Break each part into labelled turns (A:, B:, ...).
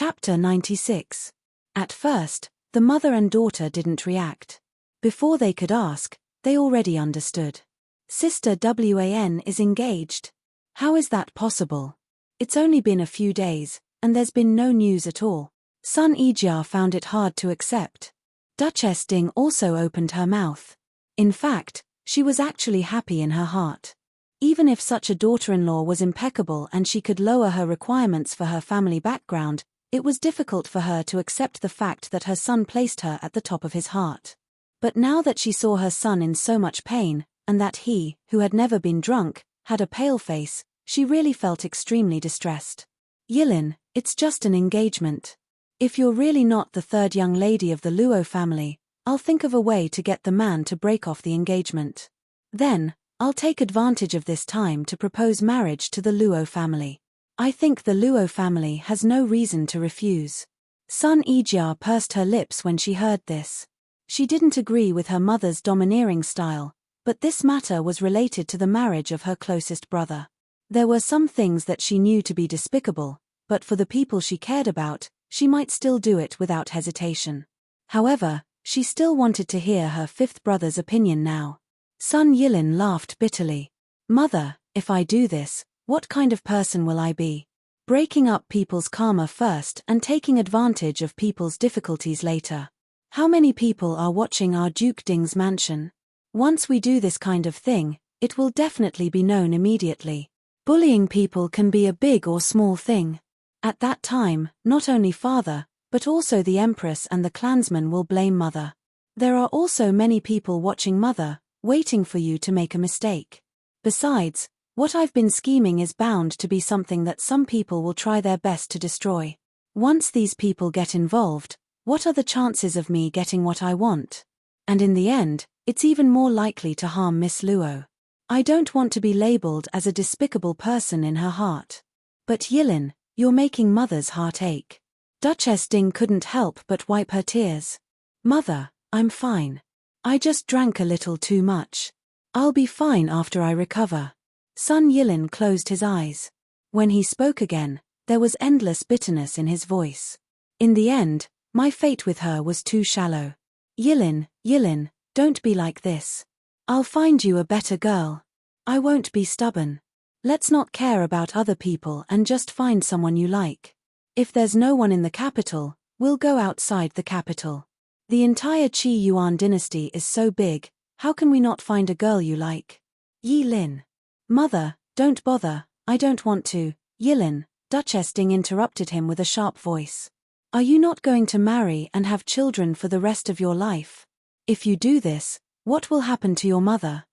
A: Chapter 96. At first, the mother and daughter didn't react. Before they could ask, they already understood. Sister Wan is engaged. How is that possible? It's only been a few days, and there's been no news at all. Sun Ijia found it hard to accept. Duchess Ding also opened her mouth. In fact, she was actually happy in her heart. Even if such a daughter-in-law was impeccable and she could lower her requirements for her family background, it was difficult for her to accept the fact that her son placed her at the top of his heart. But now that she saw her son in so much pain, and that he, who had never been drunk, had a pale face, she really felt extremely distressed. Yilin, it's just an engagement. If you're really not the third young lady of the Luo family, I'll think of a way to get the man to break off the engagement. Then, I'll take advantage of this time to propose marriage to the Luo family. I think the Luo family has no reason to refuse. Sun Ijia pursed her lips when she heard this. She didn't agree with her mother's domineering style, but this matter was related to the marriage of her closest brother. There were some things that she knew to be despicable, but for the people she cared about, she might still do it without hesitation. However, she still wanted to hear her fifth brother's opinion now. Sun Yilin laughed bitterly. Mother, if I do this, what kind of person will I be? Breaking up people's karma first and taking advantage of people's difficulties later. How many people are watching our Duke Ding's mansion? Once we do this kind of thing, it will definitely be known immediately. Bullying people can be a big or small thing. At that time, not only father, but also the empress and the clansmen will blame mother. There are also many people watching mother, waiting for you to make a mistake. Besides, what I've been scheming is bound to be something that some people will try their best to destroy. Once these people get involved, what are the chances of me getting what I want? And in the end, it's even more likely to harm Miss Luo. I don't want to be labeled as a despicable person in her heart. But Yilin, you're making mother's heart ache. Duchess Ding couldn't help but wipe her tears. Mother, I'm fine. I just drank a little too much. I'll be fine after I recover. Sun Yilin closed his eyes. When he spoke again, there was endless bitterness in his voice. In the end, my fate with her was too shallow. Yilin, don't be like this. I'll find you a better girl. I won't be stubborn. Let's not care about other people and just find someone you like. If there's no one in the capital, we'll go outside the capital. The entire Qi Yuan dynasty is so big, how can we not find a girl you like? Yilin. Mother, don't bother, I don't want to. Yilin, Duchess Ding interrupted him with a sharp voice. Are you not going to marry and have children for the rest of your life? If you do this, what will happen to your mother?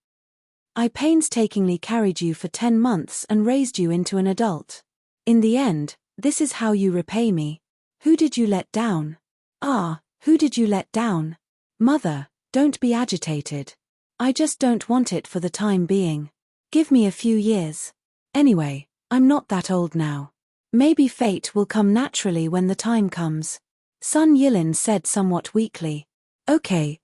A: I painstakingly carried you for 10 months and raised you into an adult. In the end, this is how you repay me. Who did you let down? Who did you let down? Mother, don't be agitated. I just don't want it for the time being. Give me a few years. Anyway, I'm not that old now. Maybe fate will come naturally when the time comes. Sun Yilin said somewhat weakly. Okay.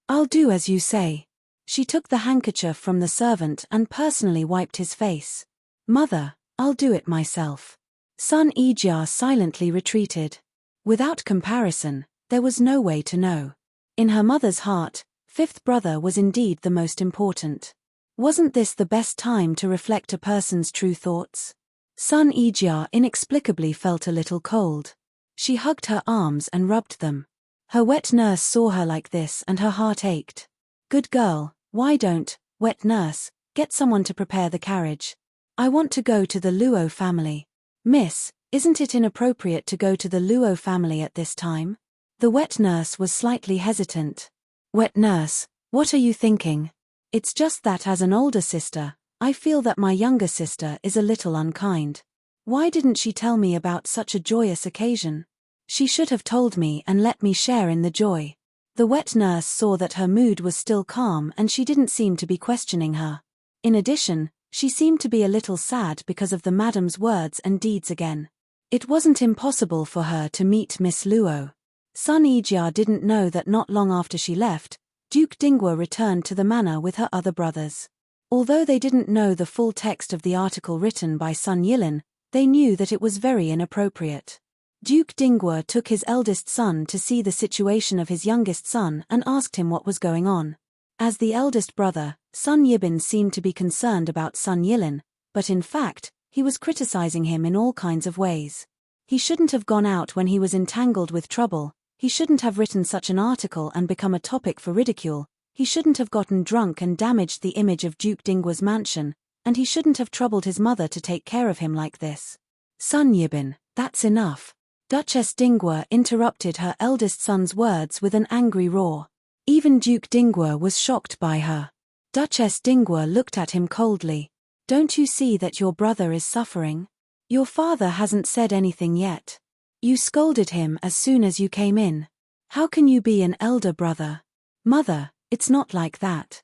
A: I'll do as you say. She took the handkerchief from the servant and personally wiped his face. Mother, I'll do it myself. Sun Ijia silently retreated. Without comparison, there was no way to know. In her mother's heart, fifth brother was indeed the most important. Wasn't this the best time to reflect a person's true thoughts? Sun Ijia inexplicably felt a little cold. She hugged her arms and rubbed them. Her wet nurse saw her like this and her heart ached. Good girl, why don't, wet nurse, get someone to prepare the carriage? I want to go to the Luo family. Miss, isn't it inappropriate to go to the Luo family at this time? The wet nurse was slightly hesitant. Wet nurse, what are you thinking? It's just that as an older sister, I feel that my younger sister is a little unkind. Why didn't she tell me about such a joyous occasion? She should have told me and let me share in the joy. The wet nurse saw that her mood was still calm and she didn't seem to be questioning her. In addition, she seemed to be a little sad because of the madam's words and deeds again. It wasn't impossible for her to meet Miss Luo. Sun Ijia didn't know that not long after she left, Duke Dingwa returned to the manor with her other brothers. Although they didn't know the full text of the article written by Sun Yilin, They knew that it was very inappropriate. Duke Dingwa took his eldest son to see the situation of his youngest son and asked him what was going on. As the eldest brother, Sun Yibin seemed to be concerned about Sun Yilin, but in fact, he was criticizing him in all kinds of ways. He shouldn't have gone out when he was entangled with trouble, he shouldn't have written such an article and become a topic for ridicule, he shouldn't have gotten drunk and damaged the image of Duke Dingwa's mansion, and he shouldn't have troubled his mother to take care of him like this. Sun Yibin, that's enough. Duchess Dingwa interrupted her eldest son's words with an angry roar. Even Duke Dingwa was shocked by her. Duchess Dingwa looked at him coldly. Don't you see that your brother is suffering? Your father hasn't said anything yet. You scolded him as soon as you came in. How can you be an elder brother? Mother, it's not like that.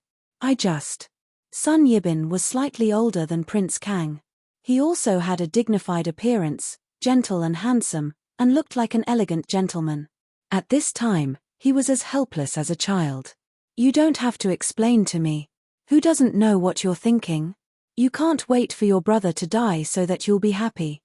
A: Sun Yibin was slightly older than Prince Kang. He also had a dignified appearance, gentle and handsome, and looked like an elegant gentleman. At this time, he was as helpless as a child. You don't have to explain to me. Who doesn't know what you're thinking? You can't wait for your brother to die so that you'll be happy.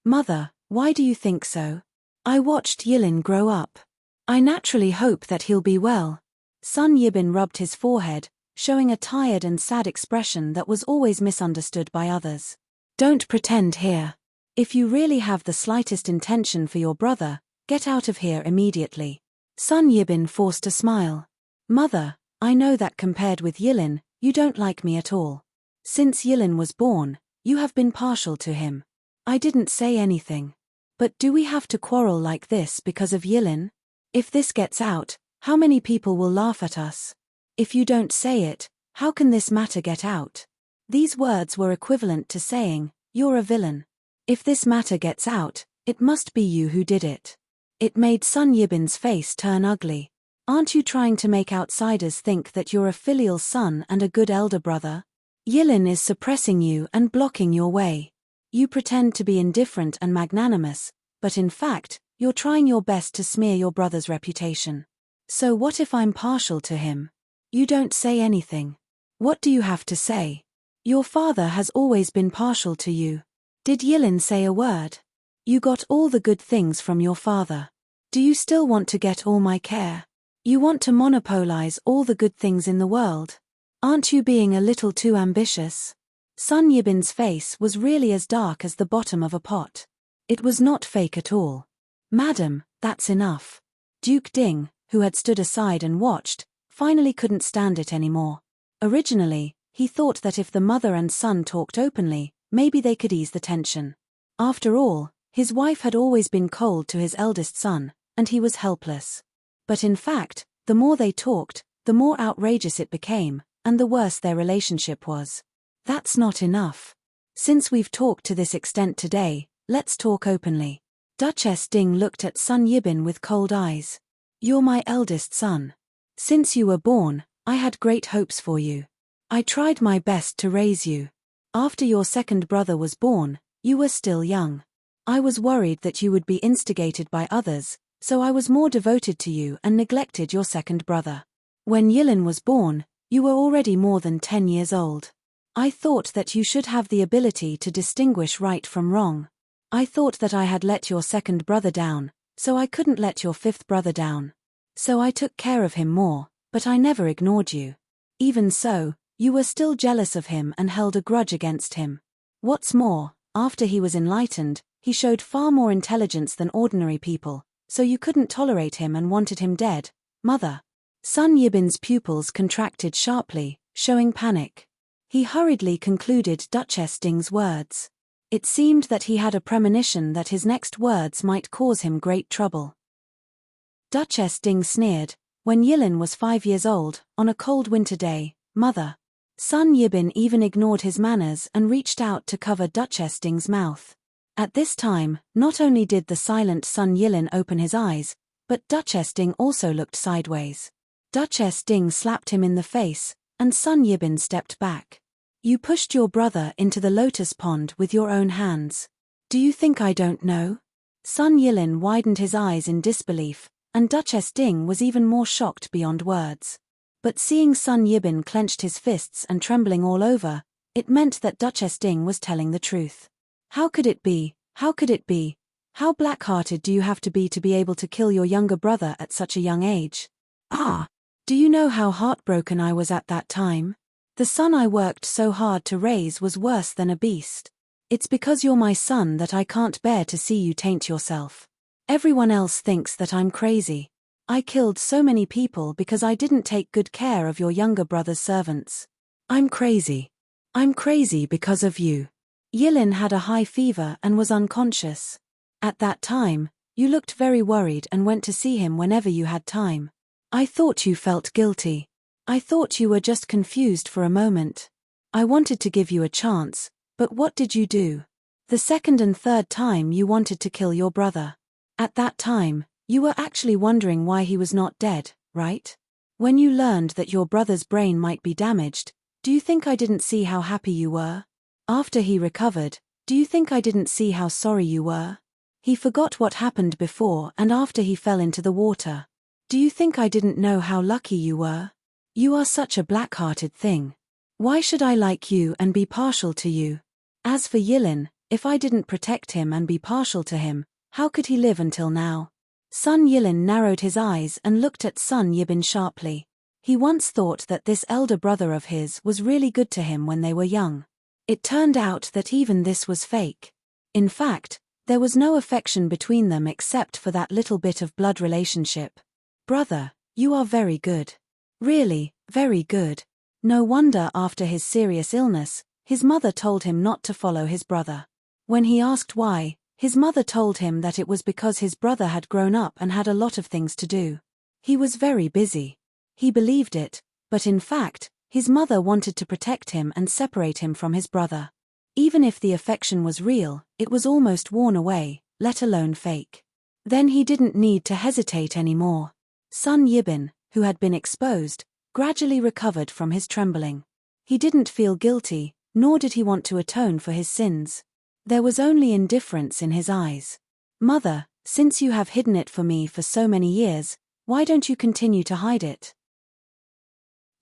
A: Mother, why do you think so? I watched Yilin grow up. I naturally hope that he'll be well. Sun Yibin rubbed his forehead, showing a tired and sad expression that was always misunderstood by others. Don't pretend here. If you really have the slightest intention for your brother, get out of here immediately. Sun Yibin forced a smile. Mother, I know that compared with Yilin, you don't like me at all. Since Yilin was born, you have been partial to him. I didn't say anything. But do we have to quarrel like this because of Yilin? If this gets out, how many people will laugh at us? If you don't say it, how can this matter get out? These words were equivalent to saying, you're a villain. If this matter gets out, it must be you who did it. It made Sun Yibin's face turn ugly. Aren't you trying to make outsiders think that you're a filial son and a good elder brother? Yilin is suppressing you and blocking your way. You pretend to be indifferent and magnanimous, but in fact, you're trying your best to smear your brother's reputation. So what if I'm partial to him? You don't say anything. What do you have to say? Your father has always been partial to you. Did Yilin say a word? You got all the good things from your father. Do you still want to get all my care? You want to monopolize all the good things in the world. Aren't you being a little too ambitious? Sun Yibin's face was really as dark as the bottom of a pot. It was not fake at all. Madam, that's enough. Duke Ding, who had stood aside and watched, finally couldn't stand it anymore. Originally, he thought that if the mother and son talked openly, maybe they could ease the tension. After all, his wife had always been cold to his eldest son, and he was helpless. But in fact, the more they talked, the more outrageous it became, and the worse their relationship was. That's not enough. Since we've talked to this extent today, let's talk openly. Duchess Ding looked at Sun Yibin with cold eyes. You're my eldest son. Since you were born, I had great hopes for you. I tried my best to raise you. After your second brother was born, you were still young. I was worried that you would be instigated by others, so I was more devoted to you and neglected your second brother. When Yilin was born, you were already more than 10 years old. I thought that you should have the ability to distinguish right from wrong. I thought that I had let your second brother down, so I couldn't let your fifth brother down. So I took care of him more, but I never ignored you. Even so, you were still jealous of him and held a grudge against him. What's more, after he was enlightened, he showed far more intelligence than ordinary people, so you couldn't tolerate him and wanted him dead. Mother. Sun Yibin's pupils contracted sharply, showing panic. He hurriedly concluded Duchess Ding's words. It seemed that he had a premonition that his next words might cause him great trouble. Duchess Ding sneered, when Yilin was 5 years old, on a cold winter day, Mother. Sun Yibin even ignored his manners and reached out to cover Duchess Ding's mouth. At this time, not only did the silent Sun Yilin open his eyes, but Duchess Ding also looked sideways. Duchess Ding slapped him in the face, and Sun Yibin stepped back. You pushed your brother into the lotus pond with your own hands. Do you think I don't know? Sun Yilin widened his eyes in disbelief, and Duchess Ding was even more shocked beyond words. But seeing Sun Yibin clenched his fists and trembling all over, it meant that Duchess Ding was telling the truth. How could it be? How could it be? How black-hearted do you have to be able to kill your younger brother at such a young age? Ah! Do you know how heartbroken I was at that time? The son I worked so hard to raise was worse than a beast. It's because you're my son that I can't bear to see you taint yourself. Everyone else thinks that I'm crazy. I killed so many people because I didn't take good care of your younger brother's servants. I'm crazy. I'm crazy because of you. Yilin had a high fever and was unconscious. At that time, you looked very worried and went to see him whenever you had time. I thought you felt guilty. I thought you were just confused for a moment. I wanted to give you a chance, but what did you do? The second and third time you wanted to kill your brother. At that time, you were actually wondering why he was not dead, right? When you learned that your brother's brain might be damaged, do you think I didn't see how happy you were? After he recovered, do you think I didn't see how sorry you were? He forgot what happened before and after he fell into the water. Do you think I didn't know how lucky you were? You are such a black-hearted thing. Why should I like you and be partial to you? As for Yilin, if I didn't protect him and be partial to him, how could he live until now? Sun Yilin narrowed his eyes and looked at Sun Yibin sharply. He once thought that this elder brother of his was really good to him when they were young. It turned out that even this was fake. In fact, there was no affection between them except for that little bit of blood relationship. Brother, you are very good. Really, very good. No wonder after his serious illness, his mother told him not to follow his brother. When he asked why, his mother told him that it was because his brother had grown up and had a lot of things to do. He was very busy. He believed it, but in fact, his mother wanted to protect him and separate him from his brother. Even if the affection was real, it was almost worn away, let alone fake. Then he didn't need to hesitate anymore. Sun Yibin, who had been exposed, gradually recovered from his trembling. He didn't feel guilty, nor did he want to atone for his sins. There was only indifference in his eyes. Mother, since you have hidden it for me for so many years, why don't you continue to hide it?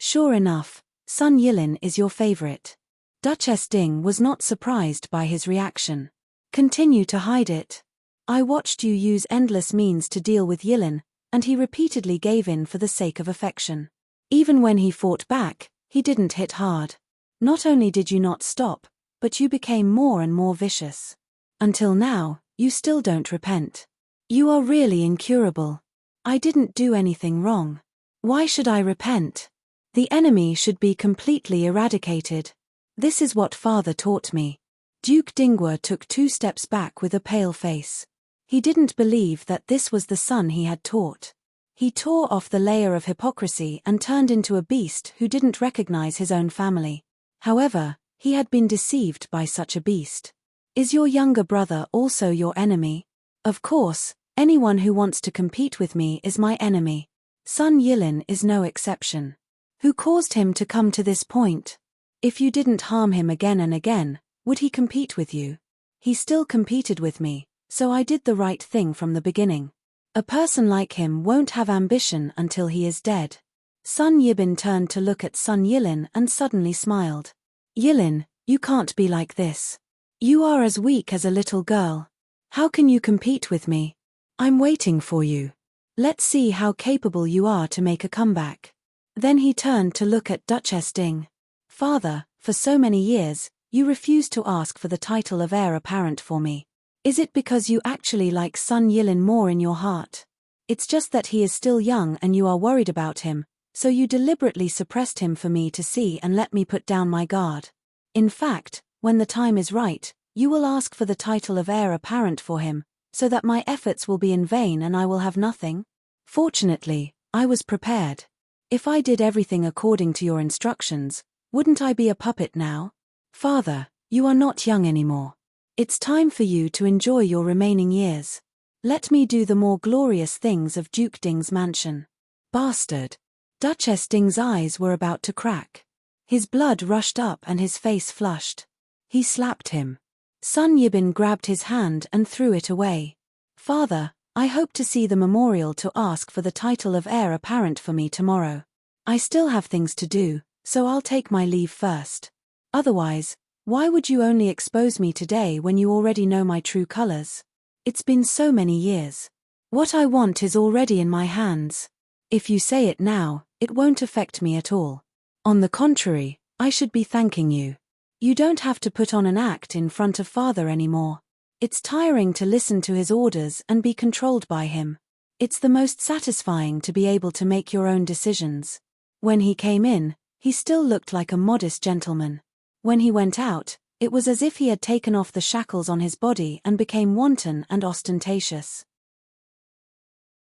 A: Sure enough, Sun Yilin is your favorite. Duchess Ding was not surprised by his reaction. Continue to hide it. I watched you use endless means to deal with Yilin, and he repeatedly gave in for the sake of affection. Even when he fought back, he didn't hit hard. Not only did you not stop, but you became more and more vicious. Until now, you still don't repent. You are really incurable. I didn't do anything wrong. Why should I repent? The enemy should be completely eradicated. This is what father taught me. Duke Dingwa took 2 steps back with a pale face. He didn't believe that this was the son he had taught. He tore off the layer of hypocrisy and turned into a beast who didn't recognize his own family. However, he had been deceived by such a beast. Is your younger brother also your enemy? Of course, anyone who wants to compete with me is my enemy. Sun Yilin is no exception. Who caused him to come to this point? If you didn't harm him again and again, would he compete with you? He still competed with me, so I did the right thing from the beginning. A person like him won't have ambition until he is dead. Sun Yibin turned to look at Sun Yilin and suddenly smiled. Yilin, you can't be like this. You are as weak as a little girl. How can you compete with me? I'm waiting for you. Let's see how capable you are to make a comeback. Then he turned to look at Duchess Ding. Father, for so many years, you refused to ask for the title of heir apparent for me. Is it because you actually like Sun Yilin more in your heart? It's just that he is still young and you are worried about him, so you deliberately suppressed him for me to see and let me put down my guard. In fact, when the time is right, you will ask for the title of heir apparent for him, so that my efforts will be in vain and I will have nothing. Fortunately, I was prepared. If I did everything according to your instructions, wouldn't I be a puppet now? Father, you are not young anymore. It's time for you to enjoy your remaining years. Let me do the more glorious things of Duke Ding's mansion. Bastard. Duchess Ding's eyes were about to crack. His blood rushed up and his face flushed. He slapped him. Sun Yibin grabbed his hand and threw it away. Father, I hope to see the memorial to ask for the title of heir apparent for me tomorrow. I still have things to do, so I'll take my leave first. Otherwise, Why would you only expose me today when you already know my true colors? It's been so many years. What I want is already in my hands. If you say it now, it won't affect me at all. On the contrary, I should be thanking you. You don't have to put on an act in front of father anymore. It's tiring to listen to his orders and be controlled by him. It's the most satisfying to be able to make your own decisions. When he came in, he still looked like a modest gentleman. When he went out, it was as if he had taken off the shackles on his body and became wanton and ostentatious.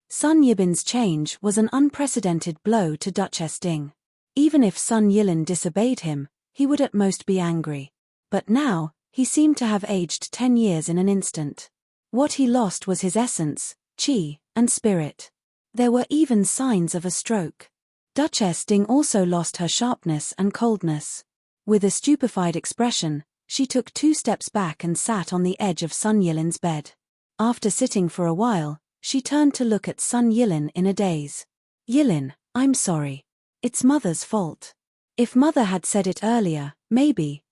A: Sun Yibin's change was an unprecedented blow to Duchess Ding. Even if Sun Yilin disobeyed him, he would at most be angry. But now, he seemed to have aged 10 years in an instant. What he lost was his essence, qi, and spirit. There were even signs of a stroke. Duchess Ding also lost her sharpness and coldness. With a stupefied expression, she took 2 steps back and sat on the edge of Sun Yilin's bed. After sitting for a while, she turned to look at Sun Yilin in a daze. Yilin, I'm sorry. It's mother's fault. If mother had said it earlier, maybe.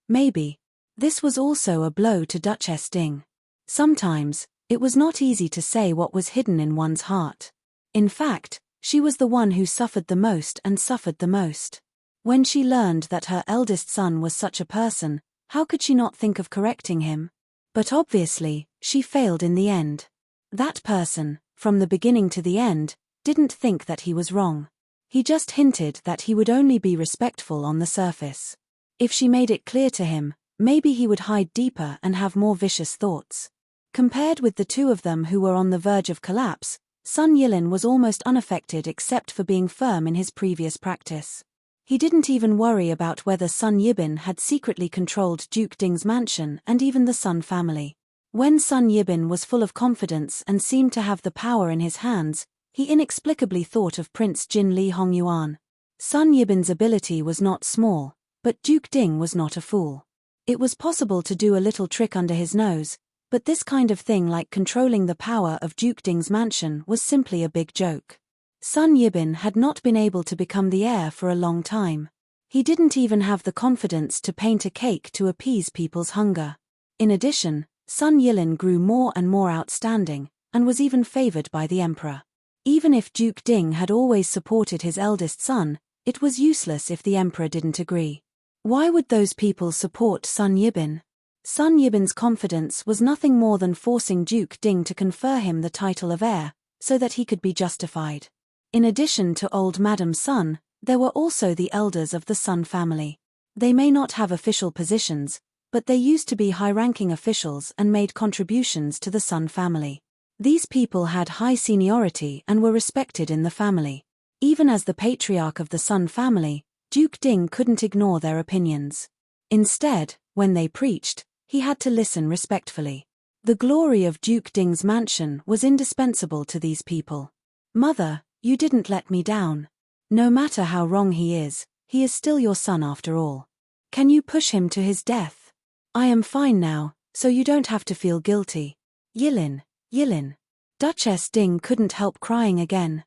A: This was also a blow to Duchess Ding. Sometimes, it was not easy to say what was hidden in one's heart. In fact, she was the one who suffered the most and suffered the most. When she learned that her eldest son was such a person, how could she not think of correcting him? But obviously, she failed in the end. That person, from the beginning to the end, didn't think that he was wrong. He just hinted that he would only be respectful on the surface. If she made it clear to him, maybe he would hide deeper and have more vicious thoughts. Compared with the 2 of them who were on the verge of collapse, Sun Yilin was almost unaffected except for being firm in his previous practice. He didn't even worry about whether Sun Yibin had secretly controlled Duke Ding's mansion and even the Sun family. When Sun Yibin was full of confidence and seemed to have the power in his hands, he inexplicably thought of Prince Jin Li Hongyuan. Sun Yibin's ability was not small, but Duke Ding was not a fool. It was possible to do a little trick under his nose, but this kind of thing like controlling the power of Duke Ding's mansion was simply a big joke. Sun Yibin had not been able to become the heir for a long time. He didn't even have the confidence to paint a cake to appease people's hunger. In addition, Sun Yilin grew more and more outstanding, and was even favored by the emperor. Even if Duke Ding had always supported his eldest son, it was useless if the emperor didn't agree. Why would those people support Sun Yibin? Sun Yibin's confidence was nothing more than forcing Duke Ding to confer him the title of heir, so that he could be justified. In addition to old Madam Sun, there were also the elders of the Sun family. They may not have official positions, but they used to be high-ranking officials and made contributions to the Sun family. These people had high seniority and were respected in the family. Even as the patriarch of the Sun family, Duke Ding couldn't ignore their opinions. Instead, when they preached, he had to listen respectfully. The glory of Duke Ding's mansion was indispensable to these people. Mother, you didn't let me down. No matter how wrong he is still your son after all. Can you push him to his death? I am fine now, so you don't have to feel guilty. Yilin. Duchess Ding couldn't help crying again.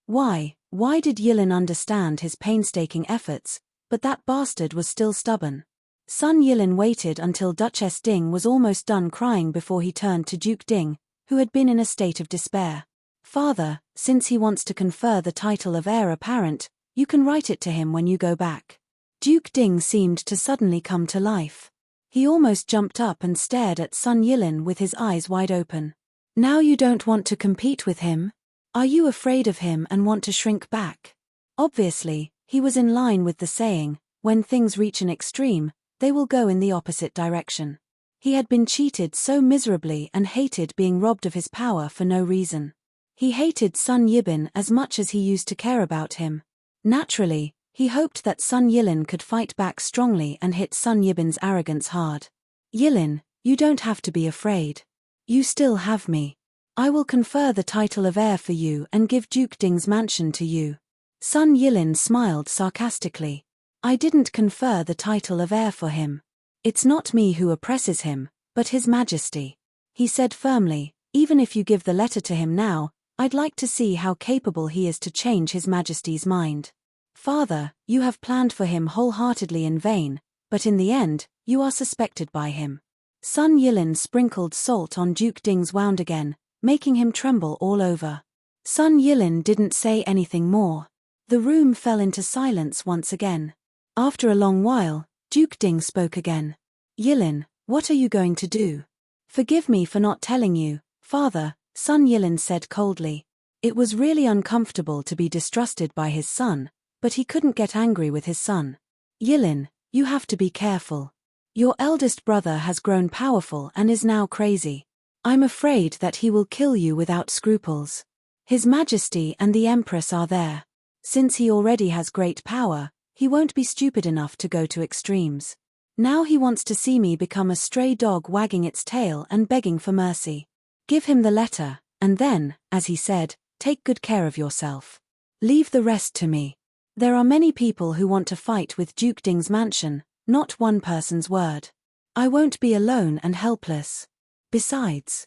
A: Why did Yilin understand his painstaking efforts, but that bastard was still stubborn? Sun Yilin waited until Duchess Ding was almost done crying before he turned to Duke Ding, who had been in a state of despair. Father, since he wants to confer the title of heir apparent, you can write it to him when you go back. Duke Ding seemed to suddenly come to life. He almost jumped up and stared at Sun Yilin with his eyes wide open. Now you don't want to compete with him? Are you afraid of him and want to shrink back? Obviously, he was in line with the saying, when things reach an extreme, they will go in the opposite direction. He had been cheated so miserably and hated being robbed of his power for no reason. He hated Sun Yibin as much as he used to care about him. Naturally, he hoped that Sun Yilin could fight back strongly and hit Sun Yibin's arrogance hard. Yilin, you don't have to be afraid. You still have me. I will confer the title of heir for you and give Duke Ding's mansion to you. Sun Yilin smiled sarcastically. I didn't confer the title of heir for him. It's not me who oppresses him, but His Majesty. He said firmly, even if you give the letter to him now, I'd like to see how capable he is to change His Majesty's mind. Father, you have planned for him wholeheartedly in vain, but in the end, you are suspected by him. Sun Yilin sprinkled salt on Duke Ding's wound again, making him tremble all over. Sun Yilin didn't say anything more. The room fell into silence once again. After a long while, Duke Ding spoke again. Yilin, what are you going to do? Forgive me for not telling you, father, Sun Yilin said coldly. It was really uncomfortable to be distrusted by his son, but he couldn't get angry with his son. Yilin, you have to be careful. Your eldest brother has grown powerful and is now crazy. I'm afraid that he will kill you without scruples. His Majesty and the Empress are there. Since he already has great power, he won't be stupid enough to go to extremes. Now he wants to see me become a stray dog wagging its tail and begging for mercy. Give him the letter, and then, as he said, take good care of yourself. Leave the rest to me. There are many people who want to fight with Duke Ding's mansion, not one person's word. I won't be alone and helpless. Besides,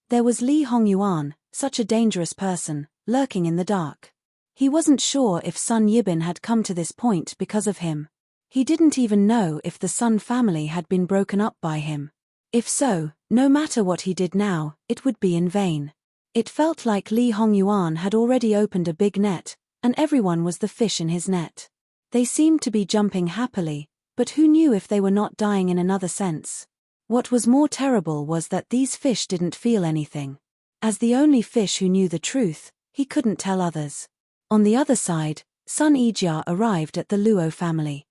A: there was Li Hongyuan, such a dangerous person, lurking in the dark. He wasn't sure if Sun Yibin had come to this point because of him. He didn't even know if the Sun family had been broken up by him. If so, no matter what he did now, it would be in vain. It felt like Li Hongyuan had already opened a big net, and everyone was the fish in his net. They seemed to be jumping happily, but who knew if they were not dying in another sense? What was more terrible was that these fish didn't feel anything. As the only fish who knew the truth, he couldn't tell others. On the other side, Sun Yijia arrived at the Luo family.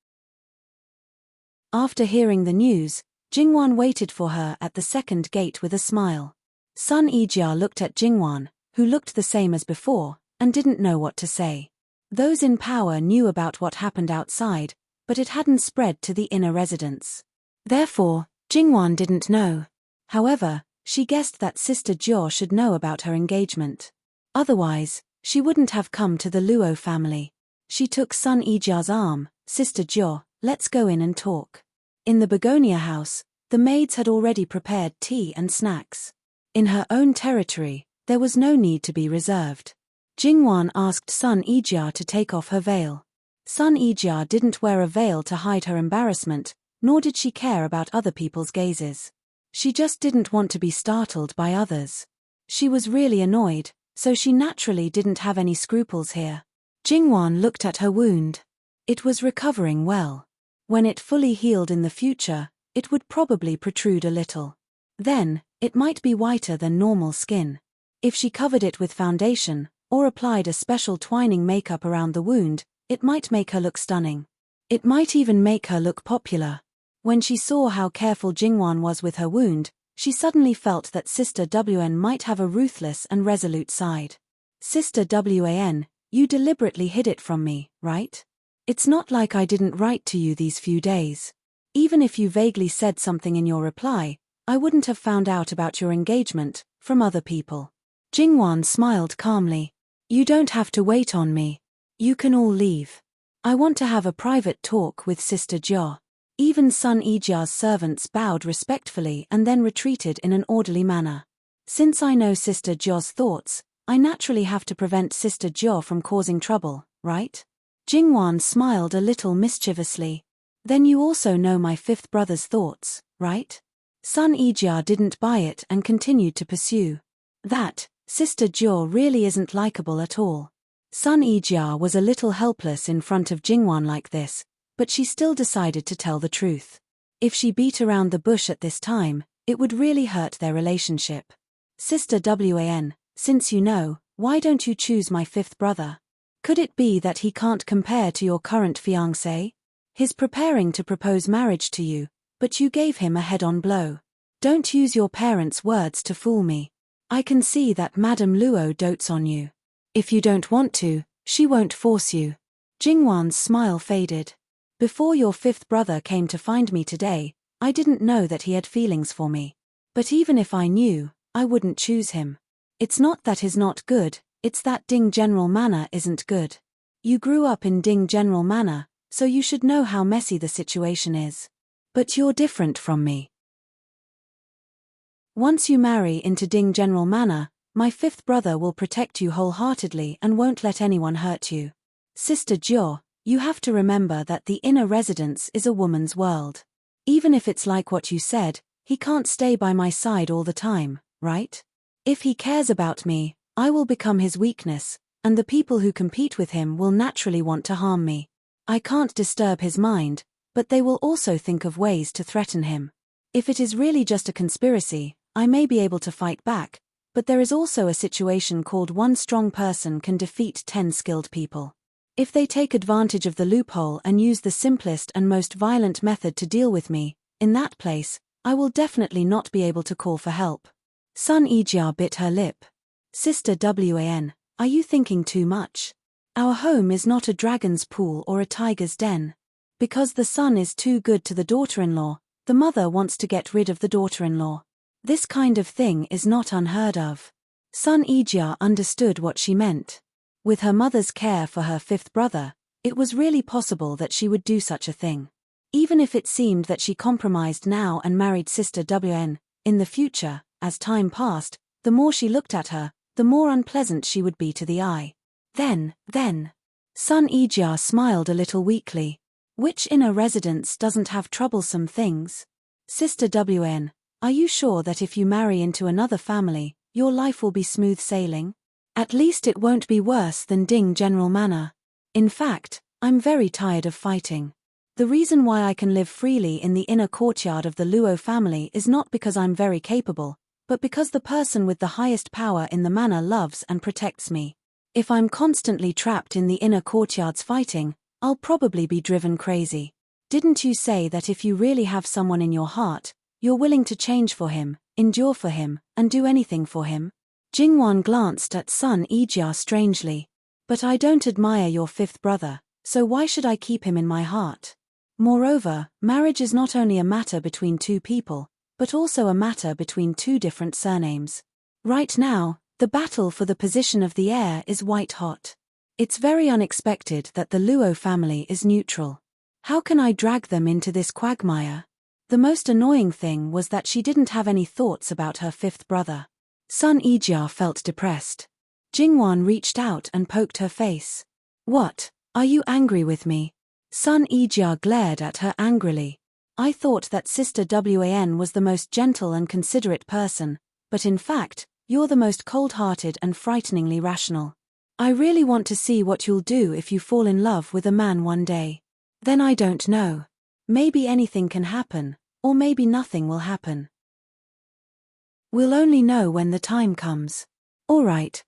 A: After hearing the news, Jingwan waited for her at the second gate with a smile. Sun Yijia looked at Jingwan, who looked the same as before, and didn't know what to say. Those in power knew about what happened outside, but it hadn't spread to the inner residence. Therefore, Jingwan didn't know. However, she guessed that Sister Jiao should know about her engagement. Otherwise, she wouldn't have come to the Luo family. She took Sun Yijia's arm. Sister Jiao, let's go in and talk. In the begonia house, the maids had already prepared tea and snacks. In her own territory, there was no need to be reserved. Jingwan asked Sun Yijia to take off her veil. Sun Yijia didn't wear a veil to hide her embarrassment, nor did she care about other people's gazes. She just didn't want to be startled by others. She was really annoyed, so she naturally didn't have any scruples here. Jingwan looked at her wound. It was recovering well. When it fully healed in the future, it would probably protrude a little. Then, it might be whiter than normal skin. If she covered it with foundation, or applied a special twining makeup around the wound, it might make her look stunning. It might even make her look popular. When she saw how careful Jingwan was with her wound, she suddenly felt that Sister Wan might have a ruthless and resolute side. Sister Wan, you deliberately hid it from me, right? It's not like I didn't write to you these few days. Even if you vaguely said something in your reply, I wouldn't have found out about your engagement from other people. Jingwan smiled calmly. You don't have to wait on me. You can all leave. I want to have a private talk with Sister Jiao. Even Sun Yijia's servants bowed respectfully and then retreated in an orderly manner. Since I know Sister Jiao's thoughts, I naturally have to prevent Sister Jiao from causing trouble, right? Jingwan smiled a little mischievously. Then you also know my fifth brother's thoughts, right? Sun Yijia didn't buy it and continued to pursue. That, Sister Jiao really isn't likable at all. Sun Yijia was a little helpless in front of Jingwan like this, but she still decided to tell the truth. If she beat around the bush at this time, it would really hurt their relationship. Sister Wan, since you know, why don't you choose my fifth brother? Could it be that he can't compare to your current fiancé? He's preparing to propose marriage to you, but you gave him a head-on blow. Don't use your parents' words to fool me. I can see that Madame Luo dotes on you. If you don't want to, she won't force you. Jingwan's smile faded. Before your fifth brother came to find me today, I didn't know that he had feelings for me. But even if I knew, I wouldn't choose him. It's not that he's not good, it's that Ding General Manor isn't good. You grew up in Ding General Manor, so you should know how messy the situation is. But you're different from me. Once you marry into Ding General Manor, my fifth brother will protect you wholeheartedly and won't let anyone hurt you. Sister Jiao, you have to remember that the inner residence is a woman's world. Even if it's like what you said, he can't stay by my side all the time, right? If he cares about me, I will become his weakness, and the people who compete with him will naturally want to harm me. I can't disturb his mind, but they will also think of ways to threaten him. If it is really just a conspiracy, I may be able to fight back, but there is also a situation called one strong person can defeat 10 skilled people. If they take advantage of the loophole and use the simplest and most violent method to deal with me, in that place, I will definitely not be able to call for help. Sun Ijia bit her lip. Sister Wan, are you thinking too much? Our home is not a dragon's pool or a tiger's den. Because the son is too good to the daughter-in-law, the mother wants to get rid of the daughter-in-law. This kind of thing is not unheard of. Sun Ijia understood what she meant. With her mother's care for her fifth brother, it was really possible that she would do such a thing. Even if it seemed that she compromised now and married Sister Wan, in the future, as time passed, the more she looked at her, the more unpleasant she would be to the eye. Then, Sun Ijia smiled a little weakly. Which inner residence doesn't have troublesome things? Sister Wan, are you sure that if you marry into another family, your life will be smooth sailing? At least it won't be worse than Ding General Manor. In fact, I'm very tired of fighting. The reason why I can live freely in the inner courtyard of the Luo family is not because I'm very capable, but because the person with the highest power in the manor loves and protects me. If I'm constantly trapped in the inner courtyards fighting, I'll probably be driven crazy. Didn't you say that if you really have someone in your heart, you're willing to change for him, endure for him, and do anything for him? Jingwan glanced at Sun Ijia strangely. But I don't admire your fifth brother, so why should I keep him in my heart? Moreover, marriage is not only a matter between two people, but also a matter between two different surnames. Right now, the battle for the position of the heir is white hot. It's very unexpected that the Luo family is neutral. How can I drag them into this quagmire? The most annoying thing was that she didn't have any thoughts about her fifth brother. Sun Ijia felt depressed. Jingwan reached out and poked her face. What, are you angry with me? Sun Ijia glared at her angrily. I thought that Sister Wan was the most gentle and considerate person, but in fact, you're the most cold-hearted and frighteningly rational. I really want to see what you'll do if you fall in love with a man one day. Then I don't know. Maybe anything can happen, or maybe nothing will happen. We'll only know when the time comes. All right.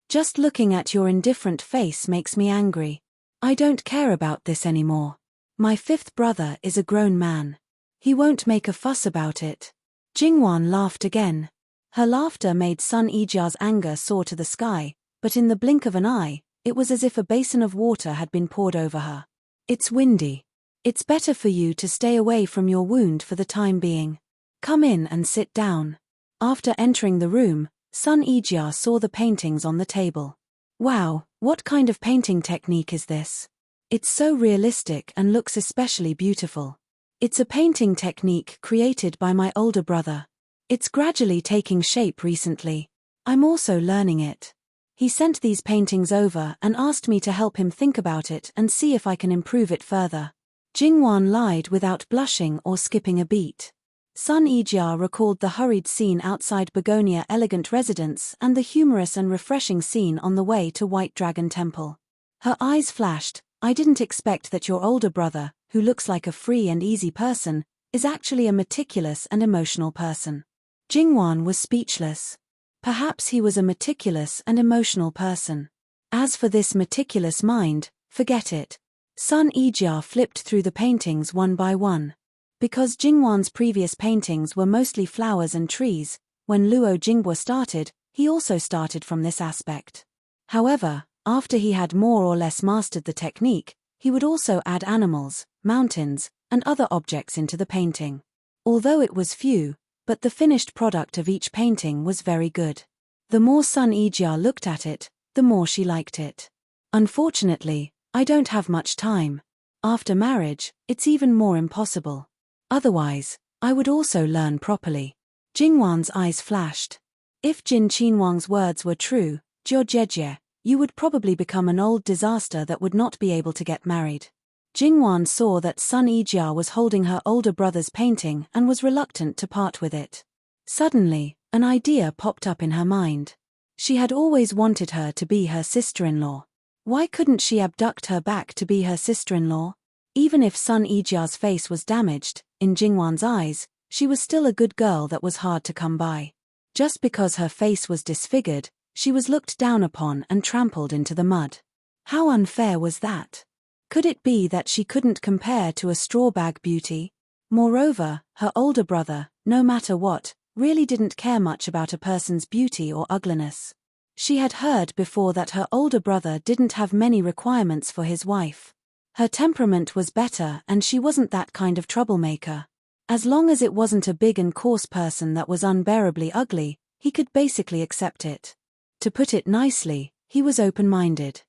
A: Just looking at your indifferent face makes me angry. I don't care about this anymore. My fifth brother is a grown man. He won't make a fuss about it. Jingwan laughed again. Her laughter made Sun Ijia's anger soar to the sky, but in the blink of an eye, it was as if a basin of water had been poured over her. It's windy. It's better for you to stay away from your wound for the time being. Come in and sit down. After entering the room, Sun Ijia saw the paintings on the table. Wow, what kind of painting technique is this? It's so realistic and looks especially beautiful. It's a painting technique created by my older brother. It's gradually taking shape recently. I'm also learning it. He sent these paintings over and asked me to help him think about it and see if I can improve it further. Jingwan lied without blushing or skipping a beat. Sun Ijia recalled the hurried scene outside Begonia Elegant Residence and the humorous and refreshing scene on the way to White Dragon Temple. Her eyes flashed. I didn't expect that your older brother, who looks like a free and easy person, is actually a meticulous and emotional person. Jingwan was speechless. Perhaps he was a meticulous and emotional person. As for this meticulous mind, forget it. Sun Ijia flipped through the paintings one by one. Because Jingwan's previous paintings were mostly flowers and trees, when Luo Jingbo started, he also started from this aspect. However, after he had more or less mastered the technique, he would also add animals, mountains, and other objects into the painting. Although it was few, but the finished product of each painting was very good. The more Sun Ijia looked at it, the more she liked it. Unfortunately, I don't have much time. After marriage, it's even more impossible. Otherwise, I would also learn properly. Jingwan's eyes flashed. If Jin Qinhuang's words were true, Jiu Jie, you would probably become an old disaster that would not be able to get married. Jingwan saw that Sun Yijia was holding her older brother's painting and was reluctant to part with it. Suddenly, an idea popped up in her mind. She had always wanted her to be her sister-in-law. Why couldn't she abduct her back to be her sister-in-law? Even if Sun Yijia's face was damaged, in Jingwan's eyes, she was still a good girl that was hard to come by. Just because her face was disfigured, she was looked down upon and trampled into the mud. How unfair was that? Could it be that she couldn't compare to a strawbag beauty? Moreover, her older brother, no matter what, really didn't care much about a person's beauty or ugliness. She had heard before that her older brother didn't have many requirements for his wife. Her temperament was better and she wasn't that kind of troublemaker. As long as it wasn't a big and coarse person that was unbearably ugly, he could basically accept it. To put it nicely, he was open-minded.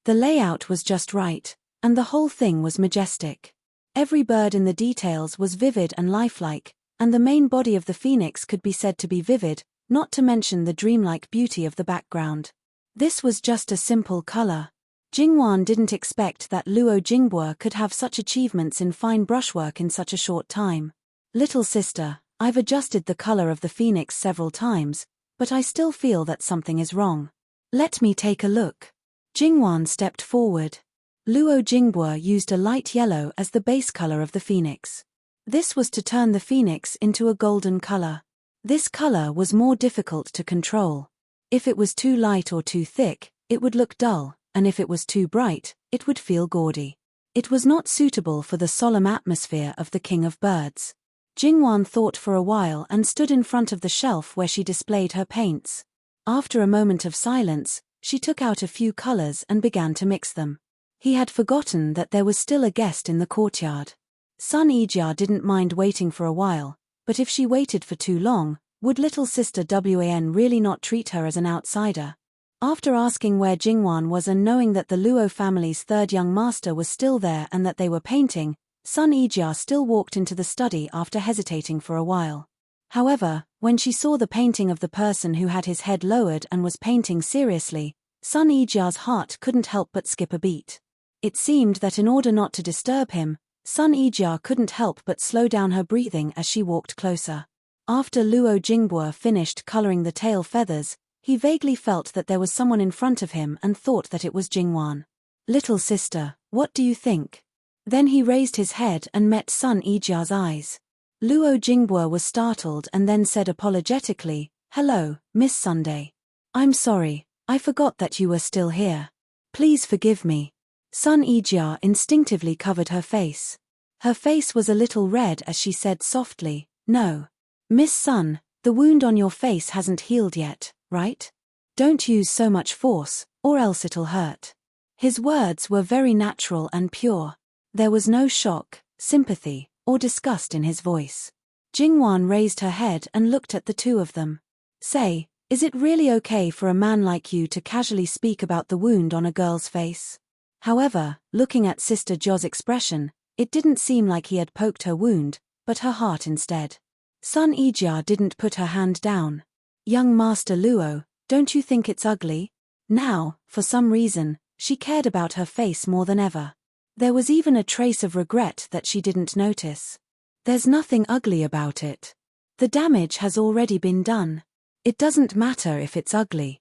A: The layout was just right, and the whole thing was majestic. Every bird in the details was vivid and lifelike, and the main body of the phoenix could be said to be vivid, not to mention the dreamlike beauty of the background. This was just a simple color. Jingwan didn't expect that Luo Jingbo could have such achievements in fine brushwork in such a short time. Little sister, I've adjusted the color of the phoenix several times, but I still feel that something is wrong. Let me take a look. Jingwan stepped forward. Luo Jingbo used a light yellow as the base color of the phoenix. This was to turn the phoenix into a golden color. This color was more difficult to control. If it was too light or too thick, it would look dull, and if it was too bright, it would feel gaudy. It was not suitable for the solemn atmosphere of the King of Birds. Jingwan thought for a while and stood in front of the shelf where she displayed her paints. After a moment of silence, she took out a few colors and began to mix them. He had forgotten that there was still a guest in the courtyard. Sun Yijia didn't mind waiting for a while, but if she waited for too long, would little sister Wan really not treat her as an outsider? After asking where Jingwan was and knowing that the Luo family's third young master was still there and that they were painting, Sun Yijia still walked into the study after hesitating for a while. However, when she saw the painting of the person who had his head lowered and was painting seriously, Sun Yijia's heart couldn't help but skip a beat. It seemed that in order not to disturb him, Sun Yijia couldn't help but slow down her breathing as she walked closer. After Luo Jingbo finished coloring the tail feathers, he vaguely felt that there was someone in front of him and thought that it was Jingwan. Little sister, what do you think? Then he raised his head and met Sun Yijia's eyes. Luo Jingbo was startled and then said apologetically, "Hello, Miss Sunday. I'm sorry, I forgot that you were still here. Please forgive me." Sun Yijia instinctively covered her face. Her face was a little red as she said softly, "No. Miss Sun, the wound on your face hasn't healed yet, right? Don't use so much force, or else it'll hurt." His words were very natural and pure. There was no shock, sympathy, or disgust in his voice. Jingwan raised her head and looked at the two of them. "Say, is it really okay for a man like you to casually speak about the wound on a girl's face?" However, looking at Sister Jo's expression, it didn't seem like he had poked her wound, but her heart instead. Sun Yijia didn't put her hand down. "Young Master Luo, don't you think it's ugly?" Now, for some reason, she cared about her face more than ever. There was even a trace of regret that she didn't notice. "There's nothing ugly about it. The damage has already been done. It doesn't matter if it's ugly."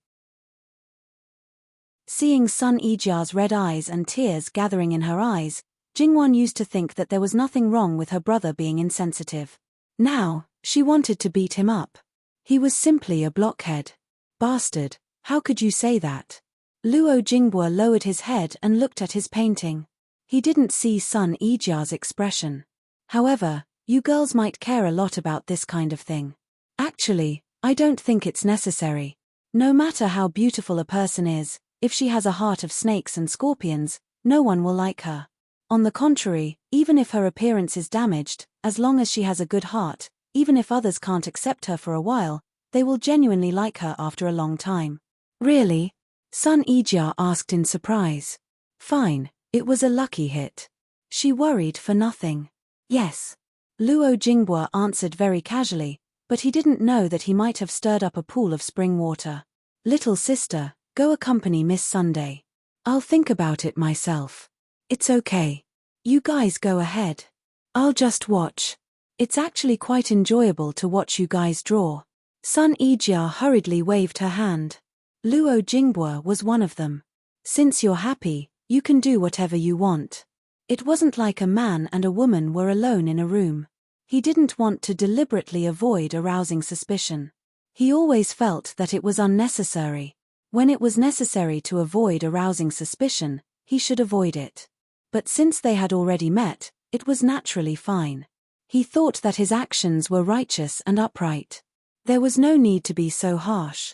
A: Seeing Sun Yijia's red eyes and tears gathering in her eyes, Jingwan used to think that there was nothing wrong with her brother being insensitive. Now, she wanted to beat him up. He was simply a blockhead. "Bastard, how could you say that?" Luo Jingbo lowered his head and looked at his painting. He didn't see Sun Yijia's expression. "However, you girls might care a lot about this kind of thing. Actually, I don't think it's necessary. No matter how beautiful a person is, if she has a heart of snakes and scorpions, no one will like her. On the contrary, even if her appearance is damaged, as long as she has a good heart, even if others can't accept her for a while, they will genuinely like her after a long time." "Really?" Sun Yijia asked in surprise. "Fine, it was a lucky hit." She worried for nothing. "Yes." Luo Jingbo answered very casually, but he didn't know that he might have stirred up a pool of spring water. "Little sister, go accompany Miss Sunday." I'll think about it myself. It's okay. You guys go ahead. I'll just watch. It's actually quite enjoyable to watch you guys draw. Sun Yijia hurriedly waved her hand. Luo Jingbo was one of them. Since you're happy, you can do whatever you want. It wasn't like a man and a woman were alone in a room. He didn't want to deliberately avoid arousing suspicion. He always felt that it was unnecessary. When it was necessary to avoid arousing suspicion, he should avoid it. But since they had already met, it was naturally fine. He thought that his actions were righteous and upright. There was no need to be so harsh.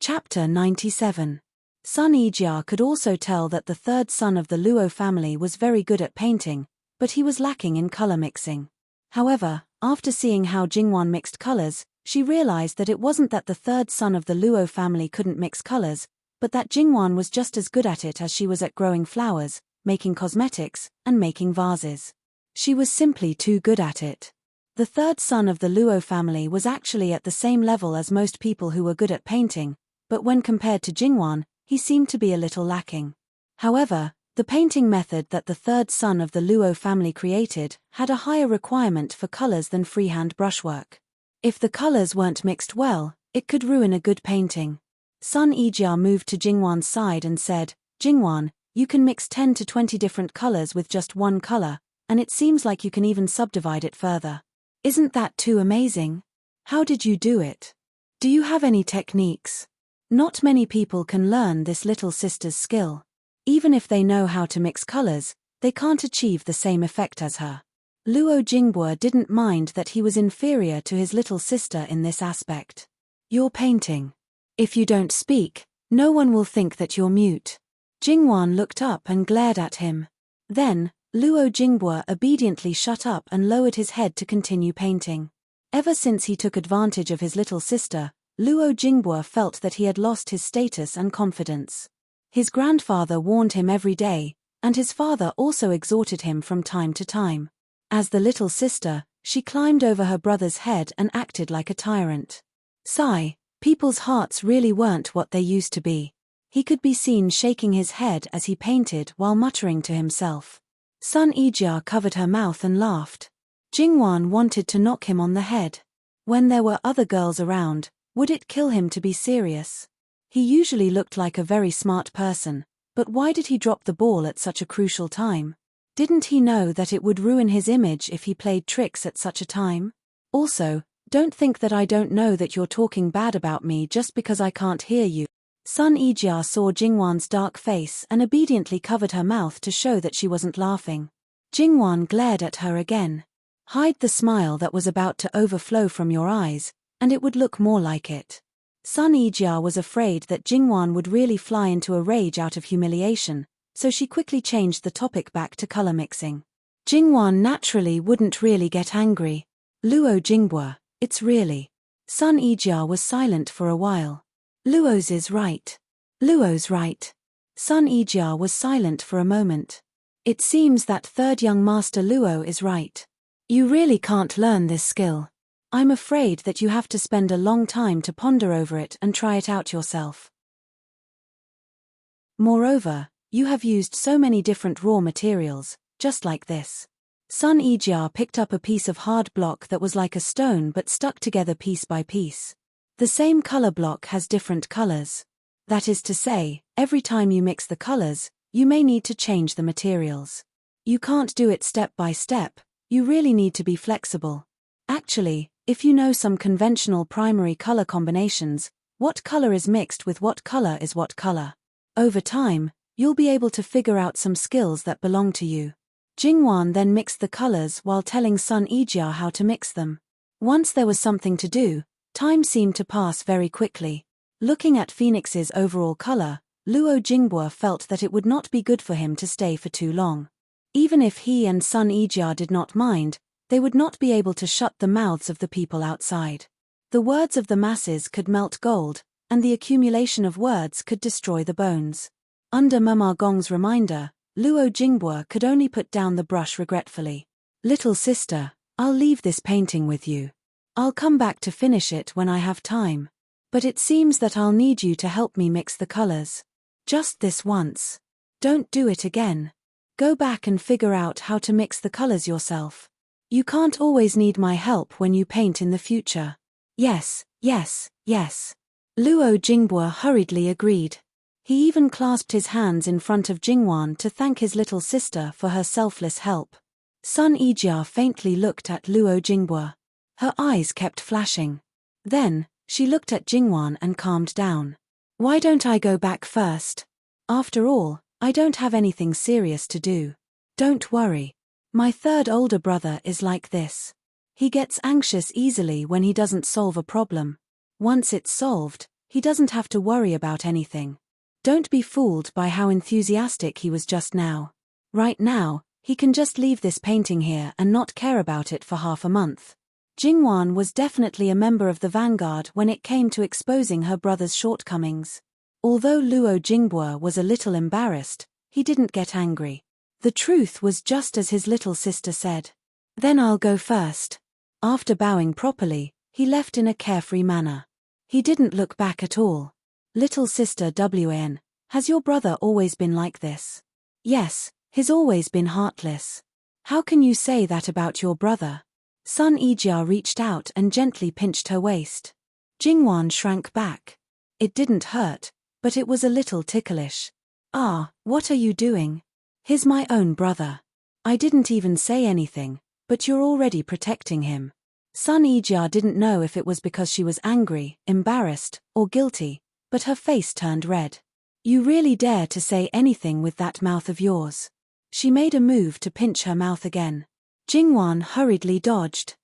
A: Chapter 97. Sun Yijia could also tell that the third son of the Luo family was very good at painting, but he was lacking in color mixing. However, after seeing how Jingwan mixed colors, she realized that it wasn't that the third son of the Luo family couldn't mix colors, but that Jingwan was just as good at it as she was at growing flowers, making cosmetics, and making vases. She was simply too good at it. The third son of the Luo family was actually at the same level as most people who were good at painting, but when compared to Jingwan, he seemed to be a little lacking. However, the painting method that the third son of the Luo family created had a higher requirement for colors than freehand brushwork. If the colors weren't mixed well, it could ruin a good painting. Sun Yijia moved to Jingwan's side and said, "Jingwan, you can mix 10 to 20 different colors with just one color, and it seems like you can even subdivide it further. Isn't that too amazing? How did you do it? Do you have any techniques?" Not many people can learn this little sister's skill. Even if they know how to mix colors, they can't achieve the same effect as her. Luo Jingbo didn't mind that he was inferior to his little sister in this aspect. "You're painting. If you don't speak, no one will think that you're mute." Jingwan looked up and glared at him. Then, Luo Jingbo obediently shut up and lowered his head to continue painting. Ever since he took advantage of his little sister, Luo Jingbo felt that he had lost his status and confidence. His grandfather warned him every day, and his father also exhorted him from time to time. As the little sister, she climbed over her brother's head and acted like a tyrant. Sigh, people's hearts really weren't what they used to be. He could be seen shaking his head as he painted while muttering to himself. Sun Yijia covered her mouth and laughed. Jingwan wanted to knock him on the head. When there were other girls around, would it kill him to be serious? He usually looked like a very smart person, but why did he drop the ball at such a crucial time? Didn't he know that it would ruin his image if he played tricks at such a time? Also, don't think that I don't know that you're talking bad about me just because I can't hear you. Sun Yijia saw Jingwan's dark face and obediently covered her mouth to show that she wasn't laughing. Jingwan glared at her again. Hide the smile that was about to overflow from your eyes, and it would look more like it. Sun Yijia was afraid that Jingwan would really fly into a rage out of humiliation, so she quickly changed the topic back to color mixing. Jingwan naturally wouldn't really get angry. "Luo Jingbo, it's really." Sun Yijia was silent for a while. "Luo's is right. Luo's right." Sun Yijia was silent for a moment. "It seems that third young master Luo is right. You really can't learn this skill. I'm afraid that you have to spend a long time to ponder over it and try it out yourself. Moreover, you have used so many different raw materials, just like this." Sun Yijia picked up a piece of hard block that was like a stone but stuck together piece by piece. The same color block has different colors. That is to say, every time you mix the colors, you may need to change the materials. You can't do it step by step, you really need to be flexible. Actually, if you know some conventional primary color combinations, what color is mixed with what color is what color. Over time, you'll be able to figure out some skills that belong to you. Jingwan then mixed the colors while telling Sun Yijia how to mix them. Once there was something to do, time seemed to pass very quickly. Looking at Phoenix's overall color, Luo Jingbo felt that it would not be good for him to stay for too long. Even if he and Sun Yijia did not mind, they would not be able to shut the mouths of the people outside. The words of the masses could melt gold, and the accumulation of words could destroy the bones. Under Mama Gong's reminder, Luo Jingbo could only put down the brush regretfully. "Little sister, I'll leave this painting with you. I'll come back to finish it when I have time." But it seems that I'll need you to help me mix the colors. Just this once. Don't do it again. Go back and figure out how to mix the colors yourself. You can't always need my help when you paint in the future. Yes, yes, yes. Luo Jinghua hurriedly agreed. He even clasped his hands in front of Jingwan to thank his little sister for her selfless help. Sun Yijia faintly looked at Luo Jinghua. Her eyes kept flashing. Then, she looked at Jingwan and calmed down. Why don't I go back first? After all, I don't have anything serious to do. Don't worry. My third older brother is like this. He gets anxious easily when he doesn't solve a problem. Once it's solved, he doesn't have to worry about anything. Don't be fooled by how enthusiastic he was just now. Right now, he can just leave this painting here and not care about it for half a month. Jingwan was definitely a member of the vanguard when it came to exposing her brother's shortcomings. Although Luo Jinghua was a little embarrassed, he didn't get angry. The truth was just as his little sister said. Then I'll go first. After bowing properly, he left in a carefree manner. He didn't look back at all. Little sister Wan, has your brother always been like this? Yes, he's always been heartless. How can you say that about your brother? Sun Yijia reached out and gently pinched her waist. Jingwan shrank back. It didn't hurt, but it was a little ticklish. Ah, what are you doing? He's my own brother. I didn't even say anything, but you're already protecting him. Sun Yijia didn't know if it was because she was angry, embarrassed, or guilty, but her face turned red. You really dare to say anything with that mouth of yours? She made a move to pinch her mouth again. Jingwan hurriedly dodged.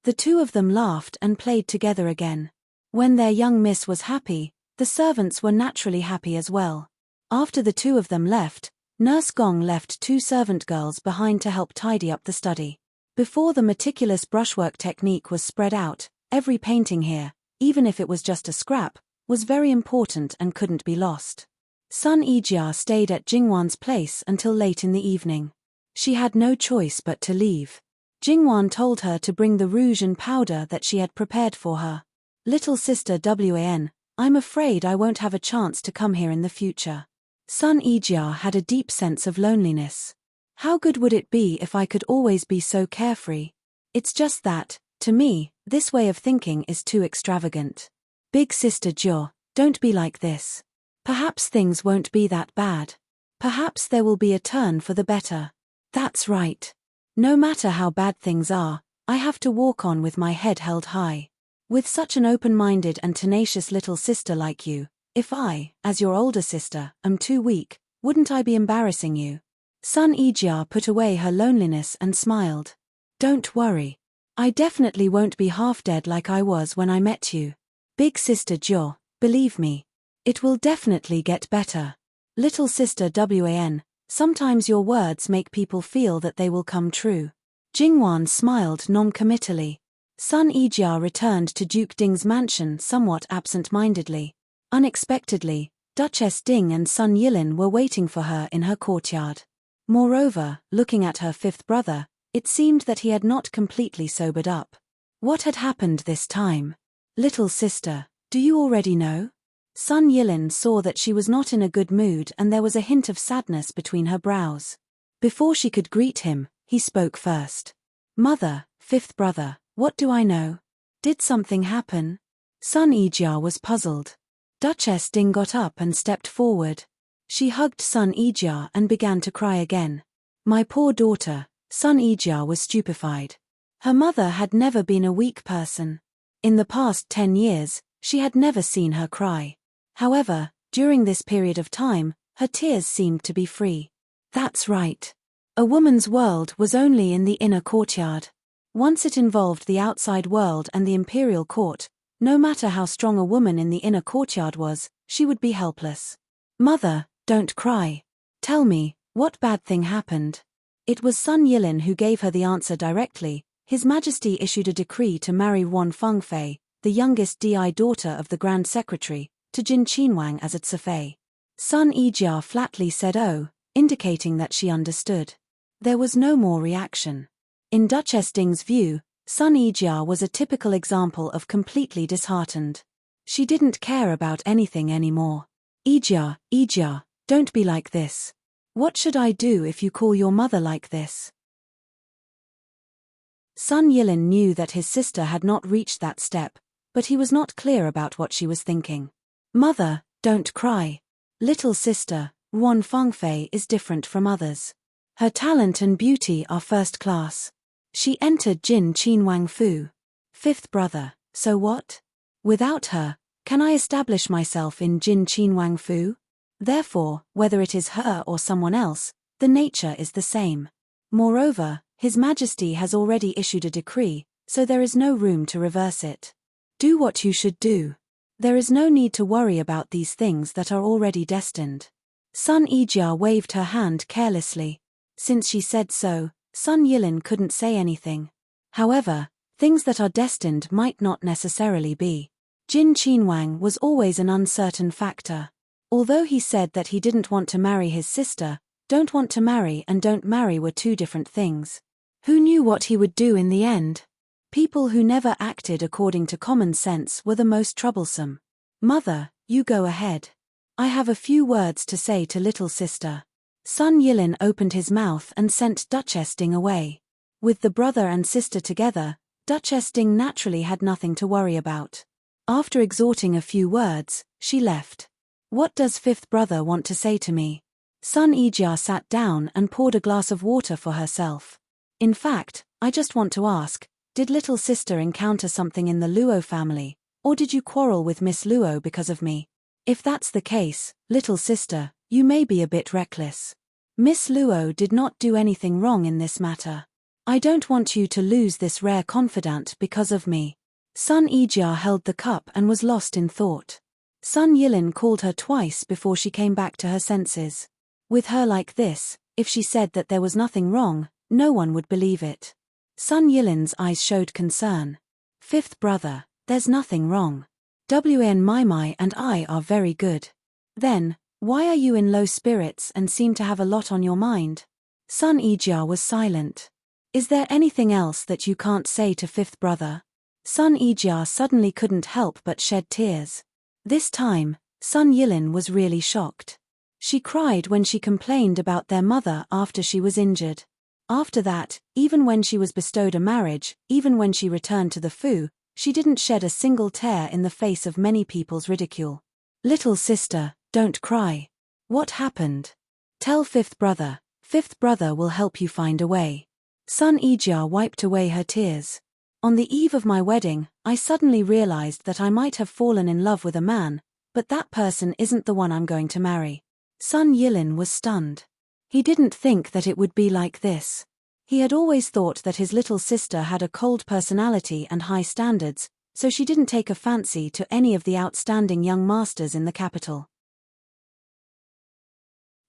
A: The two of them laughed and played together again. When their young miss was happy, the servants were naturally happy as well. After the two of them left, Nurse Gong left two servant girls behind to help tidy up the study. Before the meticulous brushwork technique was spread out, every painting here, even if it was just a scrap, was very important and couldn't be lost. Sun Yijia stayed at Jingwan's place until late in the evening. She had no choice but to leave. Jingwan told her to bring the rouge and powder that she had prepared for her. Little sister Wan, I'm afraid I won't have a chance to come here in the future. Sun Yijia had a deep sense of loneliness. How good would it be if I could always be so carefree? It's just that, to me, this way of thinking is too extravagant. Big sister Jo, don't be like this. Perhaps things won't be that bad. Perhaps there will be a turn for the better. That's right. No matter how bad things are, I have to walk on with my head held high. With such an open-minded and tenacious little sister like you, if I, as your older sister, am too weak, wouldn't I be embarrassing you? Sun Yijia put away her loneliness and smiled. Don't worry. I definitely won't be half dead like I was when I met you. Big sister Jo, believe me. It will definitely get better. Little sister Wan, sometimes your words make people feel that they will come true. Jingwan smiled non-committally. Sun Yijia returned to Duke Ding's mansion somewhat absent-mindedly. Unexpectedly, Duchess Ding and Sun Yilin were waiting for her in her courtyard. Moreover, looking at her fifth brother, it seemed that he had not completely sobered up. What had happened this time? Little sister, do you already know? Sun Yilin saw that she was not in a good mood and there was a hint of sadness between her brows. Before she could greet him, he spoke first. Mother, fifth brother, what do I know? Did something happen? Sun Yijia was puzzled. Duchess Ding got up and stepped forward. She hugged Sun Yijia and began to cry again. My poor daughter, Sun Yijia was stupefied. Her mother had never been a weak person. In the past 10 years, she had never seen her cry. However, during this period of time, her tears seemed to be free. That's right. A woman's world was only in the inner courtyard. Once it involved the outside world and the imperial court, no matter how strong a woman in the inner courtyard was, she would be helpless. Mother, don't cry. Tell me, what bad thing happened? It was Sun Yilin who gave her the answer directly. His Majesty issued a decree to marry Wan Fengfei, the youngest DI daughter of the Grand Secretary, to Jin Qinwang as a Tsefei. Sun Yijia flatly said oh, indicating that she understood. There was no more reaction. In Duchess Ding's view, Sun Yijia was a typical example of completely disheartened. She didn't care about anything anymore. Yijia, don't be like this. What should I do if you call your mother like this? Sun Yilin knew that his sister had not reached that step, but he was not clear about what she was thinking. Mother, don't cry. Little sister, Wan Fengfei is different from others. Her talent and beauty are first class. She entered Jin Qin Wang Fu. Fifth brother, so what? Without her, can I establish myself in Jin Qin Wang Fu? Therefore, whether it is her or someone else, the nature is the same. Moreover, His Majesty has already issued a decree, so there is no room to reverse it. Do what you should do. There is no need to worry about these things that are already destined. Sun Yijia waved her hand carelessly. Since she said so, Sun Yilin couldn't say anything. However, things that are destined might not necessarily be. Jin Qinwang was always an uncertain factor. Although he said that he didn't want to marry his sister, don't want to marry and don't marry were two different things. Who knew what he would do in the end? People who never acted according to common sense were the most troublesome. Mother, you go ahead. I have a few words to say to little sister. Sun Yilin opened his mouth and sent Duchess Ding away. With the brother and sister together, Duchess Ding naturally had nothing to worry about. After exhorting a few words, she left. What does fifth brother want to say to me? Sun Yijia sat down and poured a glass of water for herself. In fact, I just want to ask, did little sister encounter something in the Luo family, or did you quarrel with Miss Luo because of me? If that's the case, little sister, you may be a bit reckless. Miss Luo did not do anything wrong in this matter. I don't want you to lose this rare confidant because of me. Sun Yijia held the cup and was lost in thought. Sun Yilin called her twice before she came back to her senses. With her like this, if she said that there was nothing wrong, no one would believe it. Sun Yilin's eyes showed concern. Fifth brother, there's nothing wrong. Wan Mai and I are very good. Then, why are you in low spirits and seem to have a lot on your mind? Sun Yijia was silent. Is there anything else that you can't say to fifth brother? Sun Yijia suddenly couldn't help but shed tears. This time, Sun Yilin was really shocked. She cried when she complained about their mother after she was injured. After that, even when she was bestowed a marriage, even when she returned to the Fu, she didn't shed a single tear in the face of many people's ridicule. Little sister, don't cry. What happened? Tell fifth brother. Fifth brother will help you find a way. Sun Yijia wiped away her tears. On the eve of my wedding, I suddenly realized that I might have fallen in love with a man, but that person isn't the one I'm going to marry. Sun Yilin was stunned. He didn't think that it would be like this. He had always thought that his little sister had a cold personality and high standards, so she didn't take a fancy to any of the outstanding young masters in the capital.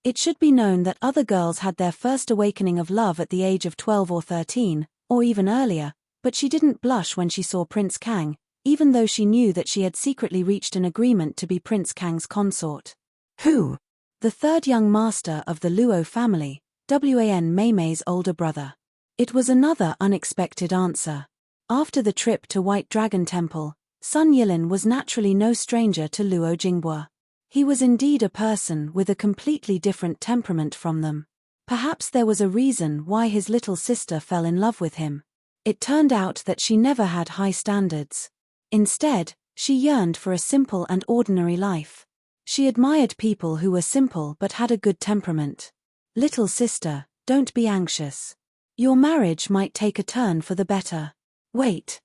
A: It should be known that other girls had their first awakening of love at the age of 12 or 13, or even earlier, but she didn't blush when she saw Prince Kang, even though she knew that she had secretly reached an agreement to be Prince Kang's consort. Who? The third young master of the Luo family, Wan Meimei's older brother. It was another unexpected answer. After the trip to White Dragon Temple, Sun Yilin was naturally no stranger to Luo Jingbua. He was indeed a person with a completely different temperament from them. Perhaps there was a reason why his little sister fell in love with him. It turned out that she never had high standards. Instead, she yearned for a simple and ordinary life. She admired people who were simple but had a good temperament. Little sister, don't be anxious. Your marriage might take a turn for the better. Wait.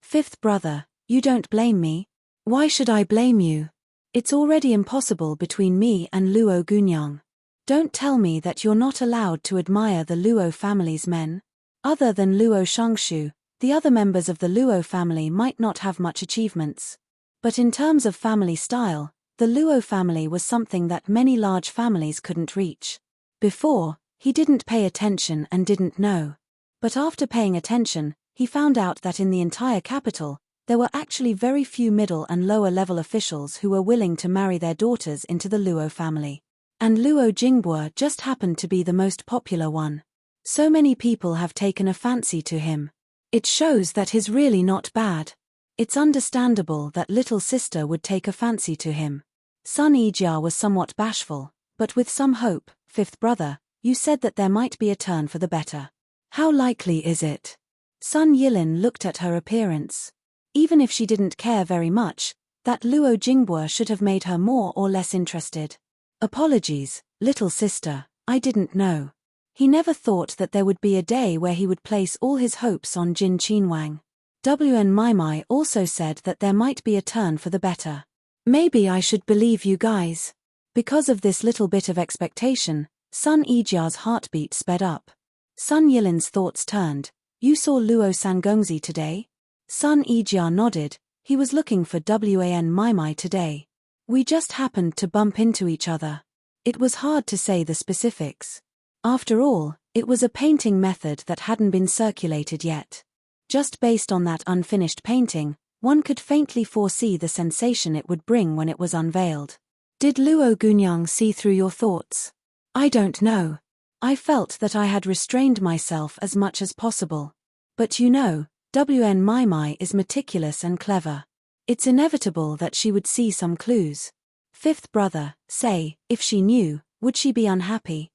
A: Fifth brother, you don't blame me? Why should I blame you? It's already impossible between me and Luo Gunyang. Don't tell me that you're not allowed to admire the Luo family's men. Other than Luo Shangshu, the other members of the Luo family might not have much achievements. But in terms of family style, the Luo family was something that many large families couldn't reach. Before, he didn't pay attention and didn't know. But after paying attention, he found out that in the entire capital, there were actually very few middle and lower level officials who were willing to marry their daughters into the Luo family. And Luo Jingbua just happened to be the most popular one. So many people have taken a fancy to him. It shows that he's really not bad. It's understandable that little sister would take a fancy to him. Sun Yijia was somewhat bashful, but with some hope. Fifth brother, you said that there might be a turn for the better. How likely is it? Sun Yilin looked at her appearance. Even if she didn't care very much, that Luo Jingbua should have made her more or less interested. Apologies, little sister, I didn't know. He never thought that there would be a day where he would place all his hopes on Jin Qinwang. WN Maimai also said that there might be a turn for the better. Maybe I should believe you guys. Because of this little bit of expectation, Sun Yijia's heartbeat sped up. Sun Yilin's thoughts turned. You saw Luo Sangongzi today? Sun Yijia nodded. He was looking for Wan Maimai today. We just happened to bump into each other. It was hard to say the specifics. After all, it was a painting method that hadn't been circulated yet. Just based on that unfinished painting, one could faintly foresee the sensation it would bring when it was unveiled. Did Luo Gunyang see through your thoughts? I don't know. I felt that I had restrained myself as much as possible. But you know, WN Maimai is meticulous and clever. It's inevitable that she would see some clues. Fifth brother, say, if she knew, would she be unhappy?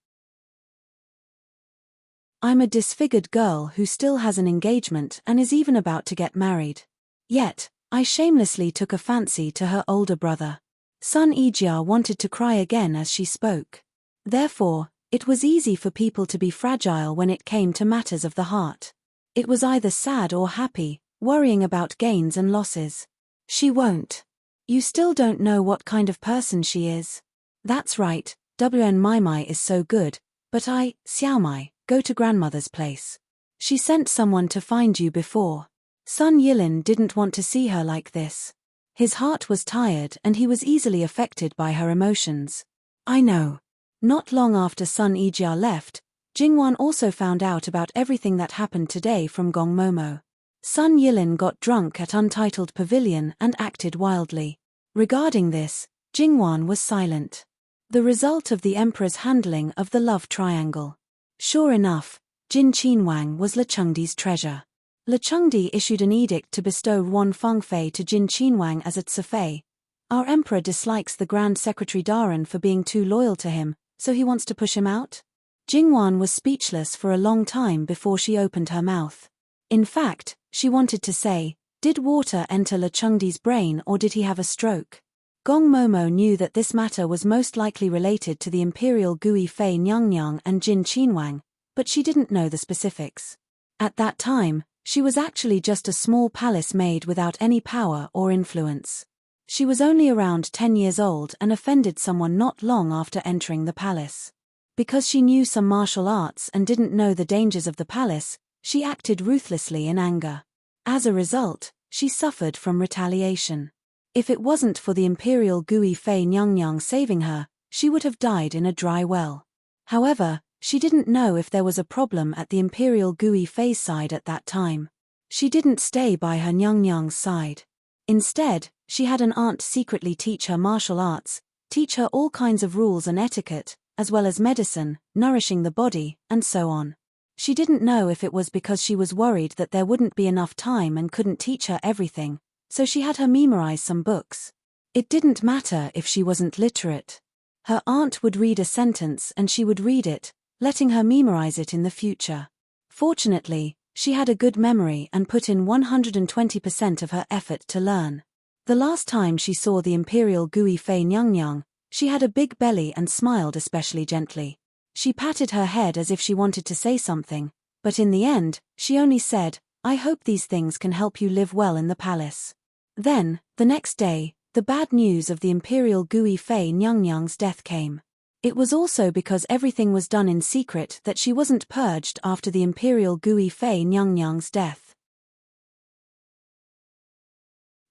A: I'm a disfigured girl who still has an engagement and is even about to get married. Yet, I shamelessly took a fancy to her older brother. Sun Yijia wanted to cry again as she spoke. Therefore, it was easy for people to be fragile when it came to matters of the heart. It was either sad or happy, worrying about gains and losses. She won't. You still don't know what kind of person she is. That's right, WN Maimai is so good, but I, Xiaomai, go to grandmother's place. She sent someone to find you before. Sun Yilin didn't want to see her like this. His heart was tired and he was easily affected by her emotions. I know. Not long after Sun Yijia left, Jingwan also found out about everything that happened today from Gong Momo. Sun Yilin got drunk at Untitled Pavilion and acted wildly. Regarding this, Jingwan was silent. The result of the emperor's handling of the love triangle. Sure enough, Jin Qinwang was Le Chengdi's treasure. Le Chengdi issued an edict to bestow Wan Fengfei to Jin Qinwang as a Tsifei. Our emperor dislikes the Grand Secretary Daran for being too loyal to him, so he wants to push him out? Jingwan was speechless for a long time before she opened her mouth. In fact, she wanted to say, did water enter Le Chengdi's brain or did he have a stroke? Gong Momo knew that this matter was most likely related to the imperial Gui Fei Nyangnyang and Jin Qinwang, but she didn't know the specifics. At that time, she was actually just a small palace maid without any power or influence. She was only around 10 years old and offended someone not long after entering the palace. Because she knew some martial arts and didn't know the dangers of the palace, she acted ruthlessly in anger. As a result, she suffered from retaliation. If it wasn't for the imperial Gui Fei Nyangnyang saving her, she would have died in a dry well. However, she didn't know if there was a problem at the imperial Gui Fei's side at that time. She didn't stay by her Nyangnyang's side. Instead, she had an aunt secretly teach her martial arts, teach her all kinds of rules and etiquette, as well as medicine, nourishing the body, and so on. She didn't know if it was because she was worried that there wouldn't be enough time and couldn't teach her everything, so she had her memorize some books. It didn't matter if she wasn't literate. Her aunt would read a sentence and she would read it, letting her memorize it in the future. Fortunately, she had a good memory and put in 120% of her effort to learn. The last time she saw the imperial Gui Fei Nyangnyang, she had a big belly and smiled especially gently. She patted her head as if she wanted to say something, but in the end, she only said, I hope these things can help you live well in the palace. Then, the next day, the bad news of the imperial Gui Fei Nyangnyang's death came. It was also because everything was done in secret that she wasn't purged after the imperial Gui Fei Nyangnyang's death.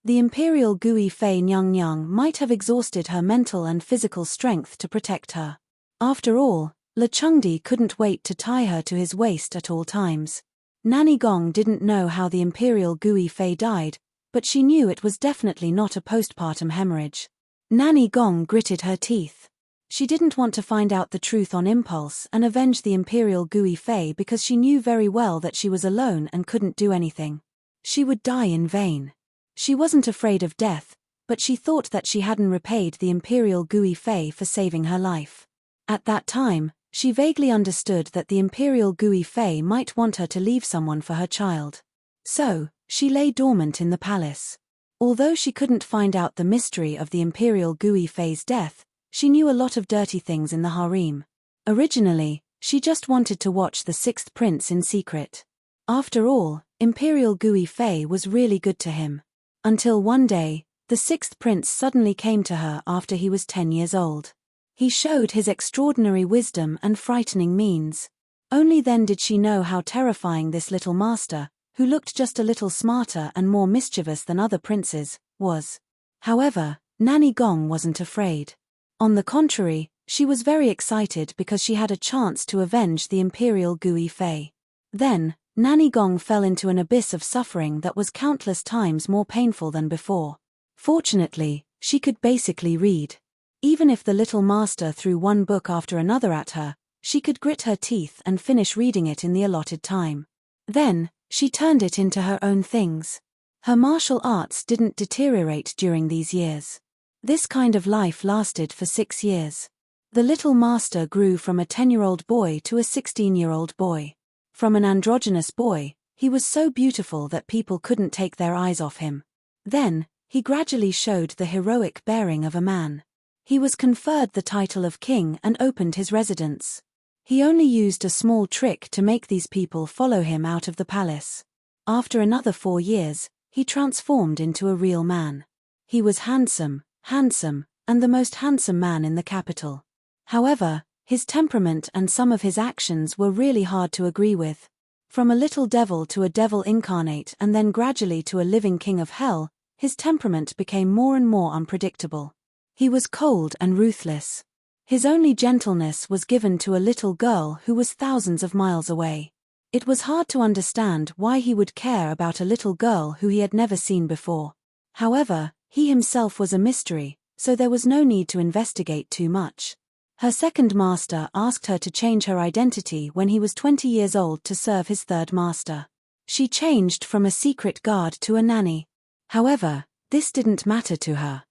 A: The imperial Gui Fei Nyangnyang might have exhausted her mental and physical strength to protect her. After all, Le Chengdi couldn't wait to tie her to his waist at all times. Nanny Gong didn't know how the imperial Gui Fei died, but she knew it was definitely not a postpartum hemorrhage. Nanny Gong gritted her teeth. She didn't want to find out the truth on impulse and avenge the Imperial Gui Fei because she knew very well that she was alone and couldn't do anything. She would die in vain. She wasn't afraid of death, but she thought that she hadn't repaid the Imperial Gui Fei for saving her life. At that time, she vaguely understood that the Imperial Gui Fei might want her to leave someone for her child. So, she lay dormant in the palace. Although she couldn't find out the mystery of the Imperial Gui Fei's death, she knew a lot of dirty things in the harem. Originally, she just wanted to watch the sixth prince in secret. After all, Imperial Gui Fei was really good to him. Until one day, the sixth prince suddenly came to her after he was 10 years old. He showed his extraordinary wisdom and frightening means. Only then did she know how terrifying this little master, who looked just a little smarter and more mischievous than other princes, was. However, Nanny Gong wasn't afraid. On the contrary, she was very excited because she had a chance to avenge the Imperial Gui Fei. Then, Nanny Gong fell into an abyss of suffering that was countless times more painful than before. Fortunately, she could basically read. Even if the little master threw one book after another at her, she could grit her teeth and finish reading it in the allotted time. Then, she turned it into her own things. Her martial arts didn't deteriorate during these years. This kind of life lasted for 6 years. The little master grew from a 10-year-old boy to a 16-year-old boy. From an androgynous boy, he was so beautiful that people couldn't take their eyes off him. Then, he gradually showed the heroic bearing of a man. He was conferred the title of king and opened his residence. He only used a small trick to make these people follow him out of the palace. After another 4 years, he transformed into a real man. He was handsome, and the most handsome man in the capital. However, his temperament and some of his actions were really hard to agree with. From a little devil to a devil incarnate and then gradually to a living king of hell, his temperament became more and more unpredictable. He was cold and ruthless. His only gentleness was given to a little girl who was thousands of miles away. It was hard to understand why he would care about a little girl who he had never seen before. However, he himself was a mystery, so there was no need to investigate too much. Her second master asked her to change her identity when he was 20 years old to serve his third master. She changed from a secret guard to a nanny. However, this didn't matter to her.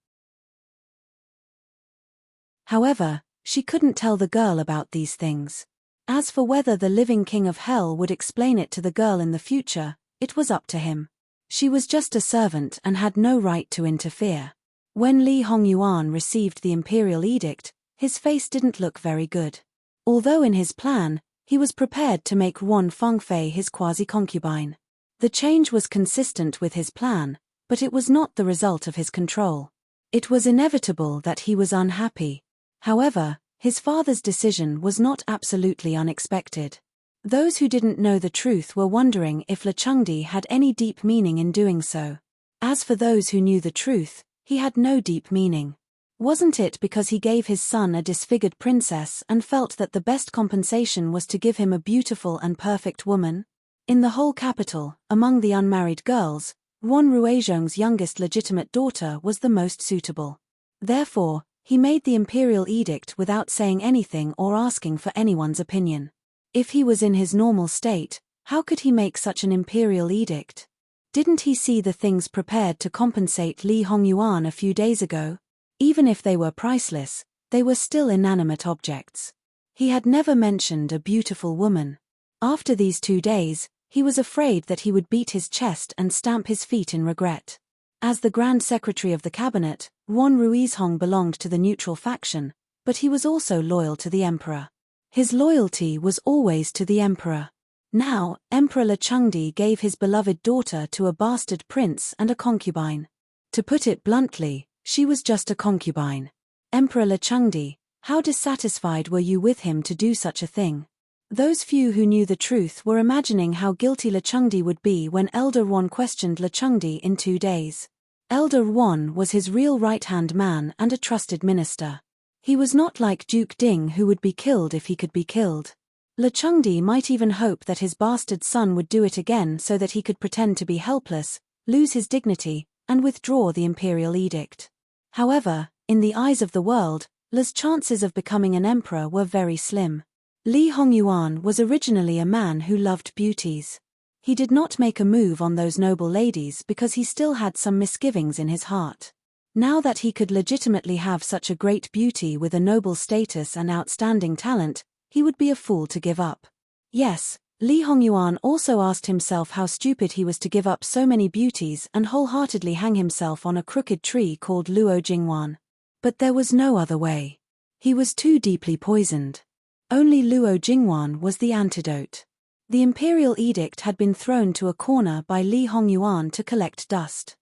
A: However, she couldn't tell the girl about these things. As for whether the living king of hell would explain it to the girl in the future, it was up to him. She was just a servant and had no right to interfere. When Li Hongyuan received the imperial edict, his face didn't look very good. Although in his plan, he was prepared to make Wan Fengfei his quasi-concubine. The change was consistent with his plan, but it was not the result of his control. It was inevitable that he was unhappy. However, his father's decision was not absolutely unexpected. Those who didn't know the truth were wondering if Le Chengdi had any deep meaning in doing so. As for those who knew the truth, he had no deep meaning. Wasn't it because he gave his son a disfigured princess and felt that the best compensation was to give him a beautiful and perfect woman? In the whole capital, among the unmarried girls, Wan Ruizhong's youngest legitimate daughter was the most suitable. Therefore, he made the imperial edict without saying anything or asking for anyone's opinion. If he was in his normal state, how could he make such an imperial edict? Didn't he see the things prepared to compensate Li Hongyuan a few days ago? Even if they were priceless, they were still inanimate objects. He had never mentioned a beautiful woman. After these 2 days, he was afraid that he would beat his chest and stamp his feet in regret. As the Grand Secretary of the Cabinet, Wan Ruizhong belonged to the neutral faction, but he was also loyal to the emperor. His loyalty was always to the emperor. Now, Emperor Le Chengdi gave his beloved daughter to a bastard prince and a concubine. To put it bluntly, she was just a concubine. Emperor Le Chengdi, how dissatisfied were you with him to do such a thing? Those few who knew the truth were imagining how guilty Le Chengdi would be when Elder Wan questioned Le Chengdi in 2 days. Elder Wan was his real right-hand man and a trusted minister. He was not like Duke Ding who would be killed if he could be killed. Le Chengdi might even hope that his bastard son would do it again so that he could pretend to be helpless, lose his dignity, and withdraw the imperial edict. However, in the eyes of the world, Li's chances of becoming an emperor were very slim. Li Hongyuan was originally a man who loved beauties. He did not make a move on those noble ladies because he still had some misgivings in his heart. Now that he could legitimately have such a great beauty with a noble status and outstanding talent, he would be a fool to give up. Yes, Li Hongyuan also asked himself how stupid he was to give up so many beauties and wholeheartedly hang himself on a crooked tree called Luo Jingwan. But there was no other way. He was too deeply poisoned. Only Luo Jingwan was the antidote. The imperial edict had been thrown to a corner by Li Hongyuan to collect dust.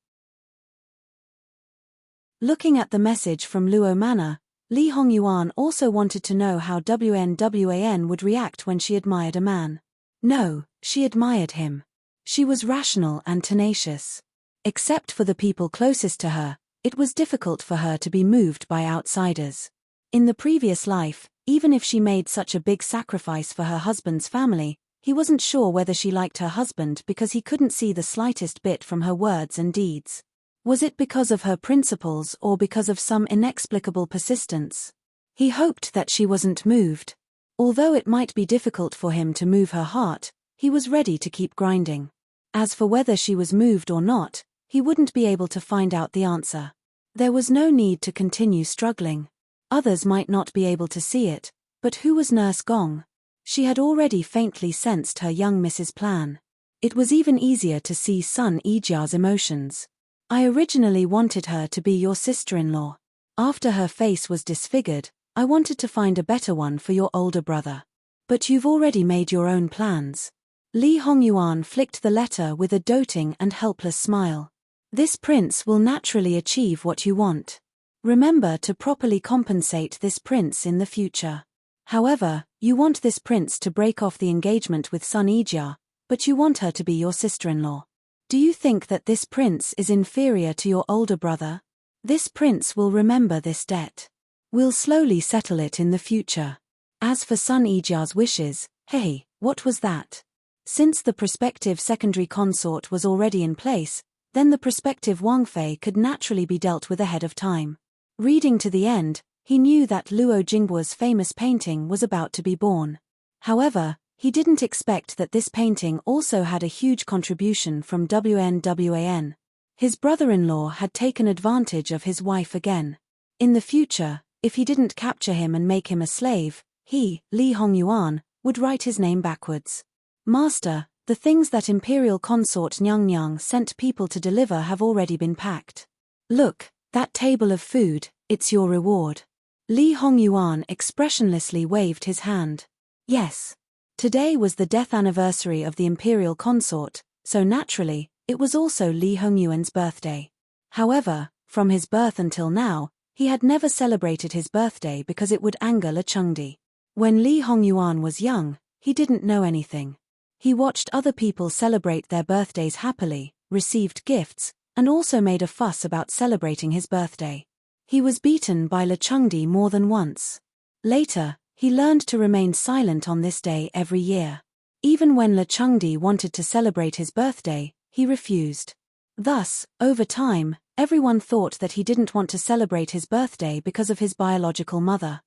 A: Looking at the message from Luo Manor, Li Hongyuan also wanted to know how Wan would react when she admired a man. No, she admired him. She was rational and tenacious. Except for the people closest to her, it was difficult for her to be moved by outsiders. In the previous life, even if she made such a big sacrifice for her husband's family, he wasn't sure whether she liked her husband because he couldn't see the slightest bit from her words and deeds. Was it because of her principles or because of some inexplicable persistence? He hoped that she wasn't moved. Although it might be difficult for him to move her heart, he was ready to keep grinding. As for whether she was moved or not, he wouldn't be able to find out the answer. There was no need to continue struggling. Others might not be able to see it, but who was Nurse Gong? She had already faintly sensed her young Mrs. plan. It was even easier to see Sun Yijia's emotions. I originally wanted her to be your sister-in-law. After her face was disfigured, I wanted to find a better one for your older brother. But you've already made your own plans. Li Hongyuan flicked the letter with a doting and helpless smile. This prince will naturally achieve what you want. Remember to properly compensate this prince in the future. However, you want this prince to break off the engagement with Sun Yijia, but you want her to be your sister-in-law. Do you think that this prince is inferior to your older brother? This prince will remember this debt. We'll slowly settle it in the future. As for Sun Yijia's wishes, hey, what was that? Since the prospective secondary consort was already in place, then the prospective Wang Fei could naturally be dealt with ahead of time. Reading to the end, he knew that Luo Jingbuo's famous painting was about to be born. However, he didn't expect that this painting also had a huge contribution from Wan. His brother-in-law had taken advantage of his wife again. In the future, if he didn't capture him and make him a slave, he, Li Hongyuan, would write his name backwards. Master, the things that Imperial Consort Nyang sent people to deliver have already been packed. Look, that table of food, it's your reward. Li Hongyuan expressionlessly waved his hand. Yes. Today was the death anniversary of the Imperial Consort, so naturally, it was also Li Hongyuan's birthday. However, from his birth until now, he had never celebrated his birthday because it would anger Le Chengdi. When Li Hongyuan was young, he didn't know anything. He watched other people celebrate their birthdays happily, received gifts, and also made a fuss about celebrating his birthday. He was beaten by Le Chengdi more than once. Later, he learned to remain silent on this day every year. Even when Le Chengdi wanted to celebrate his birthday, he refused. Thus, over time, everyone thought that he didn't want to celebrate his birthday because of his biological mother.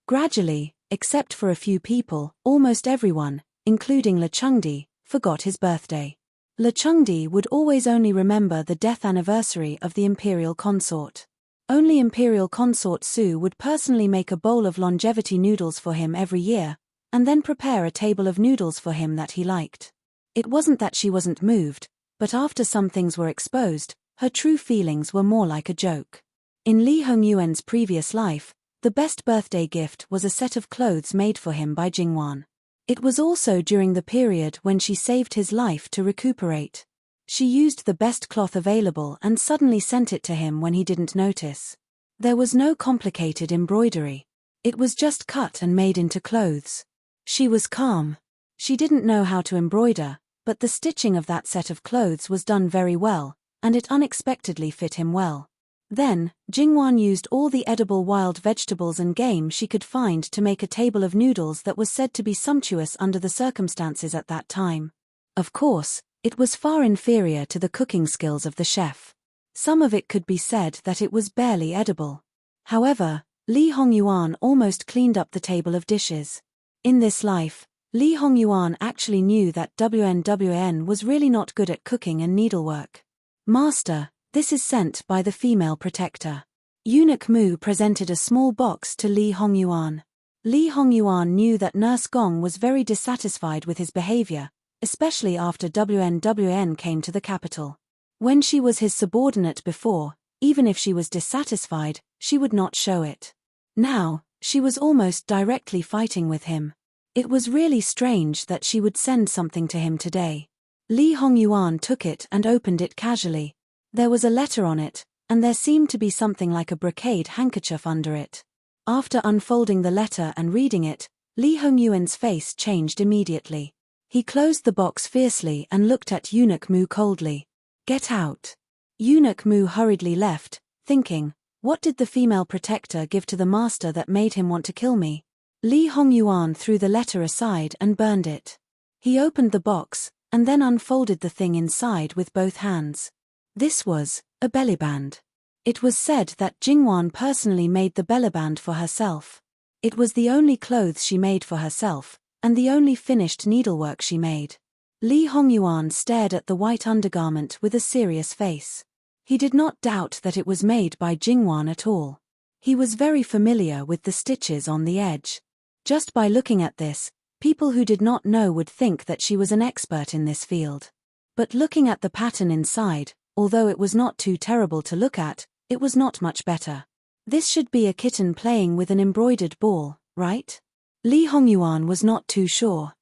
A: Gradually, except for a few people, almost everyone, including Le Chengdi, forgot his birthday. Le Chengdi would always only remember the death anniversary of the Imperial Consort. Only Imperial Consort Su would personally make a bowl of longevity noodles for him every year, and then prepare a table of noodles for him that he liked. It wasn't that she wasn't moved, but after some things were exposed, her true feelings were more like a joke. In Li Hongyuan's previous life, the best birthday gift was a set of clothes made for him by Jingwan. It was also during the period when she saved his life to recuperate. She used the best cloth available and suddenly sent it to him when he didn't notice. There was no complicated embroidery. It was just cut and made into clothes. She was calm. She didn't know how to embroider, but the stitching of that set of clothes was done very well, and it unexpectedly fit him well. Then, Jingwan used all the edible wild vegetables and game she could find to make a table of noodles that was said to be sumptuous under the circumstances at that time. Of course, it was far inferior to the cooking skills of the chef. Some of it could be said that it was barely edible. However, Li Hongyuan almost cleaned up the table of dishes. In this life, Li Hongyuan actually knew that WN was really not good at cooking and needlework. Master, this is sent by the female protector. Eunuch Mu presented a small box to Li Hongyuan. Li Hongyuan knew that Nurse Gong was very dissatisfied with his behavior, especially after WN came to the capital. When she was his subordinate before, even if she was dissatisfied, she would not show it. Now, she was almost directly fighting with him. It was really strange that she would send something to him today. Li Hongyuan took it and opened it casually. There was a letter on it, and there seemed to be something like a brocade handkerchief under it. After unfolding the letter and reading it, Li Hongyuan's face changed immediately. He closed the box fiercely and looked at Eunuch Mu coldly. Get out. Eunuch Mu hurriedly left, thinking, what did the female protector give to the master that made him want to kill me? Li Hongyuan threw the letter aside and burned it. He opened the box, and then unfolded the thing inside with both hands. This was a bellyband. It was said that Jingwan personally made the bellyband for herself. It was the only clothes she made for herself, and the only finished needlework she made. Li Hongyuan stared at the white undergarment with a serious face. He did not doubt that it was made by Jingwan at all. He was very familiar with the stitches on the edge. Just by looking at this, people who did not know would think that she was an expert in this field. But looking at the pattern inside, although it was not too terrible to look at, it was not much better. This should be a kitten playing with an embroidered ball, right? Li Hongyuan was not too sure.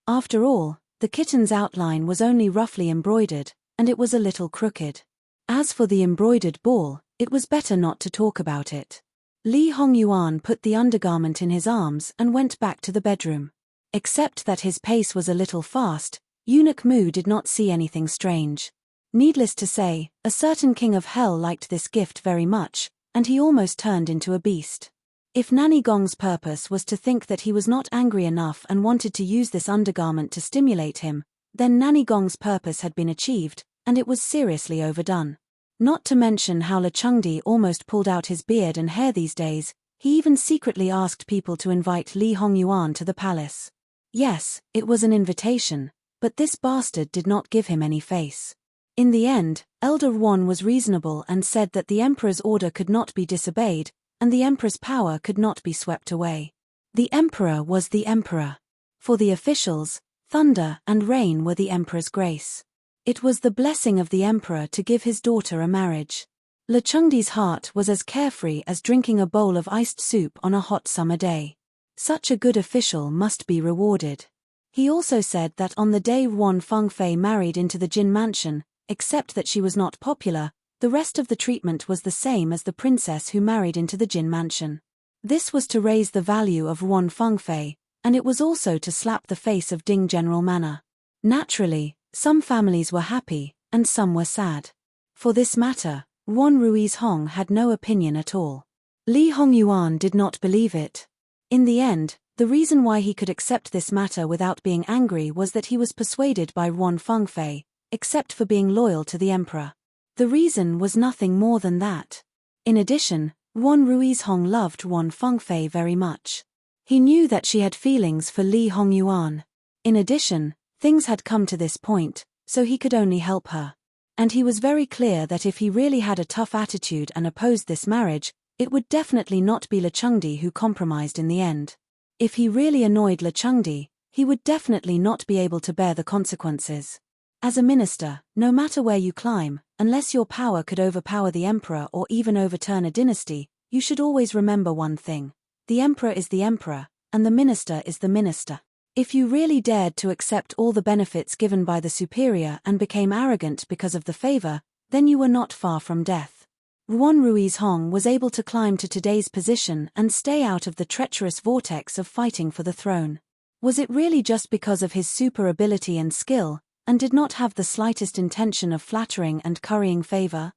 A: After all, the kitten's outline was only roughly embroidered, and it was a little crooked. As for the embroidered ball, it was better not to talk about it. Li Hongyuan put the undergarment in his arms and went back to the bedroom. Except that his pace was a little fast, Eunuch Mu did not see anything strange. Needless to say, a certain king of hell liked this gift very much, and he almost turned into a beast. If Nanny Gong's purpose was to think that he was not angry enough and wanted to use this undergarment to stimulate him, then Nanny Gong's purpose had been achieved, and it was seriously overdone. Not to mention how Le Chengdi almost pulled out his beard and hair these days, he even secretly asked people to invite Li Hongyuan to the palace. Yes, it was an invitation, but this bastard did not give him any face. In the end, Elder Wan was reasonable and said that the emperor's order could not be disobeyed, and the emperor's power could not be swept away. The emperor was the emperor. For the officials, thunder and rain were the emperor's grace. It was the blessing of the emperor to give his daughter a marriage. Le Chengdi's heart was as carefree as drinking a bowl of iced soup on a hot summer day. Such a good official must be rewarded. He also said that on the day Wan Fengfei married into the Jin mansion, except that she was not popular, the rest of the treatment was the same as the princess who married into the Jin mansion. This was to raise the value of Wan Fengfei, and it was also to slap the face of Ding General Manor. Naturally, some families were happy, and some were sad. For this matter, Wan Rui's Hong had no opinion at all. Li Hongyuan did not believe it. In the end, the reason why he could accept this matter without being angry was that he was persuaded by Wan Fengfei, except for being loyal to the emperor. The reason was nothing more than that. In addition, Wan Rui's Hong loved Wan Fengfei very much. He knew that she had feelings for Li Hongyuan. In addition, things had come to this point, so he could only help her. And he was very clear that if he really had a tough attitude and opposed this marriage, it would definitely not be Le Chengdi who compromised in the end. If he really annoyed Le Chengdi, he would definitely not be able to bear the consequences. As a minister, no matter where you climb, unless your power could overpower the emperor or even overturn a dynasty, you should always remember one thing. The emperor is the emperor, and the minister is the minister. If you really dared to accept all the benefits given by the superior and became arrogant because of the favor, then you were not far from death. Wan Rui's Hong was able to climb to today's position and stay out of the treacherous vortex of fighting for the throne. Was it really just because of his super ability and skill, and did not have the slightest intention of flattering and currying favor?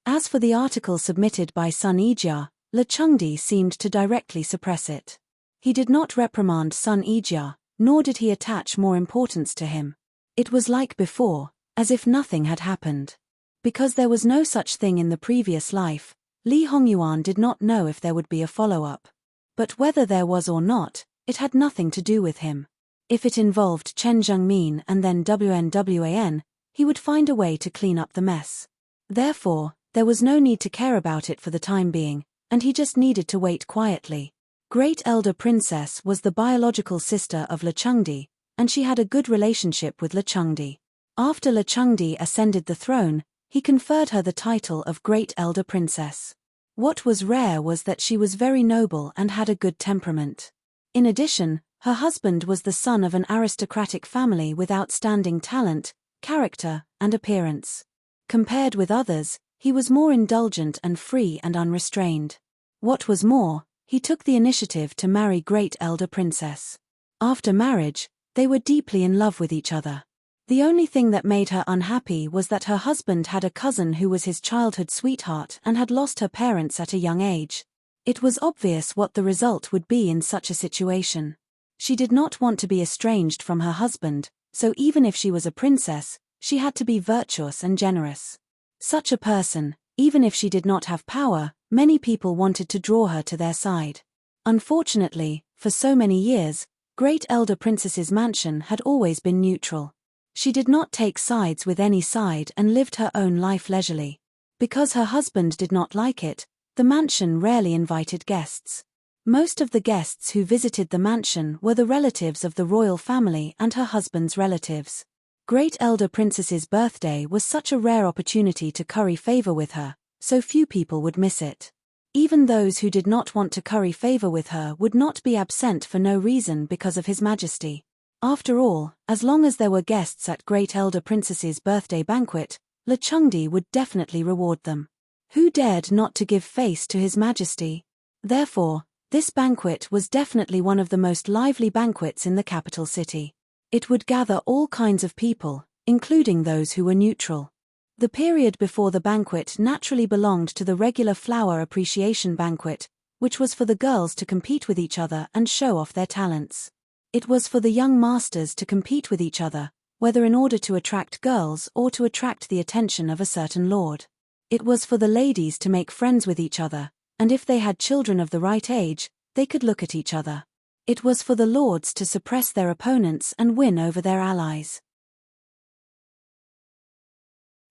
A: As for the article submitted by Sun Yijia, Le Chengdi seemed to directly suppress it. He did not reprimand Sun Yijia, nor did he attach more importance to him. It was like before, as if nothing had happened. Because there was no such thing in the previous life, Li Hongyuan did not know if there would be a follow-up. But whether there was or not, it had nothing to do with him. If it involved Chen Zhengmin and then WNWAN, he would find a way to clean up the mess. Therefore, there was no need to care about it for the time being, and he just needed to wait quietly. Great Elder Princess was the biological sister of Le Chengdi, and she had a good relationship with Le Chengdi. After Le Chengdi ascended the throne, he conferred her the title of Great Elder Princess. What was rare was that she was very noble and had a good temperament. In addition, her husband was the son of an aristocratic family with outstanding talent, character, and appearance. Compared with others, he was more indulgent and free and unrestrained. What was more, he took the initiative to marry Great Elder Princess. After marriage, they were deeply in love with each other. The only thing that made her unhappy was that her husband had a cousin who was his childhood sweetheart and had lost her parents at a young age. It was obvious what the result would be in such a situation. She did not want to be estranged from her husband, so even if she was a princess, she had to be virtuous and generous. Such a person, even if she did not have power, many people wanted to draw her to their side. Unfortunately, for so many years, Great Elder Princess's mansion had always been neutral. She did not take sides with any side and lived her own life leisurely. Because her husband did not like it, the mansion rarely invited guests. Most of the guests who visited the mansion were the relatives of the royal family and her husband's relatives. Great Elder Princess's birthday was such a rare opportunity to curry favor with her, so few people would miss it. Even those who did not want to curry favor with her would not be absent for no reason because of His Majesty. After all, as long as there were guests at Great Elder Princess's birthday banquet, Le Chengdi would definitely reward them. Who dared not to give face to His Majesty? Therefore, this banquet was definitely one of the most lively banquets in the capital city. It would gather all kinds of people, including those who were neutral. The period before the banquet naturally belonged to the regular flower appreciation banquet, which was for the girls to compete with each other and show off their talents. It was for the young masters to compete with each other, whether in order to attract girls or to attract the attention of a certain lord. It was for the ladies to make friends with each other, and if they had children of the right age, they could look at each other. It was for the lords to suppress their opponents and win over their allies.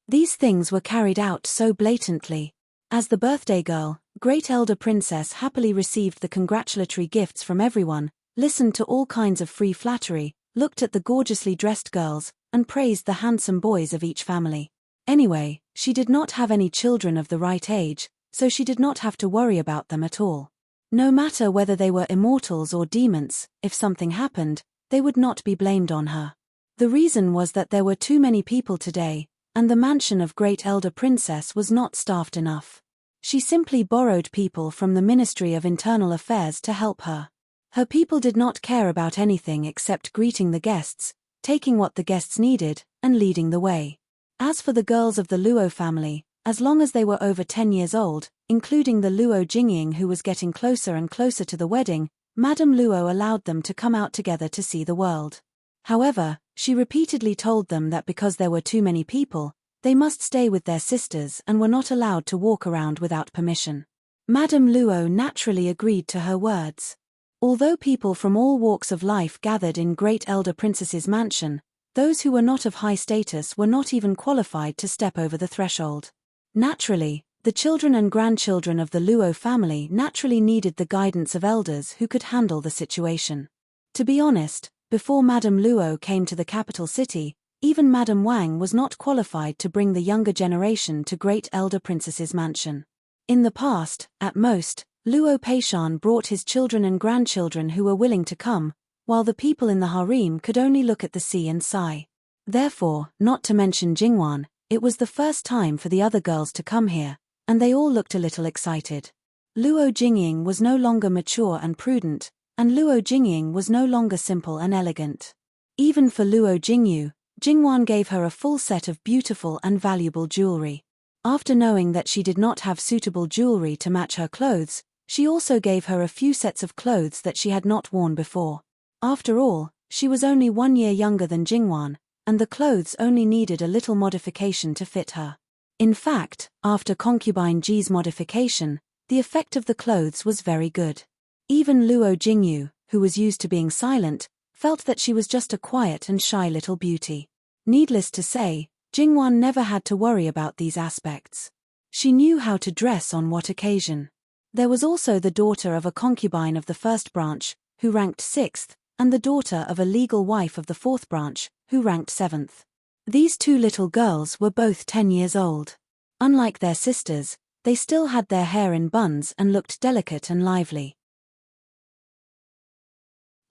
A: These things were carried out so blatantly. As the birthday girl, Great Elder Princess happily received the congratulatory gifts from everyone, listened to all kinds of free flattery, looked at the gorgeously dressed girls, and praised the handsome boys of each family. Anyway, she did not have any children of the right age, so she did not have to worry about them at all. No matter whether they were immortals or demons, if something happened, they would not be blamed on her. The reason was that there were too many people today, and the mansion of Great Elder Princess was not staffed enough. She simply borrowed people from the Ministry of Internal Affairs to help her. Her people did not care about anything except greeting the guests, taking what the guests needed, and leading the way. As for the girls of the Luo family, as long as they were over 10 years old, including the Luo Jingying who was getting closer and closer to the wedding, Madame Luo allowed them to come out together to see the world. However, she repeatedly told them that because there were too many people, they must stay with their sisters and were not allowed to walk around without permission. Madame Luo naturally agreed to her words. Although people from all walks of life gathered in Great Elder Princess's mansion, those who were not of high status were not even qualified to step over the threshold. Naturally, the children and grandchildren of the Luo family naturally needed the guidance of elders who could handle the situation. To be honest, before Madame Luo came to the capital city, even Madame Wang was not qualified to bring the younger generation to Great Elder Princess's mansion. In the past, at most, Luo Peishan brought his children and grandchildren who were willing to come, while the people in the harem could only look at the sea and sigh. Therefore, not to mention Jingwan, it was the first time for the other girls to come here, and they all looked a little excited. Luo Jingying was no longer mature and prudent, and Luo Jingying was no longer simple and elegant. Even for Luo Jingyu, Jingwan gave her a full set of beautiful and valuable jewelry. After knowing that she did not have suitable jewelry to match her clothes, she also gave her a few sets of clothes that she had not worn before. After all, she was only 1 year younger than Jingwan, and the clothes only needed a little modification to fit her. In fact, after concubine Ji's modification, the effect of the clothes was very good. Even Luo Jingyu, who was used to being silent, felt that she was just a quiet and shy little beauty. Needless to say, Jingwan never had to worry about these aspects. She knew how to dress on what occasion. There was also the daughter of a concubine of the first branch, who ranked 6th, and the daughter of a legal wife of the 4th branch, who ranked 7th. These two little girls were both 10 years old. Unlike their sisters, they still had their hair in buns and looked delicate and lively.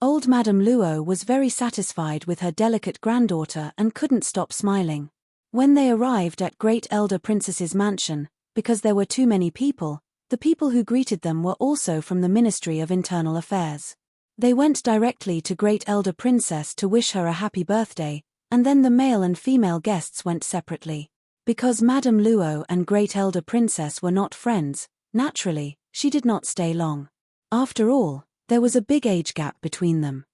A: Old Madame Luo was very satisfied with her delicate granddaughter and couldn't stop smiling. When they arrived at Great Elder Princess's mansion, because there were too many people, the people who greeted them were also from the Ministry of Internal Affairs. They went directly to Great Elder Princess to wish her a happy birthday, and then the male and female guests went separately. Because Madame Luo and Great Elder Princess were not friends, naturally, she did not stay long. After all, there was a big age gap between them.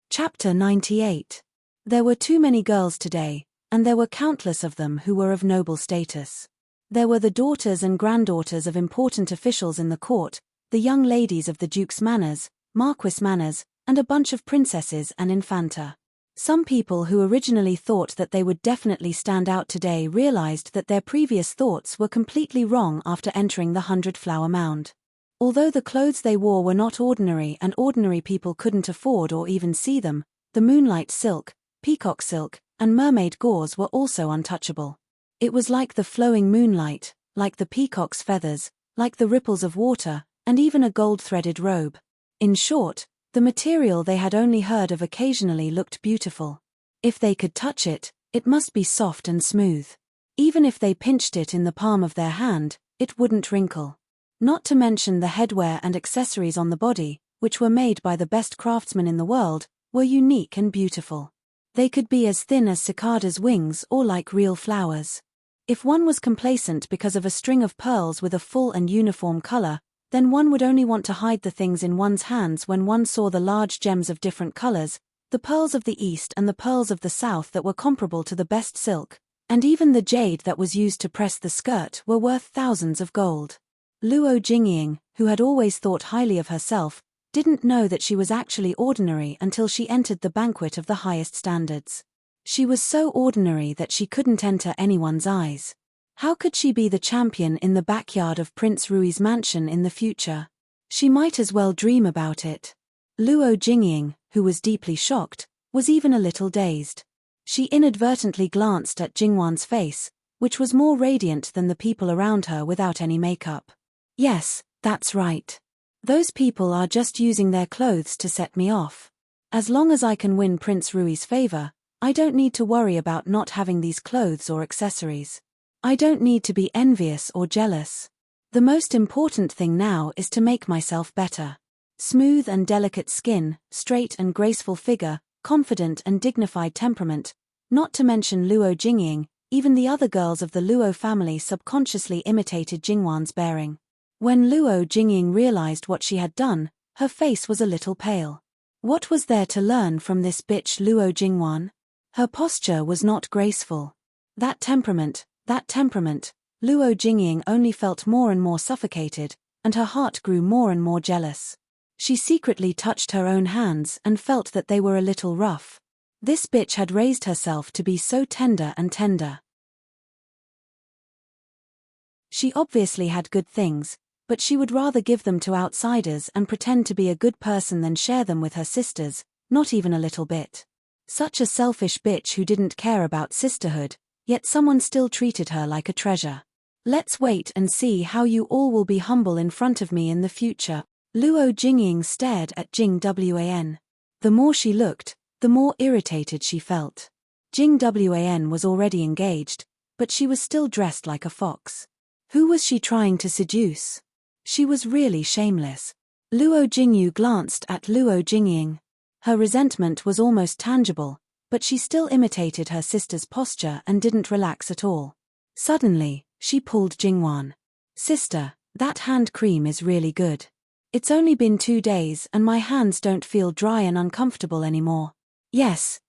A: Chapter 98. There were too many girls today, and there were countless of them who were of noble status. There were the daughters and granddaughters of important officials in the court, the young ladies of the Duke's manors, Marquis manors, and a bunch of princesses and infanta. Some people who originally thought that they would definitely stand out today realized that their previous thoughts were completely wrong after entering the 100-flower mound. Although the clothes they wore were not ordinary and ordinary people couldn't afford or even see them, the moonlight silk, peacock silk, and mermaid gauze were also untouchable. It was like the flowing moonlight, like the peacock's feathers, like the ripples of water, and even a gold-threaded robe. In short, the material they had only heard of occasionally looked beautiful. If they could touch it, it must be soft and smooth. Even if they pinched it in the palm of their hand, it wouldn't wrinkle. Not to mention the headwear and accessories on the body, which were made by the best craftsmen in the world, were unique and beautiful. They could be as thin as cicadas' wings or like real flowers. If one was complacent because of a string of pearls with a full and uniform color, then one would only want to hide the things in one's hands when one saw the large gems of different colors, the pearls of the east and the pearls of the south that were comparable to the best silk, and even the jade that was used to press the skirt were worth thousands of gold. Luo Jingying, who had always thought highly of herself, didn't know that she was actually ordinary until she entered the banquet of the highest standards. She was so ordinary that she couldn't enter anyone's eyes. How could she be the champion in the backyard of Prince Rui's mansion in the future? She might as well dream about it. Luo Jingying, who was deeply shocked, was even a little dazed. She inadvertently glanced at Jingwan's face, which was more radiant than the people around her without any makeup. Yes, that's right. Those people are just using their clothes to set me off. As long as I can win Prince Rui's favor, I don't need to worry about not having these clothes or accessories. I don't need to be envious or jealous. The most important thing now is to make myself better. Smooth and delicate skin, straight and graceful figure, confident and dignified temperament, not to mention Luo Jingying, even the other girls of the Luo family subconsciously imitated Jingwan's bearing. When Luo Jingying realized what she had done, her face was a little pale. What was there to learn from this bitch Luo Jingwan? Her posture was not graceful. That temperament, Luo Jingying only felt more and more suffocated, and her heart grew more and more jealous. She secretly touched her own hands and felt that they were a little rough. This bitch had raised herself to be so tender and tender. She obviously had good things, but she would rather give them to outsiders and pretend to be a good person than share them with her sisters, not even a little bit. Such a selfish bitch who didn't care about sisterhood, yet someone still treated her like a treasure. Let's wait and see how you all will be humble in front of me in the future. Luo Jingying stared at Jing Wan. The more she looked, the more irritated she felt. Jing Wan was already engaged, but she was still dressed like a fox. Who was she trying to seduce? She was really shameless. Luo Jingyu glanced at Luo Jingying. Her resentment was almost tangible, but she still imitated her sister's posture and didn't relax at all. Suddenly, she pulled Jingwan. "Sister, that hand cream is really good. It's only been 2 days and my hands don't feel dry and uncomfortable anymore. Yes,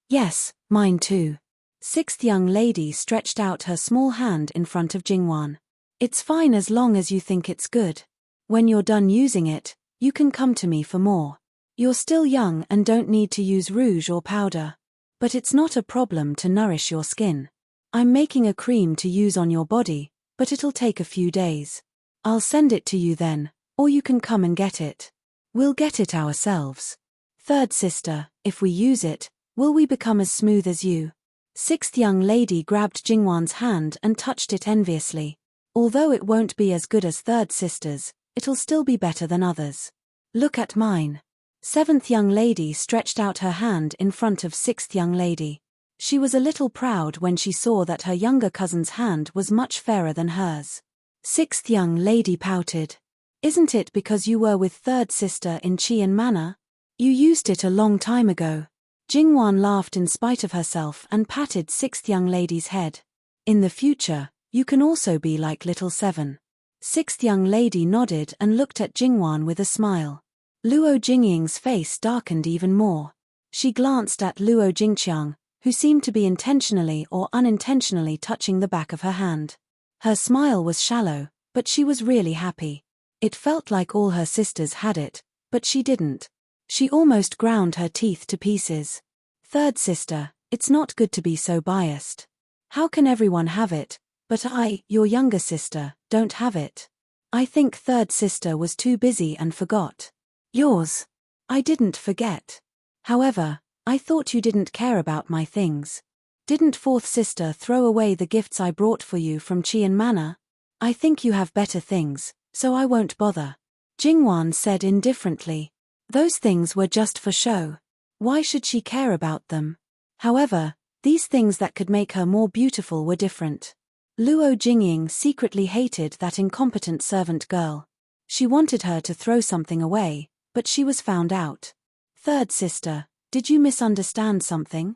A: mine too. Sixth young lady stretched out her small hand in front of Jingwan. It's fine as long as you think it's good. When you're done using it, you can come to me for more. You're still young and don't need to use rouge or powder. But it's not a problem to nourish your skin. I'm making a cream to use on your body, but it'll take a few days. I'll send it to you then, or you can come and get it. We'll get it ourselves. Third sister, if we use it, will we become as smooth as you? Sixth young lady grabbed Jingwan's hand and touched it enviously. Although it won't be as good as third sister's, it'll still be better than others. Look at mine. Seventh young lady stretched out her hand in front of sixth young lady. She was a little proud when she saw that her younger cousin's hand was much fairer than hers. Sixth young lady pouted. Isn't it because you were with third sister in Qian Manor? You used it a long time ago. Jingwan laughed in spite of herself and patted sixth young lady's head. In the future, you can also be like little seven. Sixth young lady nodded and looked at Jingwan with a smile. Luo Jingying's face darkened even more. She glanced at Luo Jingqiang, who seemed to be intentionally or unintentionally touching the back of her hand. Her smile was shallow, but she was really happy. It felt like all her sisters had it, but she didn't. She almost ground her teeth to pieces. Third sister, it's not good to be so biased. How can everyone have it, but I, your younger sister, don't have it? I think third sister was too busy and forgot. Yours. I didn't forget. However, I thought you didn't care about my things. Didn't fourth sister throw away the gifts I brought for you from Qian Manor? I think you have better things, so I won't bother. Jingwan said indifferently. Those things were just for show. Why should she care about them? However, these things that could make her more beautiful were different. Luo Jingying secretly hated that incompetent servant girl. She wanted her to throw something away, but she was found out. Third sister, did you misunderstand something?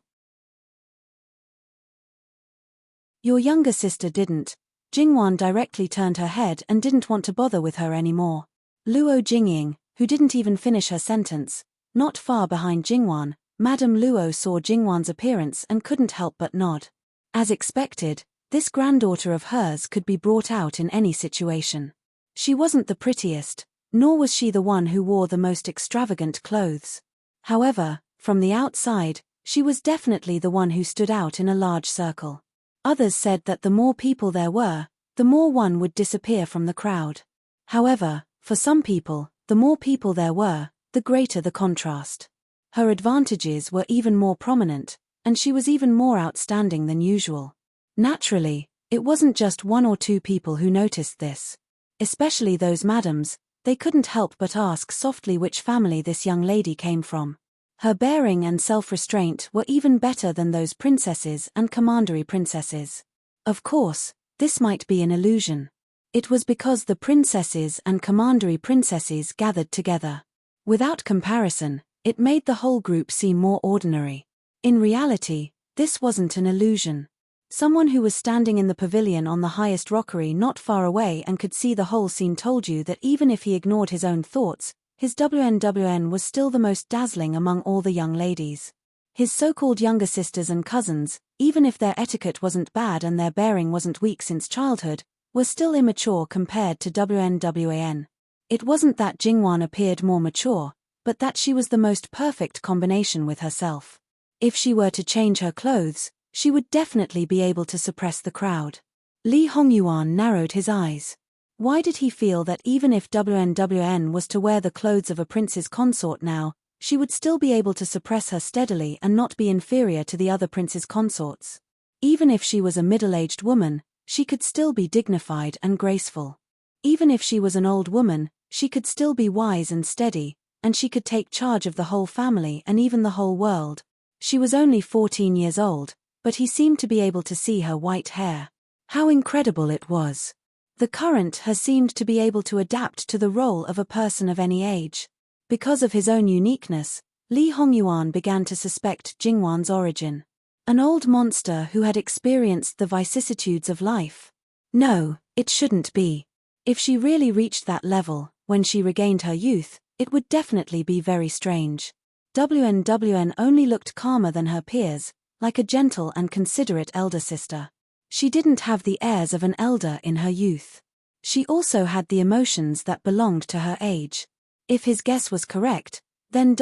A: Your younger sister didn't. Jingwan directly turned her head and didn't want to bother with her anymore. Luo Jingying, who didn't even finish her sentence, not far behind Jingwan, Madame Luo saw Jingwan's appearance and couldn't help but nod. As expected, this granddaughter of hers could be brought out in any situation. She wasn't the prettiest, nor was she the one who wore the most extravagant clothes. However, from the outside, she was definitely the one who stood out in a large circle. Others said that the more people there were, the more one would disappear from the crowd. However, for some people, the more people there were, the greater the contrast. Her advantages were even more prominent, and she was even more outstanding than usual. Naturally, it wasn't just 1 or 2 people who noticed this. Especially those madams, they couldn't help but ask softly which family this young lady came from. Her bearing and self-restraint were even better than those princesses and commandery princesses. Of course, this might be an illusion. It was because the princesses and commandery princesses gathered together. Without comparison, it made the whole group seem more ordinary. In reality, this wasn't an illusion. Someone who was standing in the pavilion on the highest rockery not far away and could see the whole scene told you that even if he ignored his own thoughts, his WN was still the most dazzling among all the young ladies. His so-called younger sisters and cousins, even if their etiquette wasn't bad and their bearing wasn't weak since childhood, were still immature compared to WN. It wasn't that Jingwan appeared more mature, but that she was the most perfect combination with herself. If she were to change her clothes, she would definitely be able to suppress the crowd. Li Hongyuan narrowed his eyes. Why did he feel that even if WN was to wear the clothes of a prince's consort now, she would still be able to suppress her steadily and not be inferior to the other prince's consorts? Even if she was a middle-aged woman, she could still be dignified and graceful. Even if she was an old woman, she could still be wise and steady, and she could take charge of the whole family and even the whole world. She was only 14 years old, but he seemed to be able to see her white hair. How incredible it was. The current has seemed to be able to adapt to the role of a person of any age. Because of his own uniqueness, Li Hongyuan began to suspect Jingwan's origin. An old monster who had experienced the vicissitudes of life. No, it shouldn't be. If she really reached that level, When she regained her youth, it would definitely be very strange. WN only looked calmer than her peers, like a gentle and considerate elder sister. She didn't have the airs of an elder in her youth. She also had the emotions that belonged to her age. If his guess was correct, then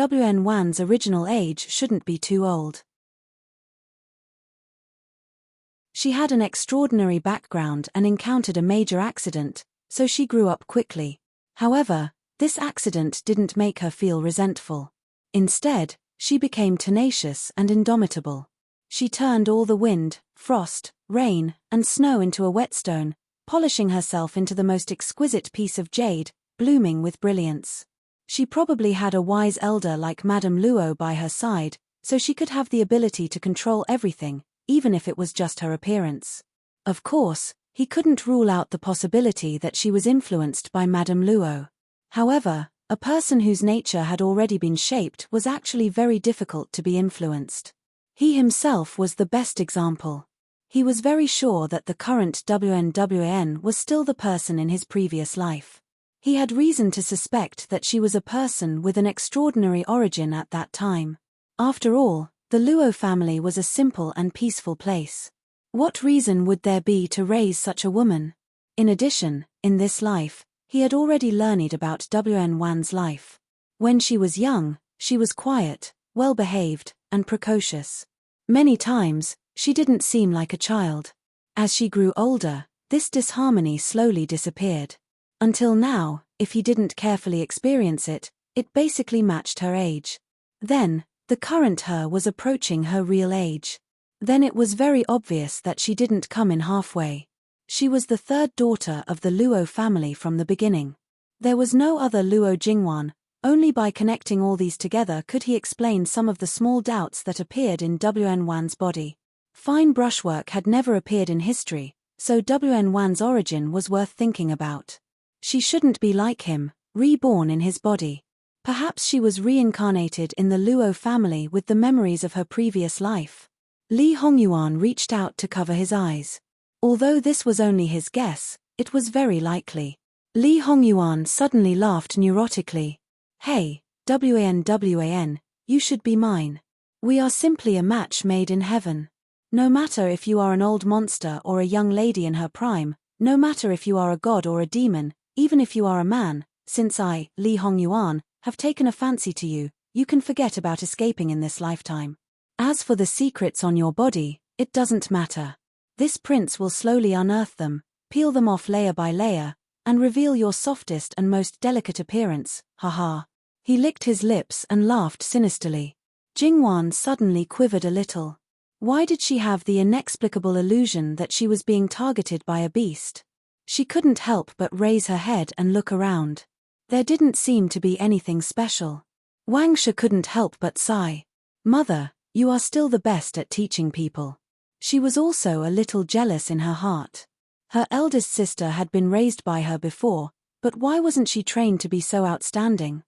A: Wan's original age shouldn't be too old. She had an extraordinary background and encountered a major accident, so she grew up quickly. However, this accident didn't make her feel resentful. Instead, she became tenacious and indomitable. She turned all the wind, frost, rain, and snow into a whetstone, polishing herself into the most exquisite piece of jade, blooming with brilliance. She probably had a wise elder like Madame Luo by her side, so she could have the ability to control everything, even if it was just her appearance. Of course, he couldn't rule out the possibility that she was influenced by Madame Luo. However, a person whose nature had already been shaped was actually very difficult to be influenced. He himself was the best example. He was very sure that the current WN was still the person in his previous life. He had reason to suspect that she was a person with an extraordinary origin at that time. After all, the Luo family was a simple and peaceful place. What reason would there be to raise such a woman? In addition, in this life, he had already learned about Wan's life. When she was young, she was quiet, well-behaved, and precocious. Many times, she didn't seem like a child. As she grew older, this disharmony slowly disappeared. Until now, if he didn't carefully experience it, it basically matched her age. Then, the current her was approaching her real age. Then it was very obvious that she didn't come in halfway. She was the third daughter of the Luo family from the beginning. There was no other Luo Jingwan. Only by connecting all these together could he explain some of the small doubts that appeared in Wan's body. Fine brushwork had never appeared in history, so Wan's origin was worth thinking about. She shouldn't be like him, reborn in his body. Perhaps she was reincarnated in the Luo family with the memories of her previous life. Li Hongyuan reached out to cover his eyes. Although this was only his guess, it was very likely. Li Hongyuan suddenly laughed neurotically. Hey, Wan, you should be mine. We are simply a match made in heaven. No matter if you are an old monster or a young lady in her prime, no matter if you are a god or a demon, even if you are a man, since I, Li Hongyuan, have taken a fancy to you, you can forget about escaping in this lifetime. As for the secrets on your body, it doesn't matter. This prince will slowly unearth them, peel them off layer by layer, and reveal your softest and most delicate appearance, haha. He licked his lips and laughed sinisterly. Jingwan suddenly quivered a little. Why did she have the inexplicable illusion that she was being targeted by a beast? She couldn't help but raise her head and look around. There didn't seem to be anything special. Wang Shi couldn't help but sigh. Mother, you are still the best at teaching people. She was also a little jealous in her heart. Her eldest sister had been raised by her before, but why wasn't she trained to be so outstanding?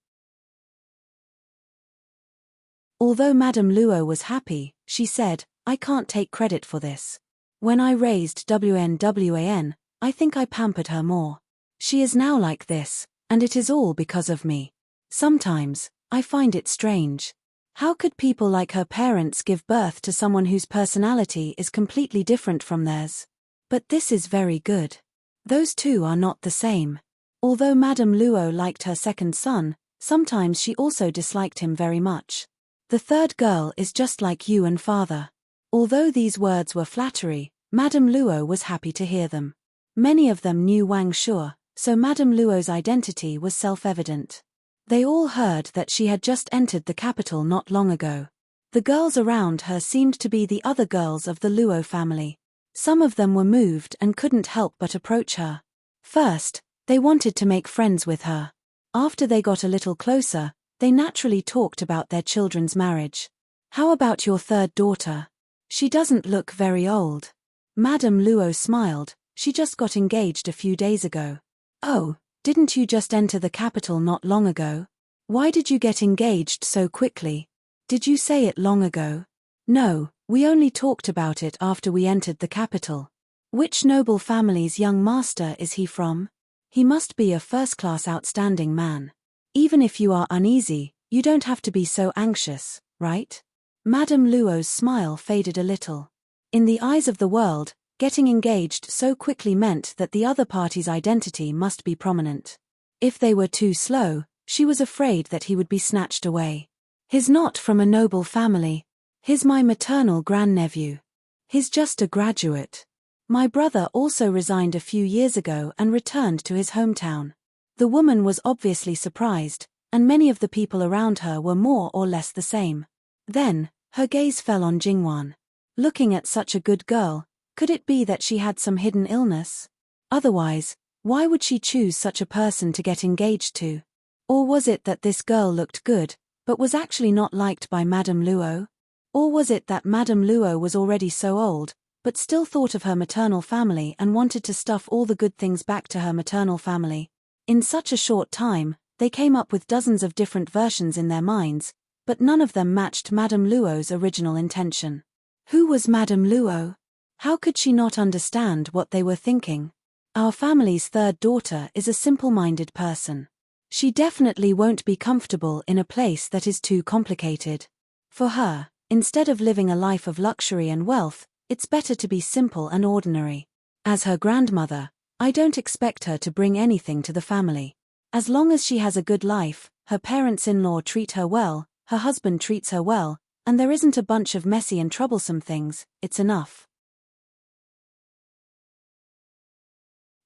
A: Although Madame Luo was happy, she said, I can't take credit for this. When I raised Wan, I think I pampered her more. She is now like this, and it is all because of me. Sometimes, I find it strange. How could people like her parents give birth to someone whose personality is completely different from theirs? But this is very good. Those two are not the same. Although Madame Luo liked her second son, sometimes she also disliked him very much. The third girl is just like you and father. Although these words were flattery, Madame Luo was happy to hear them. Many of them knew Wang Shi, so Madame Luo's identity was self-evident. They all heard that she had just entered the capital not long ago. The girls around her seemed to be the other girls of the Luo family. Some of them were moved and couldn't help but approach her. First, they wanted to make friends with her. After they got a little closer, they naturally talked about their children's marriage. How about your third daughter? She doesn't look very old. Madame Luo smiled, she just got engaged a few days ago. Oh, didn't you just enter the capital not long ago? Why did you get engaged so quickly? Did you say it long ago? No, we only talked about it after we entered the capital. Which noble family's young master is he from? He must be a first-class outstanding man. Even if you are uneasy, you don't have to be so anxious, right? Madame Luo's smile faded a little. In the eyes of the world, getting engaged so quickly meant that the other party's identity must be prominent. If they were too slow, she was afraid that he would be snatched away. He's not from a noble family. He's my maternal grandnephew. He's just a graduate. My brother also resigned a few years ago and returned to his hometown. The woman was obviously surprised, and many of the people around her were more or less the same. Then, her gaze fell on Jingwan. Looking at such a good girl, could it be that she had some hidden illness? Otherwise, why would she choose such a person to get engaged to? Or was it that this girl looked good, but was actually not liked by Madame Luo? Or was it that Madame Luo was already so old, but still thought of her maternal family and wanted to stuff all the good things back to her maternal family? In such a short time, they came up with dozens of different versions in their minds, but none of them matched Madame Luo's original intention. Who was Madame Luo? How could she not understand what they were thinking? Our family's third daughter is a simple-minded person. She definitely won't be comfortable in a place that is too complicated. For her, instead of living a life of luxury and wealth, it's better to be simple and ordinary. As her grandmother, I don't expect her to bring anything to the family. As long as she has a good life, her parents-in-law treat her well, her husband treats her well, and there isn't a bunch of messy and troublesome things, it's enough.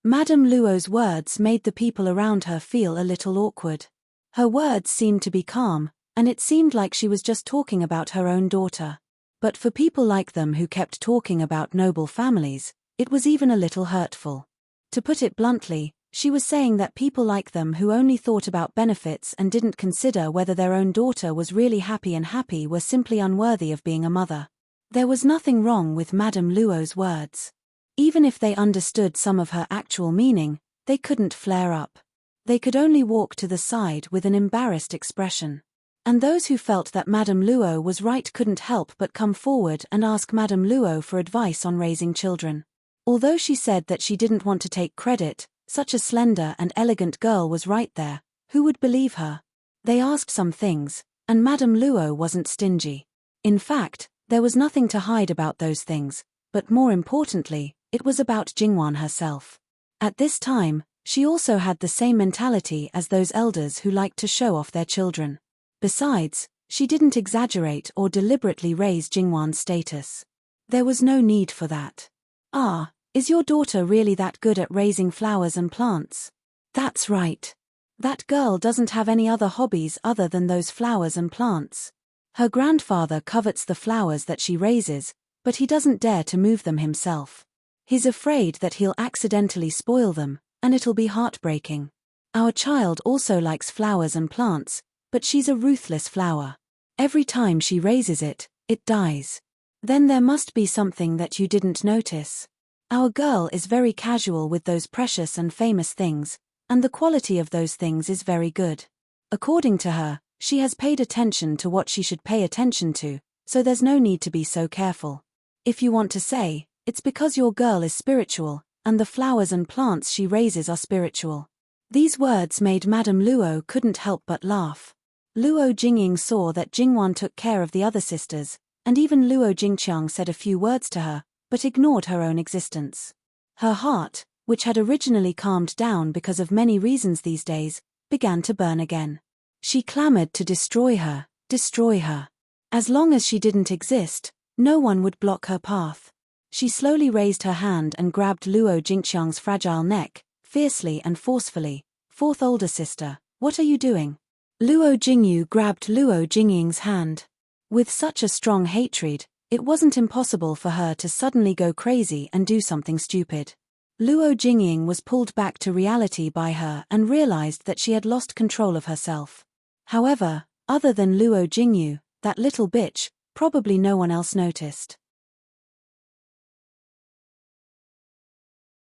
A: Madame Luo's words made the people around her feel a little awkward. Her words seemed to be calm, and it seemed like she was just talking about her own daughter. But for people like them who kept talking about noble families, it was even a little hurtful. To put it bluntly, she was saying that people like them who only thought about benefits and didn't consider whether their own daughter was really happy were simply unworthy of being a mother. There was nothing wrong with Madame Luo's words. Even if they understood some of her actual meaning, they couldn't flare up. They could only walk to the side with an embarrassed expression. And those who felt that Madame Luo was right couldn't help but come forward and ask Madame Luo for advice on raising children. Although she said that she didn't want to take credit, such a slender and elegant girl was right there, who would believe her? They asked some things, and Madame Luo wasn't stingy. In fact, there was nothing to hide about those things, but more importantly, it was about Jingwan herself. At this time, she also had the same mentality as those elders who liked to show off their children. Besides, she didn't exaggerate or deliberately raise Jingwan's status. There was no need for that. Ah, is your daughter really that good at raising flowers and plants? That's right. That girl doesn't have any other hobbies other than those flowers and plants. Her grandfather covets the flowers that she raises, but he doesn't dare to move them himself. He's afraid that he'll accidentally spoil them, and it'll be heartbreaking. Our child also likes flowers and plants, but she's a ruthless flower. Every time she raises it, it dies. Then there must be something that you didn't notice. Our girl is very casual with those precious and famous things, and the quality of those things is very good. According to her, she has paid attention to what she should pay attention to, so there's no need to be so careful. If you want to say, it's because your girl is spiritual, and the flowers and plants she raises are spiritual. These words made Madame Luo couldn't help but laugh. Luo Jingying saw that Jingwan took care of the other sisters, and even Luo Jingqiang said a few words to her, but ignored her own existence. Her heart, which had originally calmed down because of many reasons these days, began to burn again. She clamored to destroy her, destroy her. As long as she didn't exist, no one would block her path. She slowly raised her hand and grabbed Luo Jingqiang's fragile neck, fiercely and forcefully. Fourth older sister, what are you doing? Luo Jingyu grabbed Luo Jingying's hand. With such a strong hatred, it wasn't impossible for her to suddenly go crazy and do something stupid. Luo Jingying was pulled back to reality by her and realized that she had lost control of herself. However, other than Luo Jingyu, that little bitch, probably no one else noticed.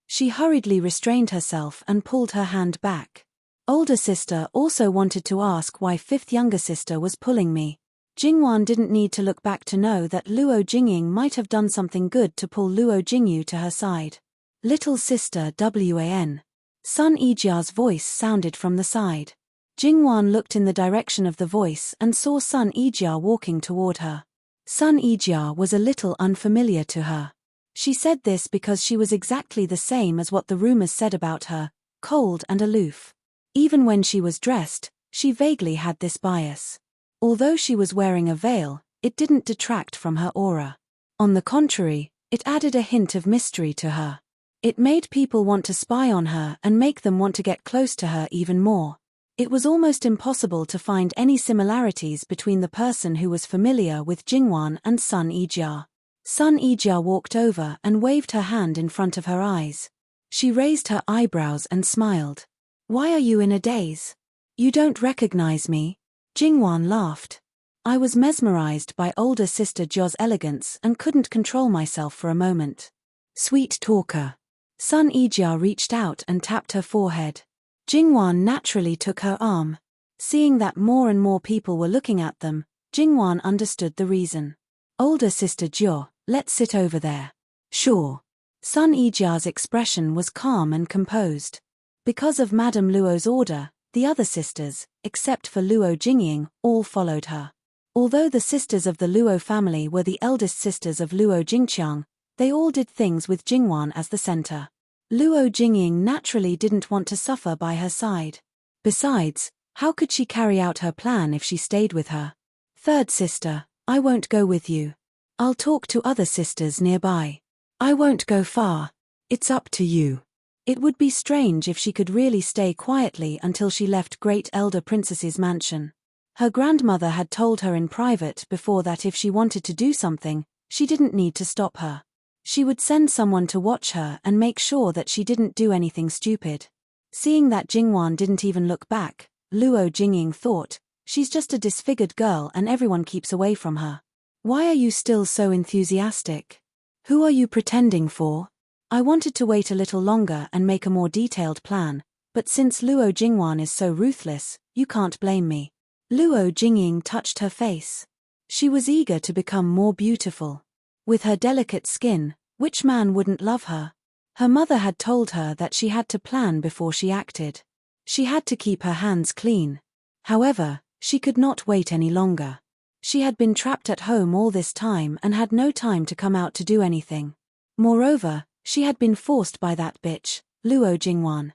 A: She hurriedly restrained herself and pulled her hand back. Older sister also wanted to ask why fifth younger sister was pulling me. Jingwan didn't need to look back to know that Luo Jingying might have done something good to pull Luo Jingyu to her side. Little sister Wan. Sun Yijia's voice sounded from the side. Jingwan looked in the direction of the voice and saw Sun Yijia walking toward her. Sun Yijia was a little unfamiliar to her. She said this because she was exactly the same as what the rumors said about her, cold and aloof. Even when she was dressed, she vaguely had this bias. Although she was wearing a veil, it didn't detract from her aura. On the contrary, it added a hint of mystery to her. It made people want to spy on her and make them want to get close to her even more. It was almost impossible to find any similarities between the person who was familiar with Jingwan and Sun Yijia. Sun Yijia walked over and waved her hand in front of her eyes. She raised her eyebrows and smiled. "Why are you in a daze? You don't recognize me?" Jingwan laughed. "I was mesmerized by older sister Jia's elegance and couldn't control myself for a moment." Sweet talker. Sun Yijia reached out and tapped her forehead. Jingwan naturally took her arm. Seeing that more and more people were looking at them, Jingwan understood the reason. "Older sister Jia, let's sit over there." "Sure." Sun Yijia's expression was calm and composed. Because of Madame Luo's order, the other sisters, except for Luo Jingying, all followed her. Although the sisters of the Luo family were the eldest sisters of Luo Jingqiang, they all did things with Jingwan as the center. Luo Jingying naturally didn't want to suffer by her side. Besides, how could she carry out her plan if she stayed with her? "Third sister, I won't go with you. I'll talk to other sisters nearby." "I won't go far. It's up to you." It would be strange if she could really stay quietly until she left Great Elder Princess's mansion. Her grandmother had told her in private before that if she wanted to do something, she didn't need to stop her. She would send someone to watch her and make sure that she didn't do anything stupid. Seeing that Jingwan didn't even look back, Luo Jingying thought, "She's just a disfigured girl and everyone keeps away from her. Why are you still so enthusiastic? Who are you pretending for?" "I wanted to wait a little longer and make a more detailed plan, but since Luo Jingwan is so ruthless, you can't blame me." Luo Jingying touched her face. She was eager to become more beautiful. With her delicate skin, which man wouldn't love her? Her mother had told her that she had to plan before she acted. She had to keep her hands clean. However, she could not wait any longer. She had been trapped at home all this time and had no time to come out to do anything. Moreover, she had been forced by that bitch, Luo Jingwan.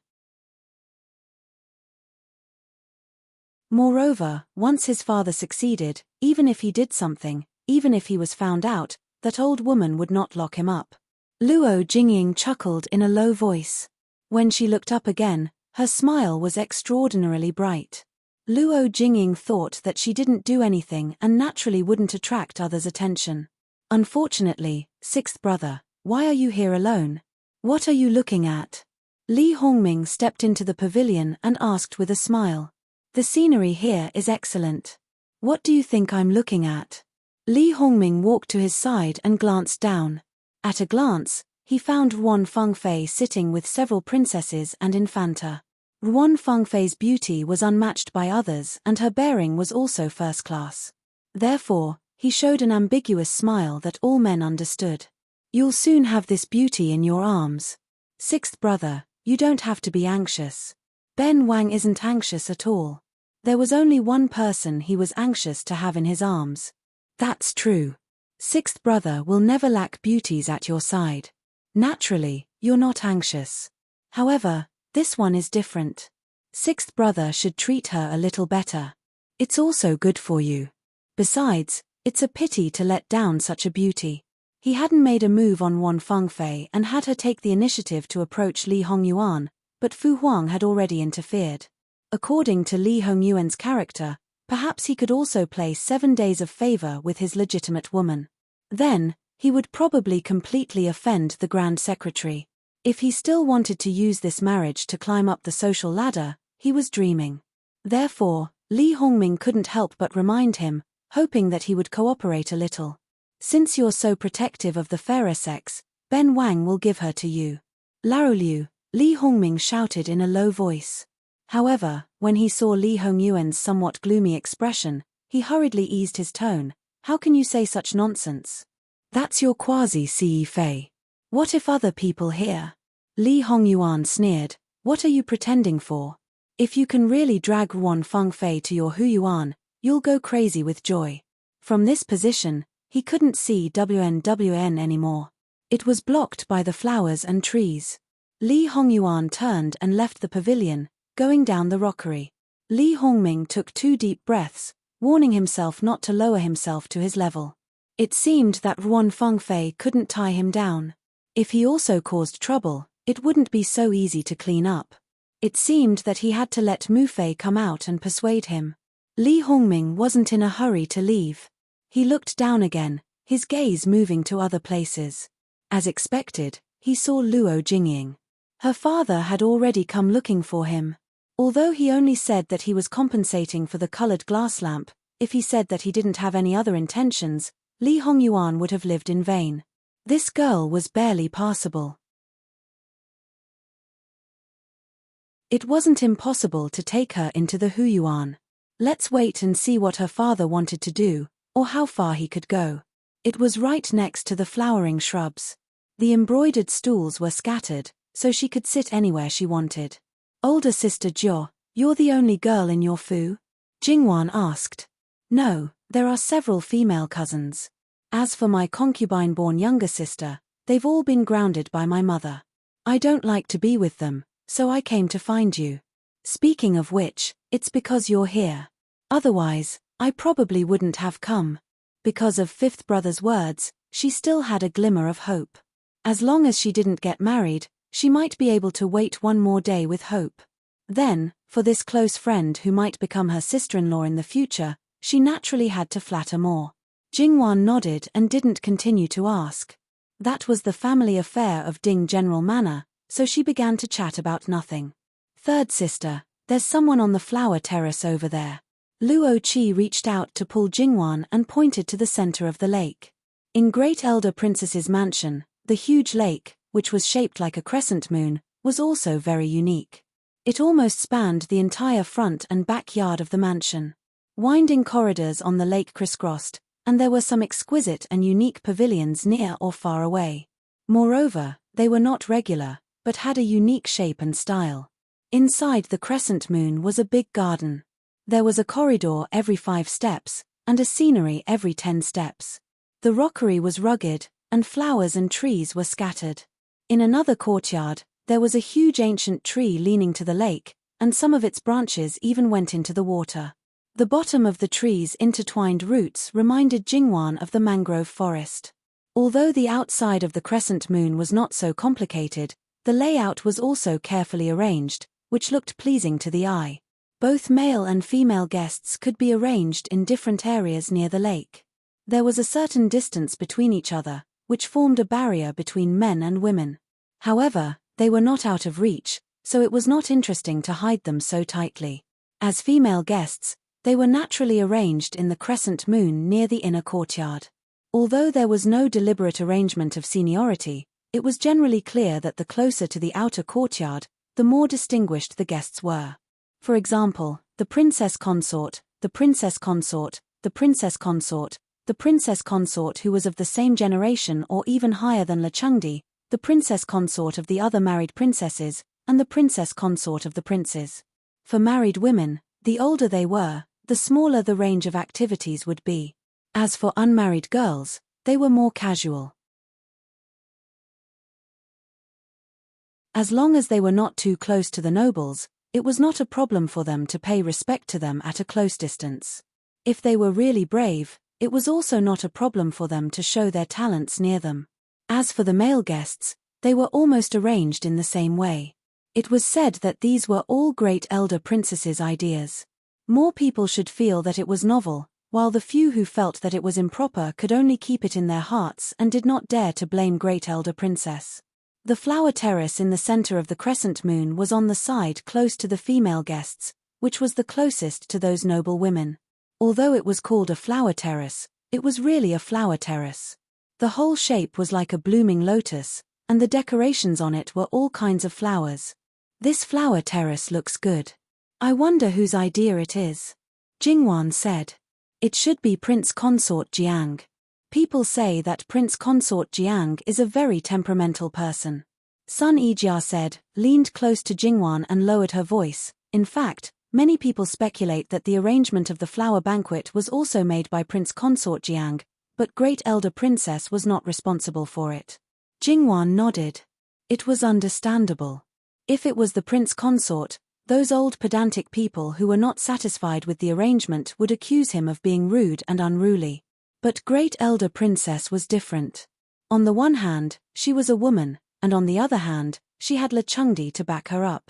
A: Moreover, once his father succeeded, even if he did something, even if he was found out, that old woman would not lock him up. Luo Jingying chuckled in a low voice. When she looked up again, her smile was extraordinarily bright. Luo Jingying thought that she didn't do anything and naturally wouldn't attract others' attention. "Unfortunately, sixth brother, why are you here alone? What are you looking at?" Li Hongming stepped into the pavilion and asked with a smile. "The scenery here is excellent. What do you think I'm looking at?" Li Hongming walked to his side and glanced down. At a glance, he found Ruan Fengfei sitting with several princesses and infanta. Ruan Fengfei's beauty was unmatched by others and her bearing was also first class. Therefore, he showed an ambiguous smile that all men understood. "You'll soon have this beauty in your arms. Sixth brother, you don't have to be anxious. Wang isn't anxious at all. There was only one person he was anxious to have in his arms." "That's true. Sixth brother will never lack beauties at your side. Naturally, you're not anxious. However, this one is different. Sixth brother should treat her a little better. It's also good for you. Besides, it's a pity to let down such a beauty." He hadn't made a move on Ruan Fengfei and had her take the initiative to approach Li Hongyuan, but Fu Huang had already interfered. According to Li Hongyuan's character, perhaps he could also play 7 days of favor with his legitimate woman. Then, he would probably completely offend the Grand Secretary. If he still wanted to use this marriage to climb up the social ladder, he was dreaming. Therefore, Li Hongming couldn't help but remind him, hoping that he would cooperate a little. "Since you're so protective of the fairer sex, Wang will give her to you." "Laoliu," Li Hongming shouted in a low voice. However, when he saw Li Hongyuan's somewhat gloomy expression, he hurriedly eased his tone. "How can you say such nonsense? That's your quasi-Ce Fei. What if other people hear?" Li Hongyuan sneered. What are you pretending for? If you can really drag Ruan Fengfei to your Huyuan, you'll go crazy with joy. From this position, he couldn't see WN anymore. It was blocked by the flowers and trees. Li Hongyuan turned and left the pavilion, going down the rockery. Li Hongming took 2 deep breaths, warning himself not to lower himself to his level. It seemed that Ruan Fengfei couldn't tie him down. If he also caused trouble, it wouldn't be so easy to clean up. It seemed that he had to let Mu Fei come out and persuade him. Li Hongming wasn't in a hurry to leave. He looked down again, his gaze moving to other places. As expected, he saw Luo Jingying. Her father had already come looking for him. Although he only said that he was compensating for the colored glass lamp, if he said that he didn't have any other intentions, Li Hongyuan would have lived in vain. This girl was barely passable. It wasn't impossible to take her into the Huyuan. Let's wait and see what her father wanted to do, or how far he could go. It was right next to the flowering shrubs. The embroidered stools were scattered, so she could sit anywhere she wanted. Older sister Jo, you're the only girl in your Fu? Jingwan asked. No, there are several female cousins. As for my concubine-born younger sister, they've all been grounded by my mother. I don't like to be with them, so I came to find you. Speaking of which, it's because you're here. Otherwise, I probably wouldn't have come. Because of fifth brother's words, she still had a glimmer of hope. As long as she didn't get married, she might be able to wait one more day with hope. Then, for this close friend who might become her sister-in-law in the future, she naturally had to flatter more. Jingwan nodded and didn't continue to ask. That was the family affair of Ding General Manor, so she began to chat about nothing. Third sister, there's someone on the flower terrace over there. Luo Qi reached out to pull Jingwan and pointed to the center of the lake. In Great Elder Princess's mansion, the huge lake, which was shaped like a crescent moon, was also very unique. It almost spanned the entire front and backyard of the mansion. Winding corridors on the lake crisscrossed, and there were some exquisite and unique pavilions near or far away. Moreover, they were not regular, but had a unique shape and style. Inside the crescent moon was a big garden. There was a corridor every 5 steps, and a scenery every 10 steps. The rockery was rugged, and flowers and trees were scattered. In another courtyard, there was a huge ancient tree leaning to the lake, and some of its branches even went into the water. The bottom of the tree's intertwined roots reminded Jingwan of the mangrove forest. Although the outside of the crescent moon was not so complicated, the layout was also carefully arranged, which looked pleasing to the eye. Both male and female guests could be arranged in different areas near the lake. There was a certain distance between each other, which formed a barrier between men and women. However, they were not out of reach, so it was not interesting to hide them so tightly. As female guests, they were naturally arranged in the crescent moon near the inner courtyard. Although there was no deliberate arrangement of seniority, it was generally clear that the closer to the outer courtyard, the more distinguished the guests were. For example, the princess consort, the princess consort, the princess consort, the princess consort who was of the same generation or even higher than Le Chengdi, the princess consort of the other married princesses, and the princess consort of the princes. For married women, the older they were, the smaller the range of activities would be. As for unmarried girls, they were more casual. As long as they were not too close to the nobles, it was not a problem for them to pay respect to them at a close distance. If they were really brave, it was also not a problem for them to show their talents near them. As for the male guests, they were almost arranged in the same way. It was said that these were all great elder princesses' ideas. More people should feel that it was novel, while the few who felt that it was improper could only keep it in their hearts and did not dare to blame great elder princess. The flower terrace in the center of the crescent moon was on the side close to the female guests, which was the closest to those noble women. Although it was called a flower terrace, it was really a flower terrace. The whole shape was like a blooming lotus, and the decorations on it were all kinds of flowers. This flower terrace looks good. I wonder whose idea it is. Jingwan said. It should be Prince Consort Jiang. People say that Prince Consort Jiang is a very temperamental person. Sun Yijia said, leaned close to Jingwan and lowered her voice. In fact, many people speculate that the arrangement of the flower banquet was also made by Prince Consort Jiang, but Great Elder Princess was not responsible for it. Jingwan nodded. It was understandable. If it was the Prince Consort, those old pedantic people who were not satisfied with the arrangement would accuse him of being rude and unruly. But Great Elder Princess was different. On the one hand, she was a woman, and on the other hand, she had Le Chengdi to back her up.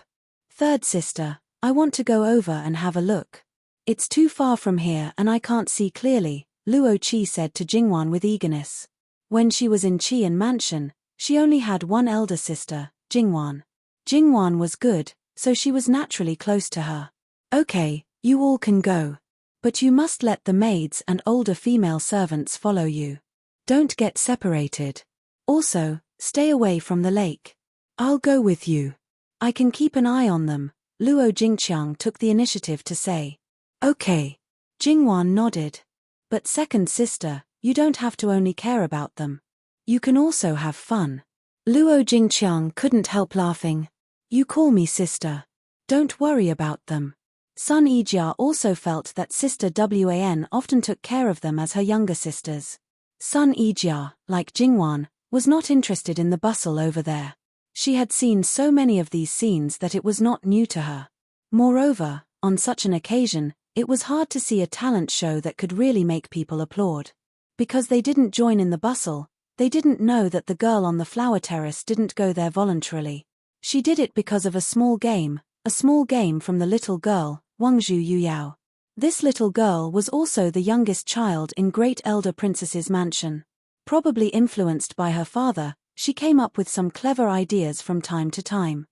A: Third sister, I want to go over and have a look. It's too far from here and I can't see clearly, Luo Qi said to Jingwan with eagerness. When she was in Qian Mansion, she only had one elder sister, Jingwan. Jingwan was good, so she was naturally close to her. Okay, you all can go. But you must let the maids and older female servants follow you. Don't get separated. Also, stay away from the lake. I'll go with you. I can keep an eye on them, Luo Jingqiang took the initiative to say. Okay. Jingwan nodded. But second sister, you don't have to only care about them. You can also have fun. Luo Jingqiang couldn't help laughing. You call me sister. Don't worry about them. Sun Yijia also felt that Sister Wan often took care of them as her younger sisters. Sun Yijia, like Jingwan, was not interested in the bustle over there. She had seen so many of these scenes that it was not new to her. Moreover, on such an occasion, it was hard to see a talent show that could really make people applaud. Because they didn't join in the bustle, they didn't know that the girl on the flower terrace didn't go there voluntarily. She did it because of a small game from the little girl, Wangzhu Yuyao. This little girl was also the youngest child in Great Elder Princess's mansion. Probably influenced by her father, she came up with some clever ideas from time to time.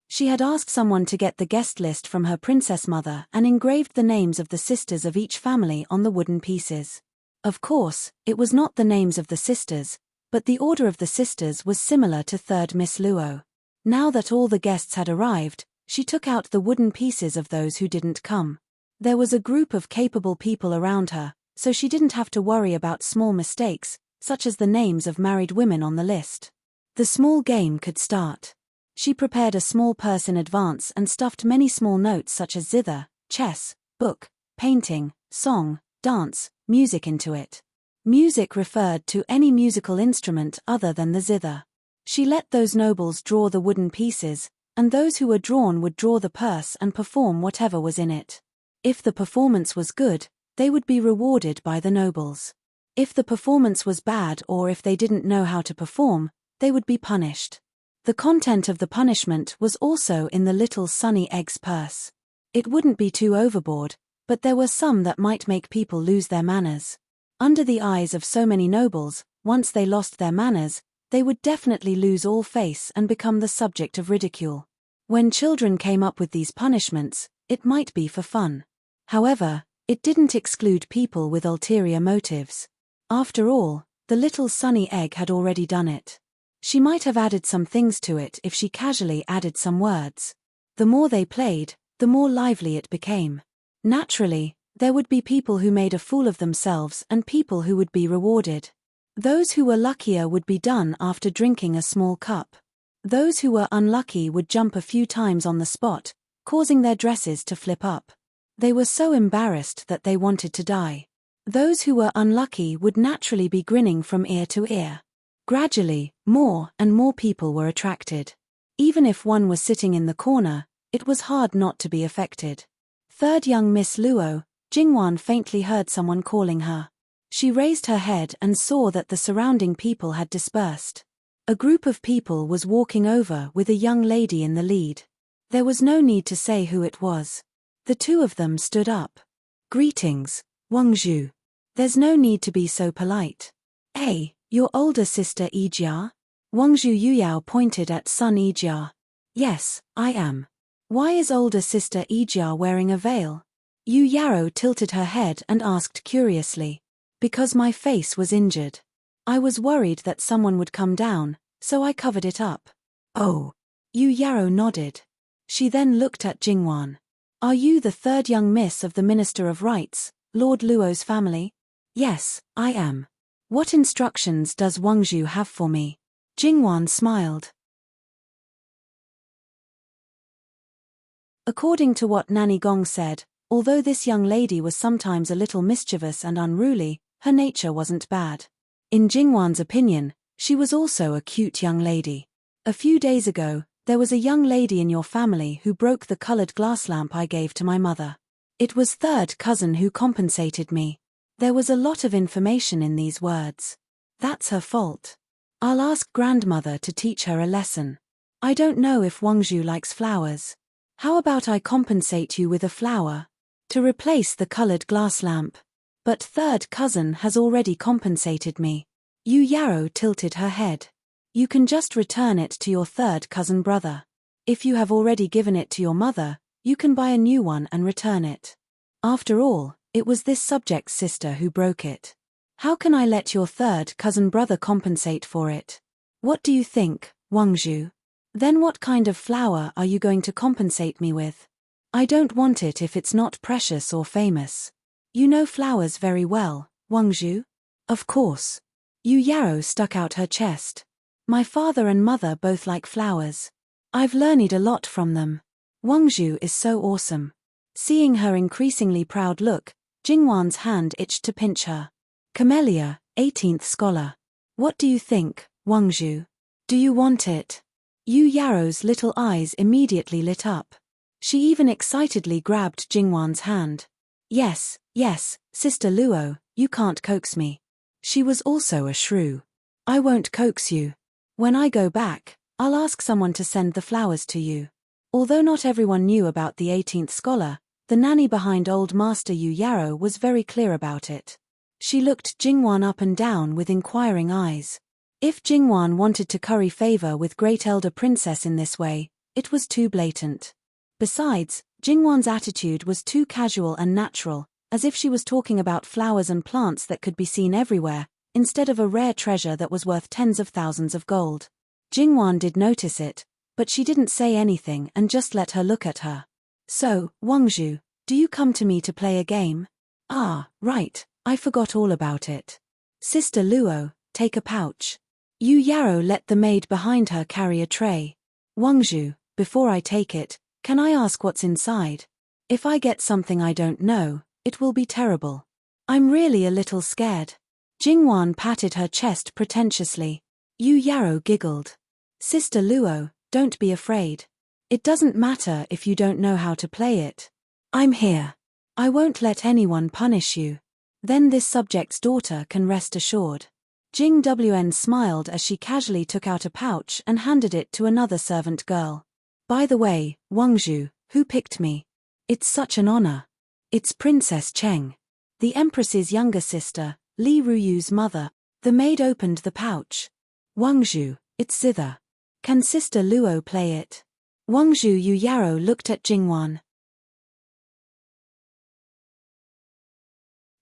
A: She had asked someone to get the guest list from her princess mother and engraved the names of the sisters of each family on the wooden pieces. Of course, it was not the names of the sisters, but the order of the sisters was similar to third Miss Luo. Now that all the guests had arrived, she took out the wooden pieces of those who didn't come. There was a group of capable people around her, so she didn't have to worry about small mistakes, such as the names of married women on the list. The small game could start. She prepared a small purse in advance and stuffed many small notes such as zither, chess, book, painting, song, dance, music into it. Music referred to any musical instrument other than the zither. She let those nobles draw the wooden pieces, and those who were drawn would draw the purse and perform whatever was in it. If the performance was good, they would be rewarded by the nobles. If the performance was bad or if they didn't know how to perform, they would be punished. The content of the punishment was also in the little sunny egg's purse. It wouldn't be too overboard, but there were some that might make people lose their manners. Under the eyes of so many nobles, once they lost their manners, they would definitely lose all face and become the subject of ridicule. When children came up with these punishments, it might be for fun. However, it didn't exclude people with ulterior motives. After all, the little sunny egg had already done it. She might have added some things to it if she casually added some words. The more they played, the more lively it became. Naturally, there would be people who made a fool of themselves and people who would be rewarded. Those who were luckier would be done after drinking a small cup. Those who were unlucky would jump a few times on the spot, causing their dresses to flip up. They were so embarrassed that they wanted to die. Those who were unlucky would naturally be grinning from ear to ear. Gradually, more and more people were attracted. Even if one was sitting in the corner, it was hard not to be affected. Third young Miss Luo, Jingwan faintly heard someone calling her. She raised her head and saw that the surrounding people had dispersed. A group of people was walking over with a young lady in the lead. There was no need to say who it was. The two of them stood up. Greetings, Wangzhu. There's no need to be so polite. Hey, your older sister Yijia? Wangzhu Yuyao pointed at Sun Yijia. Yes, I am. Why is older sister Yijia wearing a veil? Yu Yarrow tilted her head and asked curiously. Because my face was injured. I was worried that someone would come down, so I covered it up. Oh. Yu Yarrow nodded. She then looked at Jingwan. Are you the third young miss of the Minister of Rights, Lord Luo's family? Yes, I am. What instructions does Wangzhu have for me? Jingwan smiled. According to what Nanny Gong said, although this young lady was sometimes a little mischievous and unruly, her nature wasn't bad. In Jingwan's opinion, she was also a cute young lady. A few days ago, there was a young lady in your family who broke the colored glass lamp I gave to my mother. It was third cousin who compensated me. There was a lot of information in these words. That's her fault. I'll ask grandmother to teach her a lesson. I don't know if Wangzhu likes flowers. How about I compensate you with a flower to replace the colored glass lamp? But third cousin has already compensated me. Yu Yarrow tilted her head. You can just return it to your third cousin brother. If you have already given it to your mother, you can buy a new one and return it. After all, it was this subject's sister who broke it. How can I let your third cousin brother compensate for it? What do you think, Wangzhu? Then what kind of flower are you going to compensate me with? I don't want it if it's not precious or famous. You know flowers very well, Wangzhu. Of course. Yu Yarrow stuck out her chest. My father and mother both like flowers. I've learned a lot from them. Wangzhu is so awesome. Seeing her increasingly proud look, Jingwan's hand itched to pinch her. Camellia, 18th scholar. What do you think, Wangzhu? Do you want it? Yu Yarrow's little eyes immediately lit up. She even excitedly grabbed Jingwan's hand. Yes, Sister Luo, you can't coax me. She was also a shrew. I won't coax you. When I go back, I'll ask someone to send the flowers to you. Although not everyone knew about the 18th scholar, the nanny behind Old Master Yu Yarrow was very clear about it. She looked Jingwan up and down with inquiring eyes. If Jingwan wanted to curry favor with Great Elder Princess in this way, it was too blatant. Besides, Jingwan's attitude was too casual and natural, as if she was talking about flowers and plants that could be seen everywhere, instead of a rare treasure that was worth tens of thousands of gold. Jingwan did notice it, but she didn't say anything and just let her look at her. So, Wangzhu, do you come to me to play a game? Ah, right, I forgot all about it. Sister Luo, take a pouch. Yu Yarrow let the maid behind her carry a tray. Wangzhu, before I take it, can I ask what's inside? If I get something I don't know, it will be terrible. I'm really a little scared. Jingwan patted her chest pretentiously. Yu Yarrow giggled. Sister Luo, don't be afraid. It doesn't matter if you don't know how to play it. I'm here. I won't let anyone punish you. Then this subject's daughter can rest assured. Jing Wn smiled as she casually took out a pouch and handed it to another servant girl. By the way, Wangzhu, who picked me? It's such an honor. It's Princess Cheng, the Empress's younger sister, Li Ruyu's mother. The maid opened the pouch. Wangzhu, it's zither. Can Sister Luo play it? Wangzhu Yu Yarrow looked at Jingwan.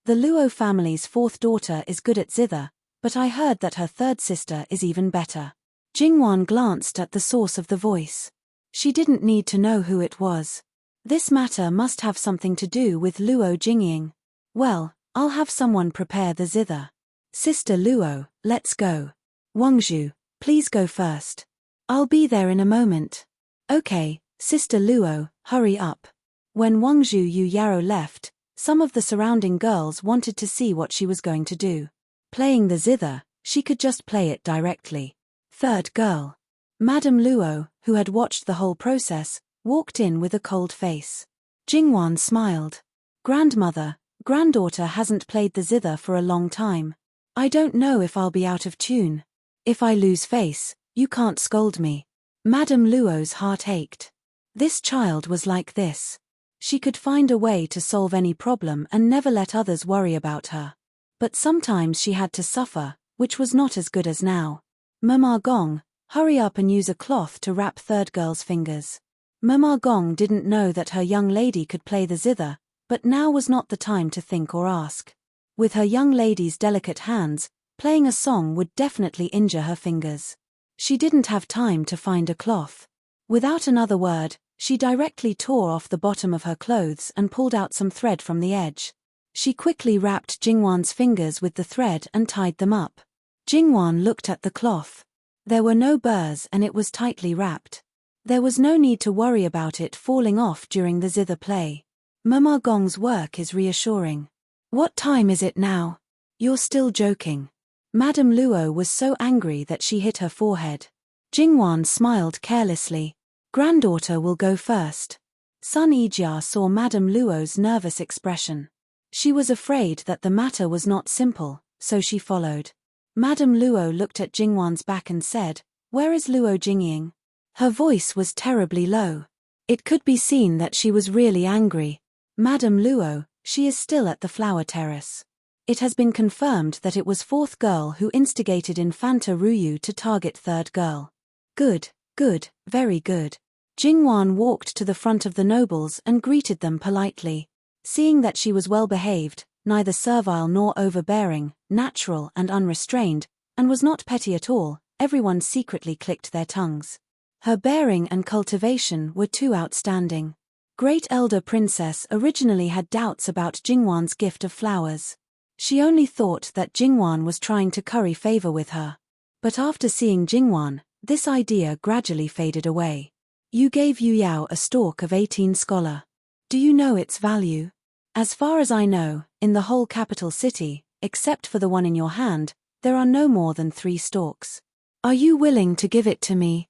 A: The Luo family's fourth daughter is good at zither, but I heard that her third sister is even better. Jingwan glanced at the source of the voice. She didn't need to know who it was. This matter must have something to do with Luo Jingying. Well, I'll have someone prepare the zither. Sister Luo, let's go. Wangzhu, please go first. I'll be there in a moment. Okay, Sister Luo, hurry up. When Wangzhu Yu Yarrow left, some of the surrounding girls wanted to see what she was going to do. Playing the zither, she could just play it directly. Third girl. Madame Luo, who had watched the whole process, walked in with a cold face. Jingwan smiled. Grandmother, granddaughter hasn't played the zither for a long time. I don't know if I'll be out of tune. If I lose face, you can't scold me. Madame Luo's heart ached. This child was like this. She could find a way to solve any problem and never let others worry about her. But sometimes she had to suffer, which was not as good as now. Mama Gong, hurry up and use a cloth to wrap third girl's fingers. Mama Gong didn't know that her young lady could play the zither, but now was not the time to think or ask. With her young lady's delicate hands, playing a song would definitely injure her fingers. She didn't have time to find a cloth. Without another word, she directly tore off the bottom of her clothes and pulled out some thread from the edge. She quickly wrapped Jingwan's fingers with the thread and tied them up. Jingwan looked at the cloth. There were no burrs and it was tightly wrapped. There was no need to worry about it falling off during the zither play. Mama Gong's work is reassuring. What time is it now? You're still joking. Madame Luo was so angry that she hit her forehead. Jingwan smiled carelessly. Granddaughter will go first. Sun Yijia saw Madame Luo's nervous expression. She was afraid that the matter was not simple, so she followed. Madame Luo looked at Jingwan's back and said, "Where is Luo Jingying?" Her voice was terribly low. It could be seen that she was really angry. Madame Luo, she is still at the flower terrace. It has been confirmed that it was fourth girl who instigated Infanta Ruyu to target third girl. Good, very good. Jingwan walked to the front of the nobles and greeted them politely. Seeing that she was well behaved, neither servile nor overbearing, natural and unrestrained, and was not petty at all, everyone secretly clicked their tongues. Her bearing and cultivation were too outstanding. Great Elder Princess originally had doubts about Jingwan's gift of flowers. She only thought that Jingwan was trying to curry favor with her. But after seeing Jingwan, this idea gradually faded away. You gave Yu Yao a stalk of 18 scholar. Do you know its value? As far as I know, in the whole capital city, except for the one in your hand, there are no more than 3 stalks. Are you willing to give it to me?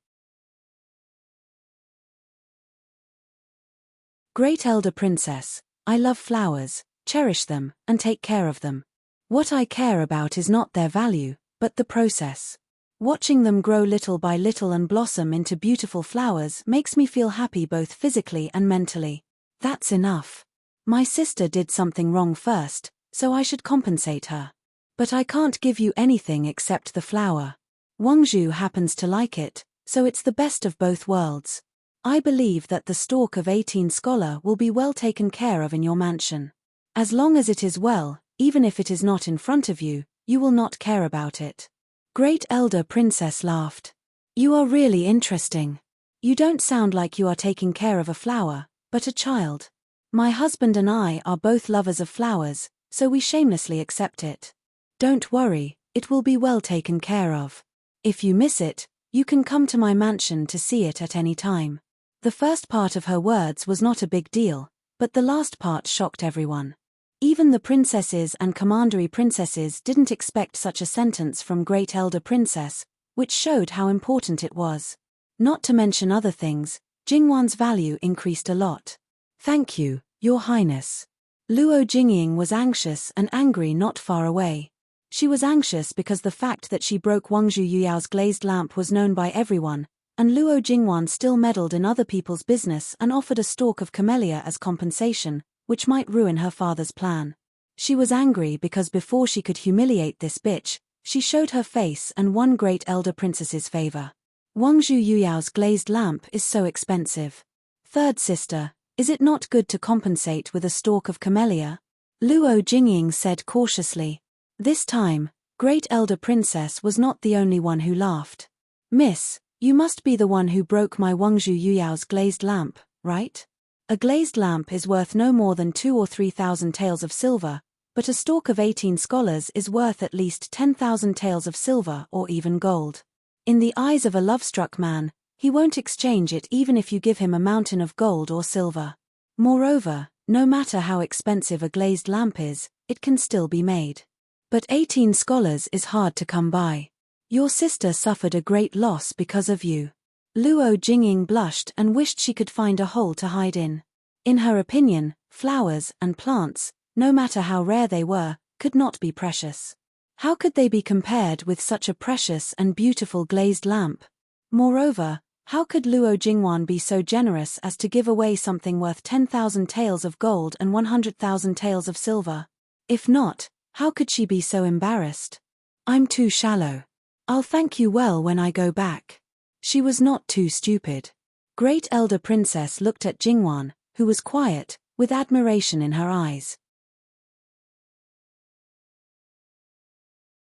A: Great Elder Princess, I love flowers, cherish them, and take care of them. What I care about is not their value, but the process. Watching them grow little by little and blossom into beautiful flowers makes me feel happy both physically and mentally. That's enough. My sister did something wrong first, so I should compensate her. But I can't give you anything except the flower. Wangzhu happens to like it, so it's the best of both worlds. I believe that the stalk of 18 scholar will be well taken care of in your mansion. As long as it is well, even if it is not in front of you, you will not care about it. Great Elder Princess laughed. You are really interesting. You don't sound like you are taking care of a flower, but a child. My husband and I are both lovers of flowers, so we shamelessly accept it. Don't worry, it will be well taken care of. If you miss it, you can come to my mansion to see it at any time. The first part of her words was not a big deal, but the last part shocked everyone. Even the princesses and commandery princesses didn't expect such a sentence from Great Elder Princess, which showed how important it was. Not to mention other things, Jingwan's value increased a lot. Thank you, Your Highness. Luo Jingying was anxious and angry not far away. She was anxious because the fact that she broke Wangzhu Yuyao's glazed lamp was known by everyone, and Luo Jingwan still meddled in other people's business and offered a stalk of camellia as compensation, which might ruin her father's plan. She was angry because before she could humiliate this bitch, she showed her face and won Great Elder Princess's favor. Wangzhu Yuyao's glazed lamp is so expensive. Third sister, is it not good to compensate with a stalk of camellia? Luo Jingying said cautiously. This time, Great Elder Princess was not the only one who laughed. Miss, you must be the one who broke my Wangzhu Yuyao's glazed lamp, right? A glazed lamp is worth no more than 2,000 or 3,000 taels of silver, but a stalk of 18 scholars is worth at least 10,000 taels of silver or even gold. In the eyes of a love-struck man, he won't exchange it even if you give him a mountain of gold or silver. Moreover, no matter how expensive a glazed lamp is, it can still be made. But 18 scholars is hard to come by. Your sister suffered a great loss because of you. Luo Jingying blushed and wished she could find a hole to hide in. In her opinion, flowers and plants, no matter how rare they were, could not be precious. How could they be compared with such a precious and beautiful glazed lamp? Moreover, how could Luo Jingwan be so generous as to give away something worth 10,000 taels of gold and 100,000 taels of silver? If not, how could she be so embarrassed? I'm too shallow. I'll thank you well when I go back. She was not too stupid. Great Elder Princess looked at Jingwan, who was quiet, with admiration in her eyes.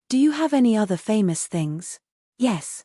A: Do you have any other famous things? Yes.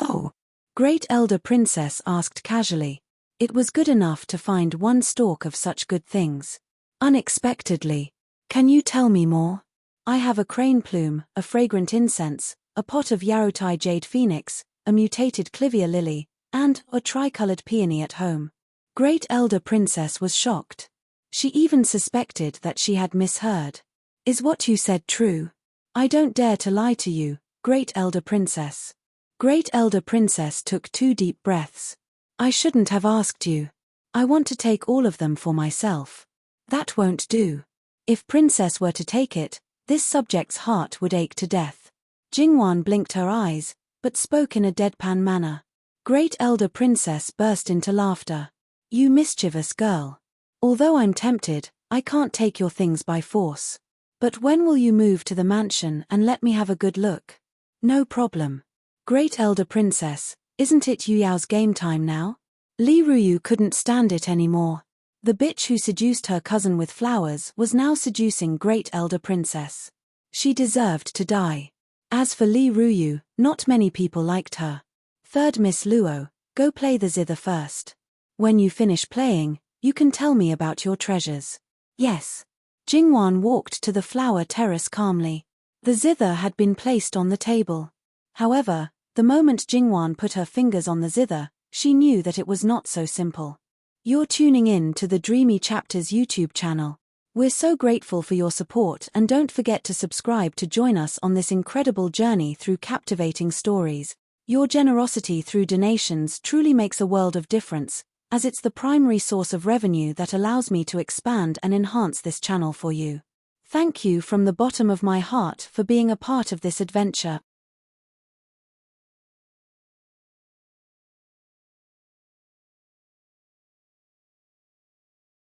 A: Oh. Great Elder Princess asked casually. It was good enough to find one stalk of such good things. Unexpectedly. Can you tell me more? I have a crane plume, a fragrant incense, a pot of Yarotai jade phoenix, a mutated clivia lily, and a tricolored peony at home. Great Elder Princess was shocked. She even suspected that she had misheard. Is what you said true? I don't dare to lie to you, Great Elder Princess. Great Elder Princess took 2 deep breaths. I shouldn't have asked you. I want to take all of them for myself. That won't do. If Princess were to take it, this subject's heart would ache to death. Jingwan blinked her eyes, but spoke in a deadpan manner. Great Elder Princess burst into laughter. You mischievous girl. Although I'm tempted, I can't take your things by force. But when will you move to the mansion and let me have a good look? No problem. Great Elder Princess, isn't it Yu Yao's game time now? Li Ruyu couldn't stand it anymore. The bitch who seduced her cousin with flowers was now seducing Great Elder Princess. She deserved to die. As for Li Ruyu, not many people liked her. Third Miss Luo, go play the zither first. When you finish playing, you can tell me about your treasures. Yes. Jingwan walked to the flower terrace calmly. The zither had been placed on the table. However, the moment Jingwan put her fingers on the zither, she knew that it was not so simple. You're tuning in to the Dreamy Chapters YouTube channel. We're so grateful for your support, and don't forget to subscribe to join us on this incredible journey through captivating stories. Your generosity through donations truly makes a world of difference, as it's the primary source of revenue that allows me to expand and enhance this channel for you. Thank you from the bottom of my heart for being a part of this adventure.